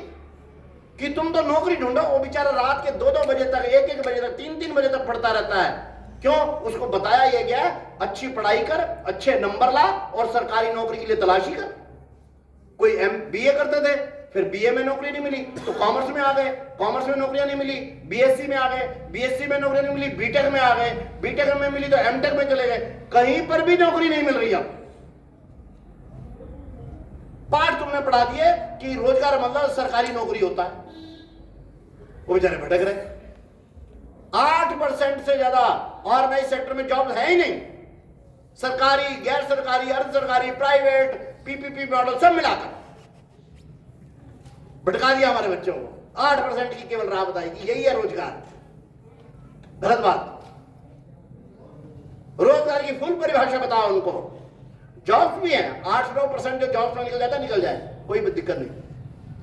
कि तुम तो नौकरी ढूंढो। वो बेचारा रात के 2-2 बजे तक, 1-1 बजे तक, 3-3 बजे तक पढ़ता रहता है। क्यों? उसको बताया यह गया अच्छी पढ़ाई कर, अच्छे नंबर ला और सरकारी नौकरी के लिए तलाशी कर। कोई बीए करते थे, फिर बीए में नौकरी नहीं मिली तो कॉमर्स में आ गए, कॉमर्स में नौकरियां नहीं मिली, बीएससी में आ गए, बीएससी में नौकरी नहीं मिली, बीटेक में आ गए, बीटेक में मिली तो एमटेक में चले गए। कहीं पर भी नौकरी नहीं मिल रही। अब पाठ तुम उन्होंने पढ़ा दिए कि रोजगार मतलब सरकारी नौकरी होता है, वो बेचारे भटक रहे। 8% से ज्यादा ऑर्गेनाइज सेक्टर में जॉब है ही नहीं, सरकारी, गैर सरकारी, अर्ध सरकारी, प्राइवेट, पीपीपी मॉडल सब मिलाकर भटका दिया हमारे बच्चों को। 8% की केवल राह बताई कि यही है रोजगार। गलत बात। रोजगार की फुल परिभाषा बताओ उनको। जॉब्स भी है, 8-9% जो जॉब्स में निकल जाता है निकल जाए, कोई दिक्कत नहीं,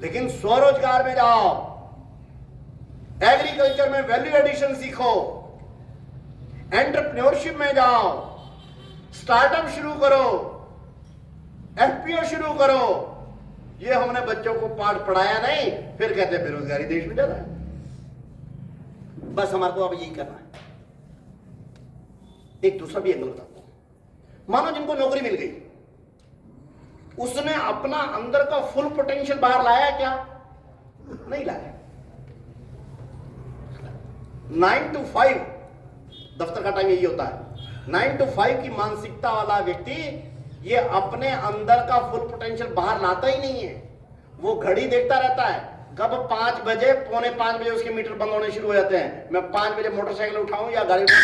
लेकिन स्वरोजगार में जाओ, एग्रीकल्चर में वैल्यू एडिशन सीखो, एंटरप्रेन्योरशिप में जाओ, स्टार्टअप शुरू करो, एफपीओ शुरू करो। ये हमने बच्चों को पाठ पढ़ाया नहीं, फिर कहते हैं बेरोजगारी देश में ज्यादा है। बस हमारे को अब यही करना है। एक दूसरा भी एंगल बताता हूं। मानो जिनको नौकरी मिल गई, उसने अपना अंदर का फुल पोटेंशियल बाहर लाया क्या? नहीं लाया। 9 to 5 दफ्तर का टाइम यही होता है। 9 to 5 की मानसिकता वाला व्यक्ति ये अपने अंदर का फुल पोटेंशियल बाहर लाता ही नहीं है। वो घड़ी देखता रहता है, कब 5 बजे, 4:45 बजे उसके मीटर बंद होने शुरू हो जाते हैं। मैं 5 बजे मोटरसाइकिल उठाऊं या गाड़ी उठाऊं।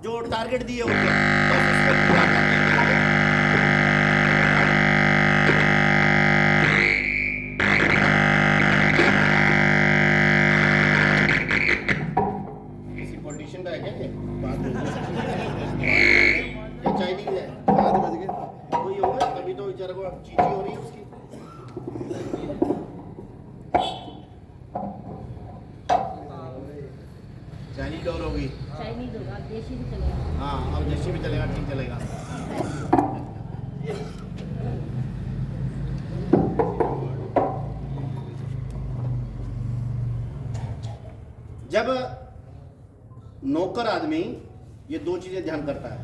जो टारगेट दिए होते हैं पॉलिटिशियन का है क्या? चाइनीज है, कोई होगा तभी तो बेचारे को चीची हो रही है उसकी। चाइनीज डोर होगी, चाइनीज होगा, देशी भी चलेगा। हाँ अब देशी भी चलेगा, ठीक चलेगा। जब नौकर आदमी ये 2 चीजें ध्यान करता है,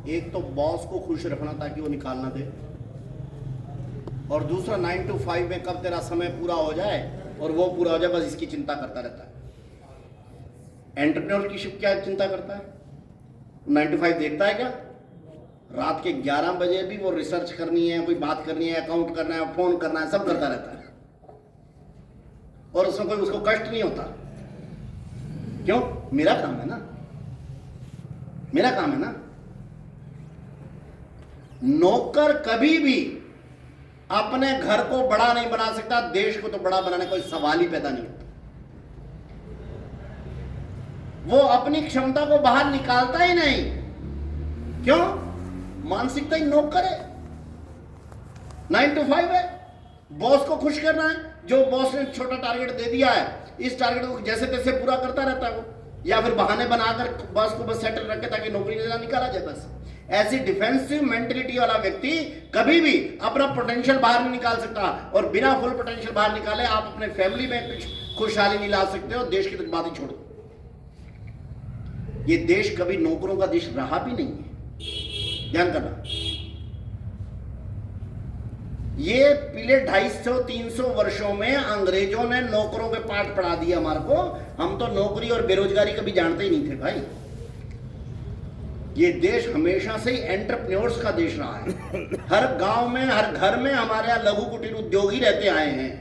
एक तो बॉस को खुश रखना ताकि वो निकाल ना दे, और दूसरा 9 to 5 में कब तेरा समय पूरा हो जाए और वो पूरा हो जाए, बस इसकी चिंता करता रहता है। एंटरप्रेन्योरशिप क्या चिंता करता है? 9 to 5 देखता है क्या? रात के 11 बजे भी वो रिसर्च करनी है, कोई बात करनी है, अकाउंट करना है, फोन करना है, सब करता रहता है, और उसमें कोई उसको कष्ट नहीं होता। क्यों? मेरा काम है ना, मेरा काम है ना। नौकर कभी भी अपने घर को बड़ा नहीं बना सकता, देश को तो बड़ा बनाने का कोई सवाल ही पैदा नहीं होता। वो अपनी क्षमता को बाहर निकालता ही नहीं। क्यों? मानसिकता ही नौकर है, 9 to 5 है, बॉस को खुश करना है। जो बॉस ने छोटा टारगेट दे दिया है, इस टारगेट को जैसे तैसे पूरा करता रहता है वो, या फिर बहाने बनाकर बॉस को बस सेटल रखे ताकि नौकरी ना निकाला जाए। बस ऐसी डिफेंसिव मेंटेलिटी वाला व्यक्ति कभी भी अपना पोटेंशियल बाहर नहीं निकाल सकता, और बिना फुल पोटेंशियल बाहर निकाले आप अपने फैमिली में कुछ खुशहाली नहीं ला सकते हो। देश की तो बात ही छोड़ो। ये देश कभी नौकरों का देश रहा भी नहीं है, ध्यान करना। ये पिछले 250-300 वर्षों में अंग्रेजों ने नौकरों के पाठ पढ़ा दिया हमारे को। हम तो नौकरी और बेरोजगारी कभी जानते ही नहीं थे भाई। ये देश हमेशा से ही एंटरप्रेन्योर्स का देश रहा है। हर गांव में, हर घर में हमारे यहाँ लघु कुटीर उद्योग ही रहते आए हैं।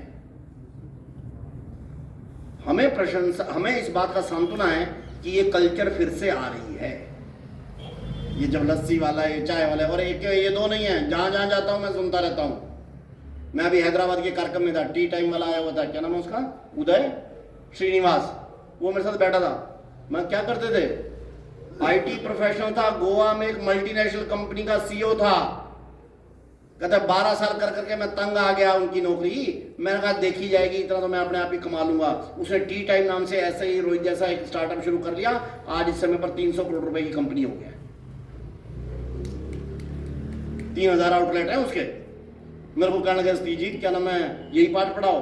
हमें प्रशंसा, हमें इस बात का सांत्वना है कि ये कल्चर फिर से आ रही है। ये जब लस्सी वाला, ये चाय वाला, और एक ये 2 नहीं है, जहां जहां जाता हूं मैं सुनता रहता हूं। मैं अभी हैदराबाद के कार्यक्रम में था, टी टाइम वाला आया हुआ था, क्या नाम है उसका, उदय श्रीनिवास, वो मेरे साथ बैठा था। मैं क्या करते थे, आईटी प्रोफेशनल था, गोवा में एक मल्टीनेशनल कंपनी का सीईओ था। कहता 12 साल कर करके मैं तंग आ गया उनकी नौकरी। मैंने कहा देखी जाएगी, इतना तो मैं अपने आप ही कमा लूंगा। उसने टी टाइम नाम से ऐसे ही रोहित जैसा एक स्टार्टअप शुरू कर लिया। आज इस समय पर 300 करोड़ रुपए की कंपनी हो गया, 3000 आउटलेट है उसके। मेरे को कहने लगे सतीश जी क्या नाम है, यही पाठ पढ़ाओ।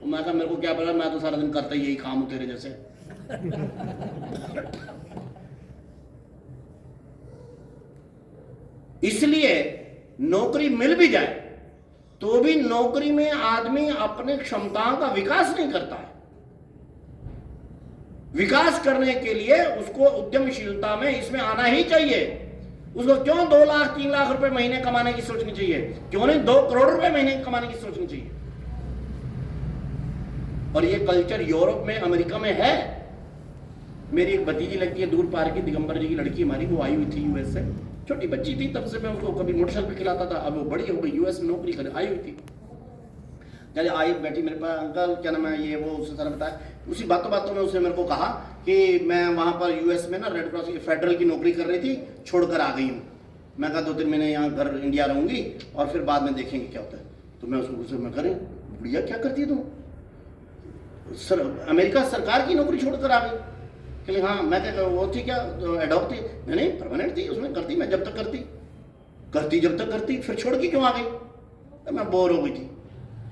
मैं कहा मेरे को क्या पता, मैं तो सारा दिन करता ही यही काम हूं तेरे जैसे। इसलिए नौकरी मिल भी जाए तो भी नौकरी में आदमी अपने क्षमताओं का विकास नहीं करता है। विकास करने के लिए उसको उद्यमशीलता में इसमें आना ही चाहिए। उसको क्यों 2 लाख 3 लाख रुपए महीने कमाने की सोचनी चाहिए, क्यों नहीं 2 करोड़ रुपए महीने कमाने की सोचनी चाहिए। और ये कल्चर यूरोप में, अमेरिका में है। मेरी एक भतीजी लगती है दूर पार की, दिगंबर जी की लड़की हमारी, वो आई हुई थी यूएस से, छोटी बच्ची थी तब से मैं उसको कभी मोटरसाइकिल खिलाता था, अब वो बड़ी हो गई, यूएस में नौकरी कर आई हुई थी। चले आई बैठी मेरे पास, अंकल क्या नाम है, ये वो उसने सारा बताया। उसी बातों बातों में उसने मेरे को कहा कि मैं वहाँ पर यूएस में ना रेड क्रॉस की फेडरल की नौकरी कर रही थी, छोड़कर आ गई हूँ। मैं कहा 2-3 महीने यहाँ घर इंडिया रहूँगी और फिर बाद में देखेंगे क्या होता है। तो मैं उसको मैं करें बुढ़िया क्या करती है तुम, अमेरिका सरकार की नौकरी छोड़कर आ गई। कहले हाँ, मैं क्या वो थी क्या एडॉप्ट थी, नहीं परमानेंट थी, उसमें करती मैं जब तक करती जब तक करती, फिर छोड़ के क्यों आ गई। तो मैं बोर हो गई थी।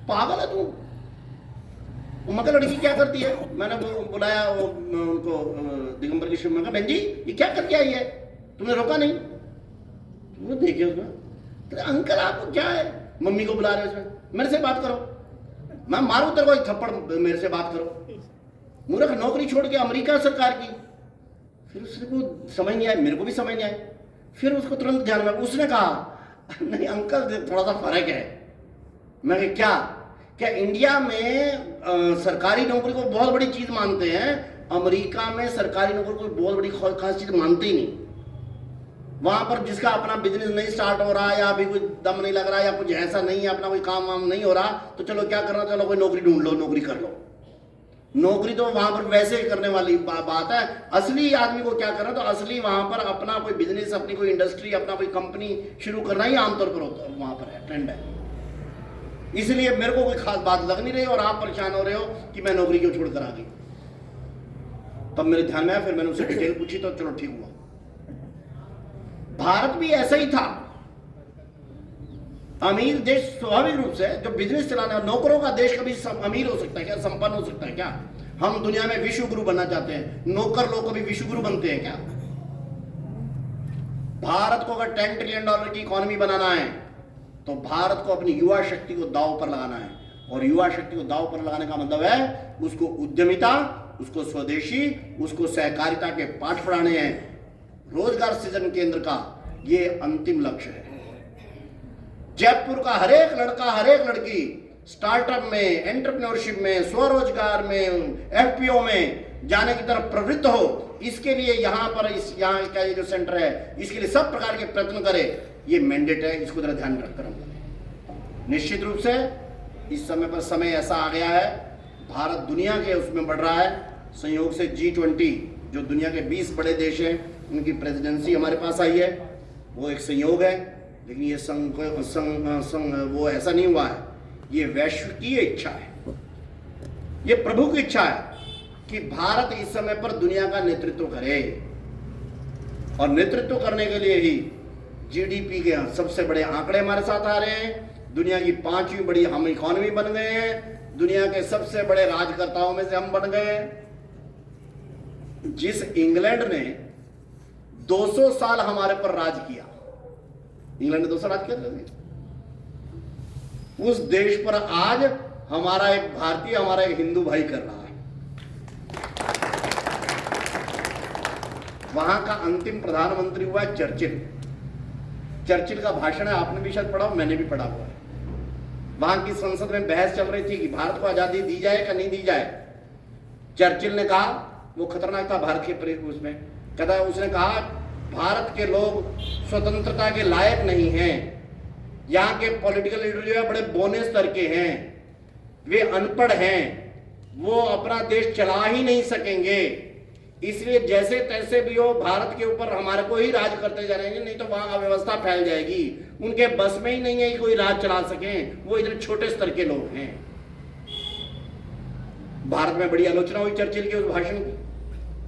पागल है तू, मगर लड़की क्या करती है। मैंने बुलाया उनको दिगंबर की शिव में, कहा बहन जी ये क्या करके आई है, तुमने रोका नहीं। वो देखे उसमें, तो अंकल आपको क्या है, मम्मी को बुला रहे उसमें, मेरे से बात करो, मैं मारूं तेरे को एक थप्पड़, मेरे से बात करो। मूर्ख, नौकरी छोड़ के अमेरिका सरकार की। फिर उसको समझ नहीं आया, मेरे को भी समझ नहीं आया। फिर उसको तुरंत ध्यान में, उसने कहा नहीं अंकल थोड़ा सा फर्क है। मैं क्या इंडिया में सरकारी नौकरी को बहुत बड़ी चीज मानते हैं, अमेरिका में सरकारी नौकरी को बहुत बड़ी खास चीज मानते ही नहीं। वहां पर जिसका अपना बिजनेस नहीं स्टार्ट हो रहा, या अभी कोई दम नहीं लग रहा, या कुछ ऐसा नहीं है, अपना कोई काम वाम नहीं हो रहा, तो चलो क्या करना, चलो कोई नौकरी ढूंढ लो, नौकरी कर लो। नौकरी तो वहां पर वैसे ही करने वाली बात है। असली आदमी को क्या करना, तो असली वहां पर अपना कोई बिजनेस, अपनी कोई इंडस्ट्री, अपना कोई कंपनी शुरू करना ही आमतौर पर होता है, वहां पर है, ट्रेंड है। इसलिए मेरे को कोई खास बात लग नहीं रही और आप परेशान हो रहे हो कि मैं नौकरी क्यों छोड़कर आ गई। तब मेरे ध्यान में आया, फिर मैंने उससे डिटेल पूछी तो चलो ठीक हुआ। भारत भी ऐसा ही था, अमीर देश स्वाभाविक रूप से, जो बिजनेस चलाने, नौकरों का देश कभी अमीर हो सकता है क्या, संपन्न हो सकता है क्या। हम दुनिया में विश्व गुरु बनना चाहते हैं, नौकर लोग कभी विश्व गुरु बनते हैं क्या। भारत को अगर $10 ट्रिलियन की इकोनॉमी बनाना है तो भारत को अपनी युवा शक्ति को दांव पर लगाना है। और युवा शक्ति को दांव पर लगाने का मतलब है उसको उद्यमिता, उसको स्वदेशी, उसको सहकारिता के पाठ पढ़ाने हैं। रोजगार सृजन केंद्र का ये अंतिम लक्ष्य है। जयपुर का हर एक लड़का, हर एक लड़की स्टार्टअप में, एंटरप्रेन्योरशिप में, स्वरोजगार में, एफपीओ में जाने की तरफ प्रवृत्त हो, इसके लिए यहाँ पर यहाँ का ये जो सेंटर है, इसके लिए सब प्रकार के प्रयत्न करे। ये मैंडेट है, इसको जरा ध्यान रखकर हम करें। निश्चित रूप से इस समय पर समय ऐसा आ गया है, भारत दुनिया के उसमें बढ़ रहा है। संयोग से G20 जो दुनिया के 20 बड़े देश हैं, उनकी प्रेसिडेंसी हमारे पास आई है। वो एक संयोग है, लेकिन ये वो ऐसा नहीं हुआ है, ये वैश्विकीय इच्छा है, ये प्रभु की इच्छा है कि भारत इस समय पर दुनिया का नेतृत्व करे। और नेतृत्व करने के लिए ही जीडीपी के सबसे बड़े आंकड़े हमारे साथ आ रहे हैं। दुनिया की 5वीं बड़ी हम इकोनॉमी बन गए हैं, दुनिया के सबसे बड़े राजकर्ताओं में से हम बन गए हैं। जिस इंग्लैंड ने 200 साल हमारे पर राज किया, इंग्लैंड ने 200 राज किया, उस देश पर आज हमारा एक भारतीय, हमारा एक हिंदू भाई कर रहा है। वहां का अंतिम प्रधानमंत्री हुआ चर्चिल। चर्चिल का भाषण है, आपने भी शायद पढ़ा, मैंने भी पढ़ा हुआ है। वहां की संसद में बहस चल रही थी कि भारत को आजादी दी जाए या नहीं दी जाए। चर्चिल ने कहा, वो खतरनाक था भारत के उसमें, कहता उसने कहा भारत के लोग स्वतंत्रता के लायक नहीं हैं, यहाँ के पॉलिटिकल लीडर जो है बड़े बौने स्तर के हैं, वे अनपढ़ हैं, वो अपना देश चला ही नहीं सकेंगे, इसलिए जैसे तैसे भी हो भारत के ऊपर हमारे को ही राज करते जा रहे हैं, नहीं तो वहां अव्यवस्था फैल जाएगी। उनके बस में ही नहीं है कि कोई राज चला सके, वो इतने छोटे स्तर के लोग हैं। भारत में बड़ी आलोचना हुई चर्चिल के उस भाषण की,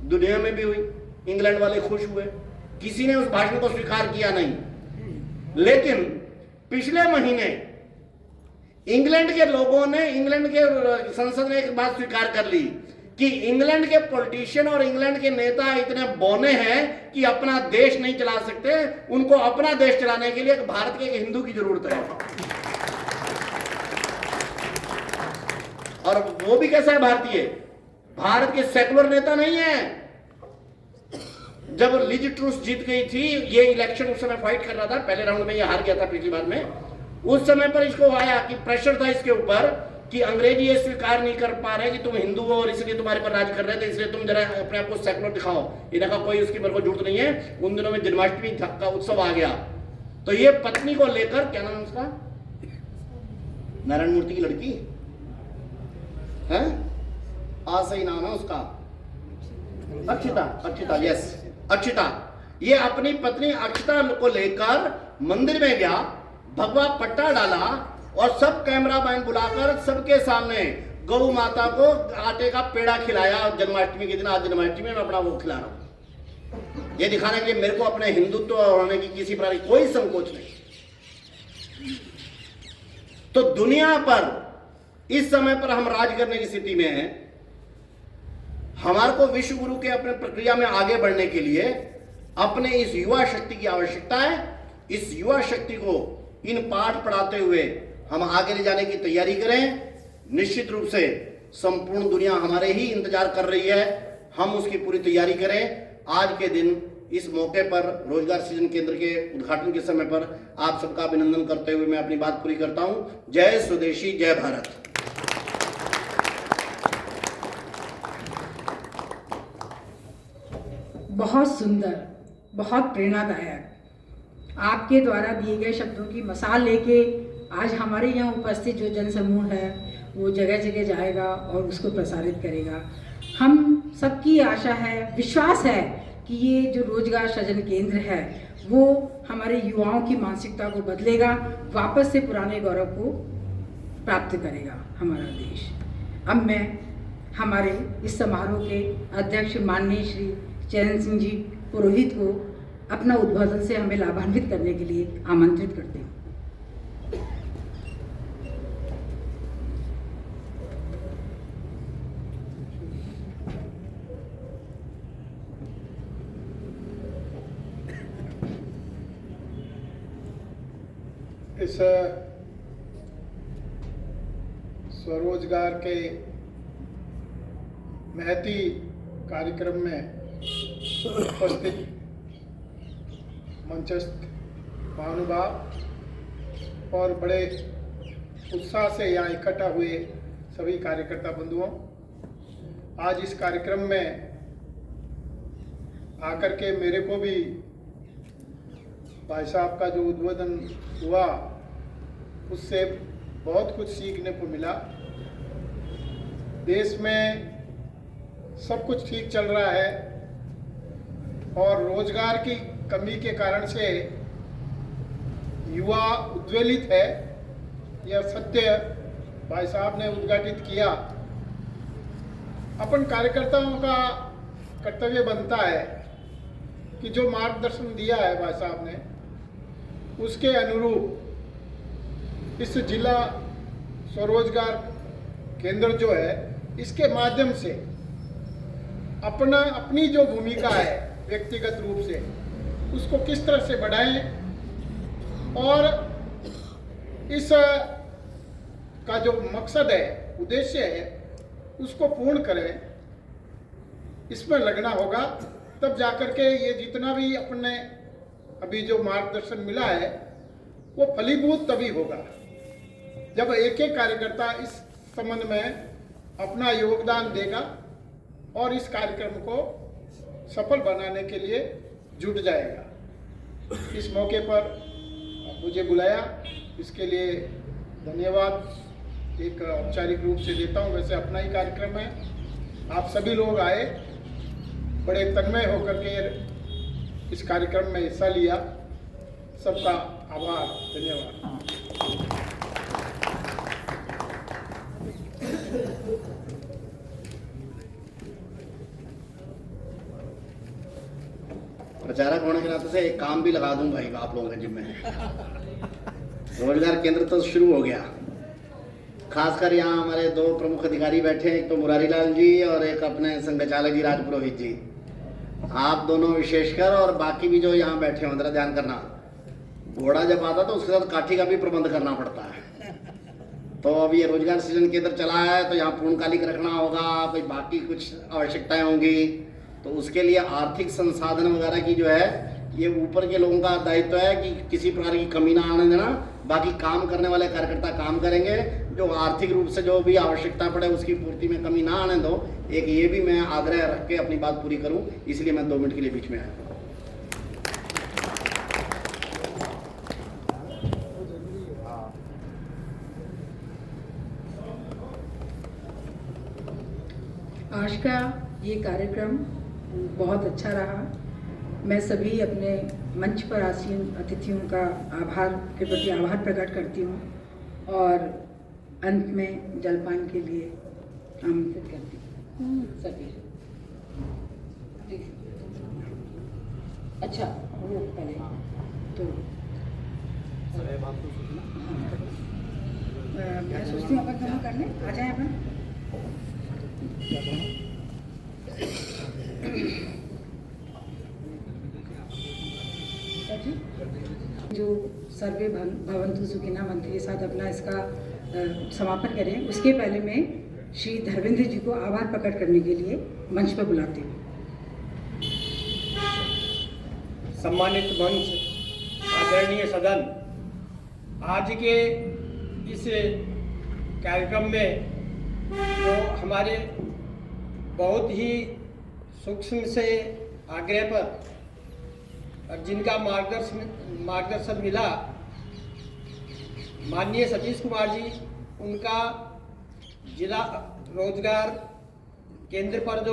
दुनिया में भी हुई, इंग्लैंड वाले खुश हुए, किसी ने उस भाषण को स्वीकार किया नहीं। लेकिन पिछले महीने इंग्लैंड के लोगों ने, इंग्लैंड के संसद ने एक बात स्वीकार कर ली कि इंग्लैंड के पॉलिटिशियन और इंग्लैंड के नेता इतने बौने हैं कि अपना देश नहीं चला सकते, उनको अपना देश चलाने के लिए भारत के एक हिंदू की जरूरत है। और वो भी कैसा है भारतीय? भारत के सेकुलर नेता नहीं है। जब लिज ट्रूस जीत गई थी, ये इलेक्शन उस समय फाइट कर रहा था, पहले राउंड में ये हार गया था पिछली बार में, उस समय पर इसको आया कि प्रेशर था इसके ऊपर कि अंग्रेज ये स्वीकार नहीं कर पा रहे कि तुम हिंदू हो और इसलिए तुम्हारे पर राज कर रहे थे, इसलिए तुम जरा अपने आप को सेकुलर दिखाओ। इनका कोई उसकी मेरे को जरूरत नहीं है। उन दिनों में जन्माष्टमी का उत्सव आ गया, तो ये पत्नी को लेकर, क्या नाम उसका, नारायण मूर्ति की लड़की है, सही नाम है उसका, अक्षिता, अक्षिता, यस अक्षिता। ये अपनी पत्नी अक्षिता को लेकर मंदिर में गया, भगवा पट्टा डाला और सब कैमरा मैन बुलाकर सबके सामने गौ माता को आटे का पेड़ा खिलाया। जन्माष्टमी के दिन, आज जन्माष्टमी में अपना वो खिला रहा हूं, ये दिखाने के लिए मेरे को अपने हिंदुत्व होने की किसी प्रकार की कोई संकोच नहीं। तो दुनिया पर इस समय पर हम राज करने की स्थिति में हैं। हमारे को विश्व गुरु के अपने प्रक्रिया में आगे बढ़ने के लिए अपने इस युवा शक्ति की आवश्यकता है। इस युवा शक्ति को इन पाठ पढ़ाते हुए हम आगे ले जाने की तैयारी करें। निश्चित रूप से संपूर्ण दुनिया हमारे ही इंतजार कर रही है, हम उसकी पूरी तैयारी करें। आज के दिन इस मौके पर रोजगार सृजन केंद्र के उद्घाटन के समय पर आप सबका अभिनंदन करते हुए मैं अपनी बात पूरी करता हूं। जय स्वदेशी, जय भारत। बहुत सुंदर, बहुत प्रेरणादायक। आपके द्वारा दिए गए शब्दों की मसाल लेके आज हमारे यहाँ उपस्थित जो जनसमूह है वो जगह जगह जाएगा और उसको प्रसारित करेगा। हम सबकी आशा है, विश्वास है कि ये जो रोजगार सृजन केंद्र है वो हमारे युवाओं की मानसिकता को बदलेगा, वापस से पुराने गौरव को प्राप्त करेगा हमारा देश। अब मैं हमारे इस समारोह के अध्यक्ष माननीय श्री चैन सिंह जी पुरोहित को अपना उद्बोधन से हमें लाभान्वित करने के लिए आमंत्रित करते हैं। इस स्वरोजगार के महती कार्यक्रम में उपस्थित मंचस्थ महानुभाव और बड़े उत्साह से यहाँ इकट्ठा हुए सभी कार्यकर्ता बंधुओं, आज इस कार्यक्रम में आकर के मेरे को भी भाई साहब का जो उद्बोधन हुआ उससे बहुत कुछ सीखने को मिला। देश में सब कुछ ठीक चल रहा है और रोजगार की कमी के कारण से युवा उद्वेलित है, यह सत्य भाई साहब ने उद्घाटित किया। अपन कार्यकर्ताओं का कर्तव्य बनता है कि जो मार्गदर्शन दिया है भाई साहब ने उसके अनुरूप इस जिला स्वरोजगार केंद्र जो है इसके माध्यम से अपनी जो भूमिका है व्यक्तिगत रूप से उसको किस तरह से बढ़ाएं और इस का जो मकसद है, उद्देश्य है, उसको पूर्ण करें, इसमें लगना होगा। तब जाकर के ये जितना भी अपने अभी जो मार्गदर्शन मिला है वो फलीभूत तभी होगा जब एक एक कार्यकर्ता इस संबंध में अपना योगदान देगा और इस कार्यक्रम को सफल बनाने के लिए जुट जाएगा। इस मौके पर मुझे बुलाया, इसके लिए धन्यवाद एक औपचारिक रूप से देता हूं। वैसे अपना ही कार्यक्रम है, आप सभी लोग आए, बड़े तन्मय होकर के इस कार्यक्रम में हिस्सा लिया, सबका आभार, धन्यवाद। प्रचारक होने के नाते से एक काम भी लगा दूं भाई आप लोगों के जिम्मे। रोजगार केंद्र तो शुरू हो गया, खासकर यहाँ हमारे दो प्रमुख अधिकारी बैठे हैं, एक तो मुरारी लाल जी और एक अपने संघचालक जी राजपुरोहित जी। आप दोनों विशेषकर और बाकी भी जो यहाँ बैठे हो, जरा ध्यान करना, घोड़ा जब आता तो उसके साथ काठी का भी प्रबंध करना पड़ता है। तो अब ये रोजगार सृजन केंद्र चला है, तो यहाँ पूर्णकालिक रखना होगा, कोई बाकी कुछ आवश्यकताएं होंगी, तो उसके लिए आर्थिक संसाधन वगैरह की जो है ये ऊपर के लोगों का दायित्व है कि किसी प्रकार की कमी ना आने देना। बाकी काम करने वाले कार्यकर्ता काम करेंगे, जो आर्थिक रूप से जो भी आवश्यकता पड़े उसकी पूर्ति में कमी ना आने दो। एक ये भी मैं आग्रह रख के अपनी बात पूरी करूं, इसलिए मैं 2 मिनट के लिए बीच में आया। आज का ये कार्यक्रम बहुत अच्छा रहा। मैं सभी अपने मंच पर आसीन अतिथियों का आभार के प्रति आभार प्रकट करती हूँ और अंत में जलपान के लिए आमंत्रित करती हूँ सभी। अच्छा वो पहले तो मैं सोचती हूँ अपन दोनों कर लें, आ जाए अपन। जो सर्वे भवन्तु सुखिनः मंत्र के साथ अपना इसका समापन करें, उसके पहले मैं श्री धर्मेंद्र जी को आभार प्रकट करने के लिए मंच पर बुलाती हूँ। सम्मानित मंच, आदरणीय सदन, आज के इस कार्यक्रम में जो हमारे बहुत ही सूक्ष्म से आग्रह पर और जिनका मार्गदर्शन मिला, माननीय सतीश कुमार जी, उनका जिला रोजगार केंद्र पर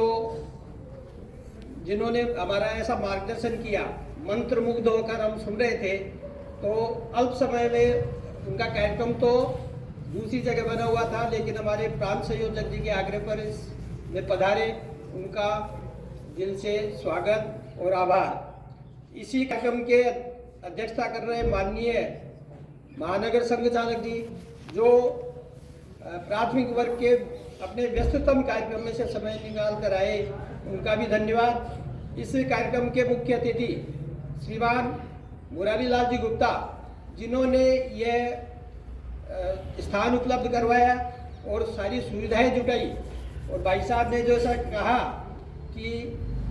जिन्होंने हमारा ऐसा मार्गदर्शन किया, मंत्रमुग्ध होकर हम सुन रहे थे। तो अल्प समय में उनका कार्यक्रम तो दूसरी जगह बना हुआ था, लेकिन हमारे प्रांत संयोजक जी के आग्रह पर इसमें पधारे, उनका दिल से स्वागत और आभार। इसी कार्यक्रम के अध्यक्षता कर रहे माननीय महानगर संघ चालक जी, जो प्राथमिक वर्ग के अपने व्यस्ततम कार्यक्रम में से समय निकाल कर आए, उनका भी धन्यवाद। इस कार्यक्रम के मुख्य अतिथि श्रीमान मुरारी लाल जी गुप्ता, जिन्होंने यह स्थान उपलब्ध करवाया और सारी सुविधाएं जुटाई, और भाई साहब ने जो ऐसा कहा कि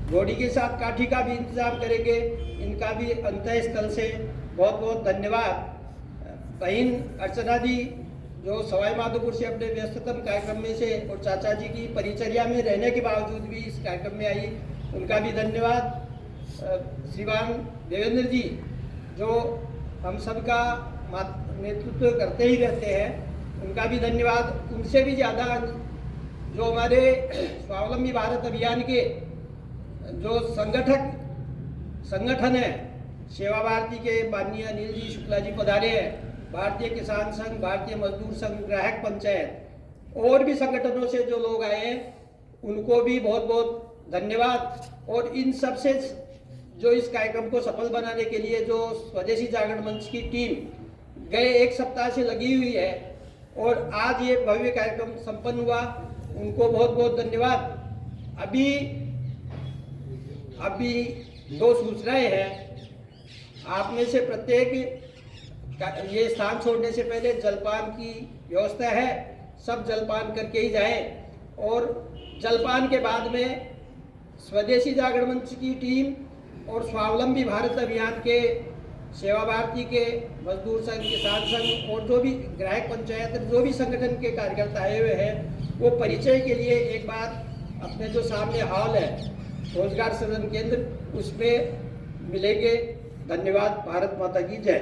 घोड़ी के साथ काठी का भी इंतजाम करेंगे, इनका भी अंतः स्थल से बहुत बहुत धन्यवाद। बहन अर्चना जी, जो सवाई माधोपुर से अपने व्यस्ततम कार्यक्रम में से और चाचा जी की परिचर्या में रहने के बावजूद भी इस कार्यक्रम में आई, उनका भी धन्यवाद। श्रीमान देवेंद्र जी, जो हम सबका नेतृत्व करते ही रहते हैं, उनका भी धन्यवाद। उनसे भी ज़्यादा जो हमारे स्वावलंबी भारत अभियान के जो संगठन है, सेवा भारती के माननीय अनिल जी शुक्ला जी पधारे हैं, भारतीय किसान संघ, भारतीय मजदूर संघ, ग्राहक पंचायत और भी संगठनों से जो लोग आए हैं, उनको भी बहुत बहुत धन्यवाद। और इन सब से जो इस कार्यक्रम को सफल बनाने के लिए जो स्वदेशी जागरण मंच की टीम गए 1 सप्ताह से लगी हुई है और आज ये भव्य कार्यक्रम संपन्न हुआ, उनको बहुत बहुत धन्यवाद। अभी 2 सूचनाएं हैं। आप में से प्रत्येक ये स्थान छोड़ने से पहले जलपान की व्यवस्था है, सब जलपान करके ही जाएं। और जलपान के बाद में स्वदेशी जागरण मंच की टीम और स्वावलंबी भारत अभियान के, सेवा भारती के, मजदूर संघ, किसान संघ और जो भी ग्राहक पंचायत, जो भी संगठन के कार्यकर्ता आए हुए हैं, वो परिचय के लिए एक बार अपने जो सामने हॉल है रोजगार सृजन केंद्र, उसमें मिलेंगे। धन्यवाद। भारत माता की जय।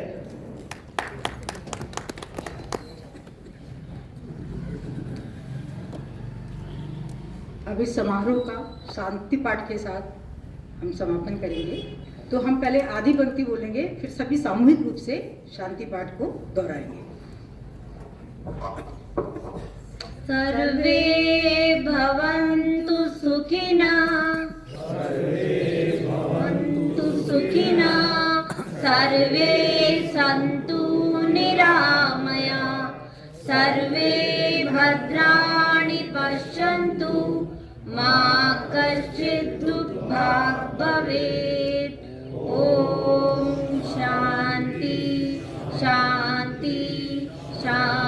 अब इस समारोह का शांति पाठ के साथ हम समापन करेंगे। तो हम पहले आधी पंक्ति बोलेंगे, फिर सभी सामूहिक रूप से शांति पाठ को दोहराएंगे। सर्वे भवन्तु सुखिनः, सर्वे सन्तु निरामया, सर्वे भद्राणि पश्यन्तु, मा कश्चित् दुःखभाग् भवेत्। ॐ शान्ति शान्ति शान्ति।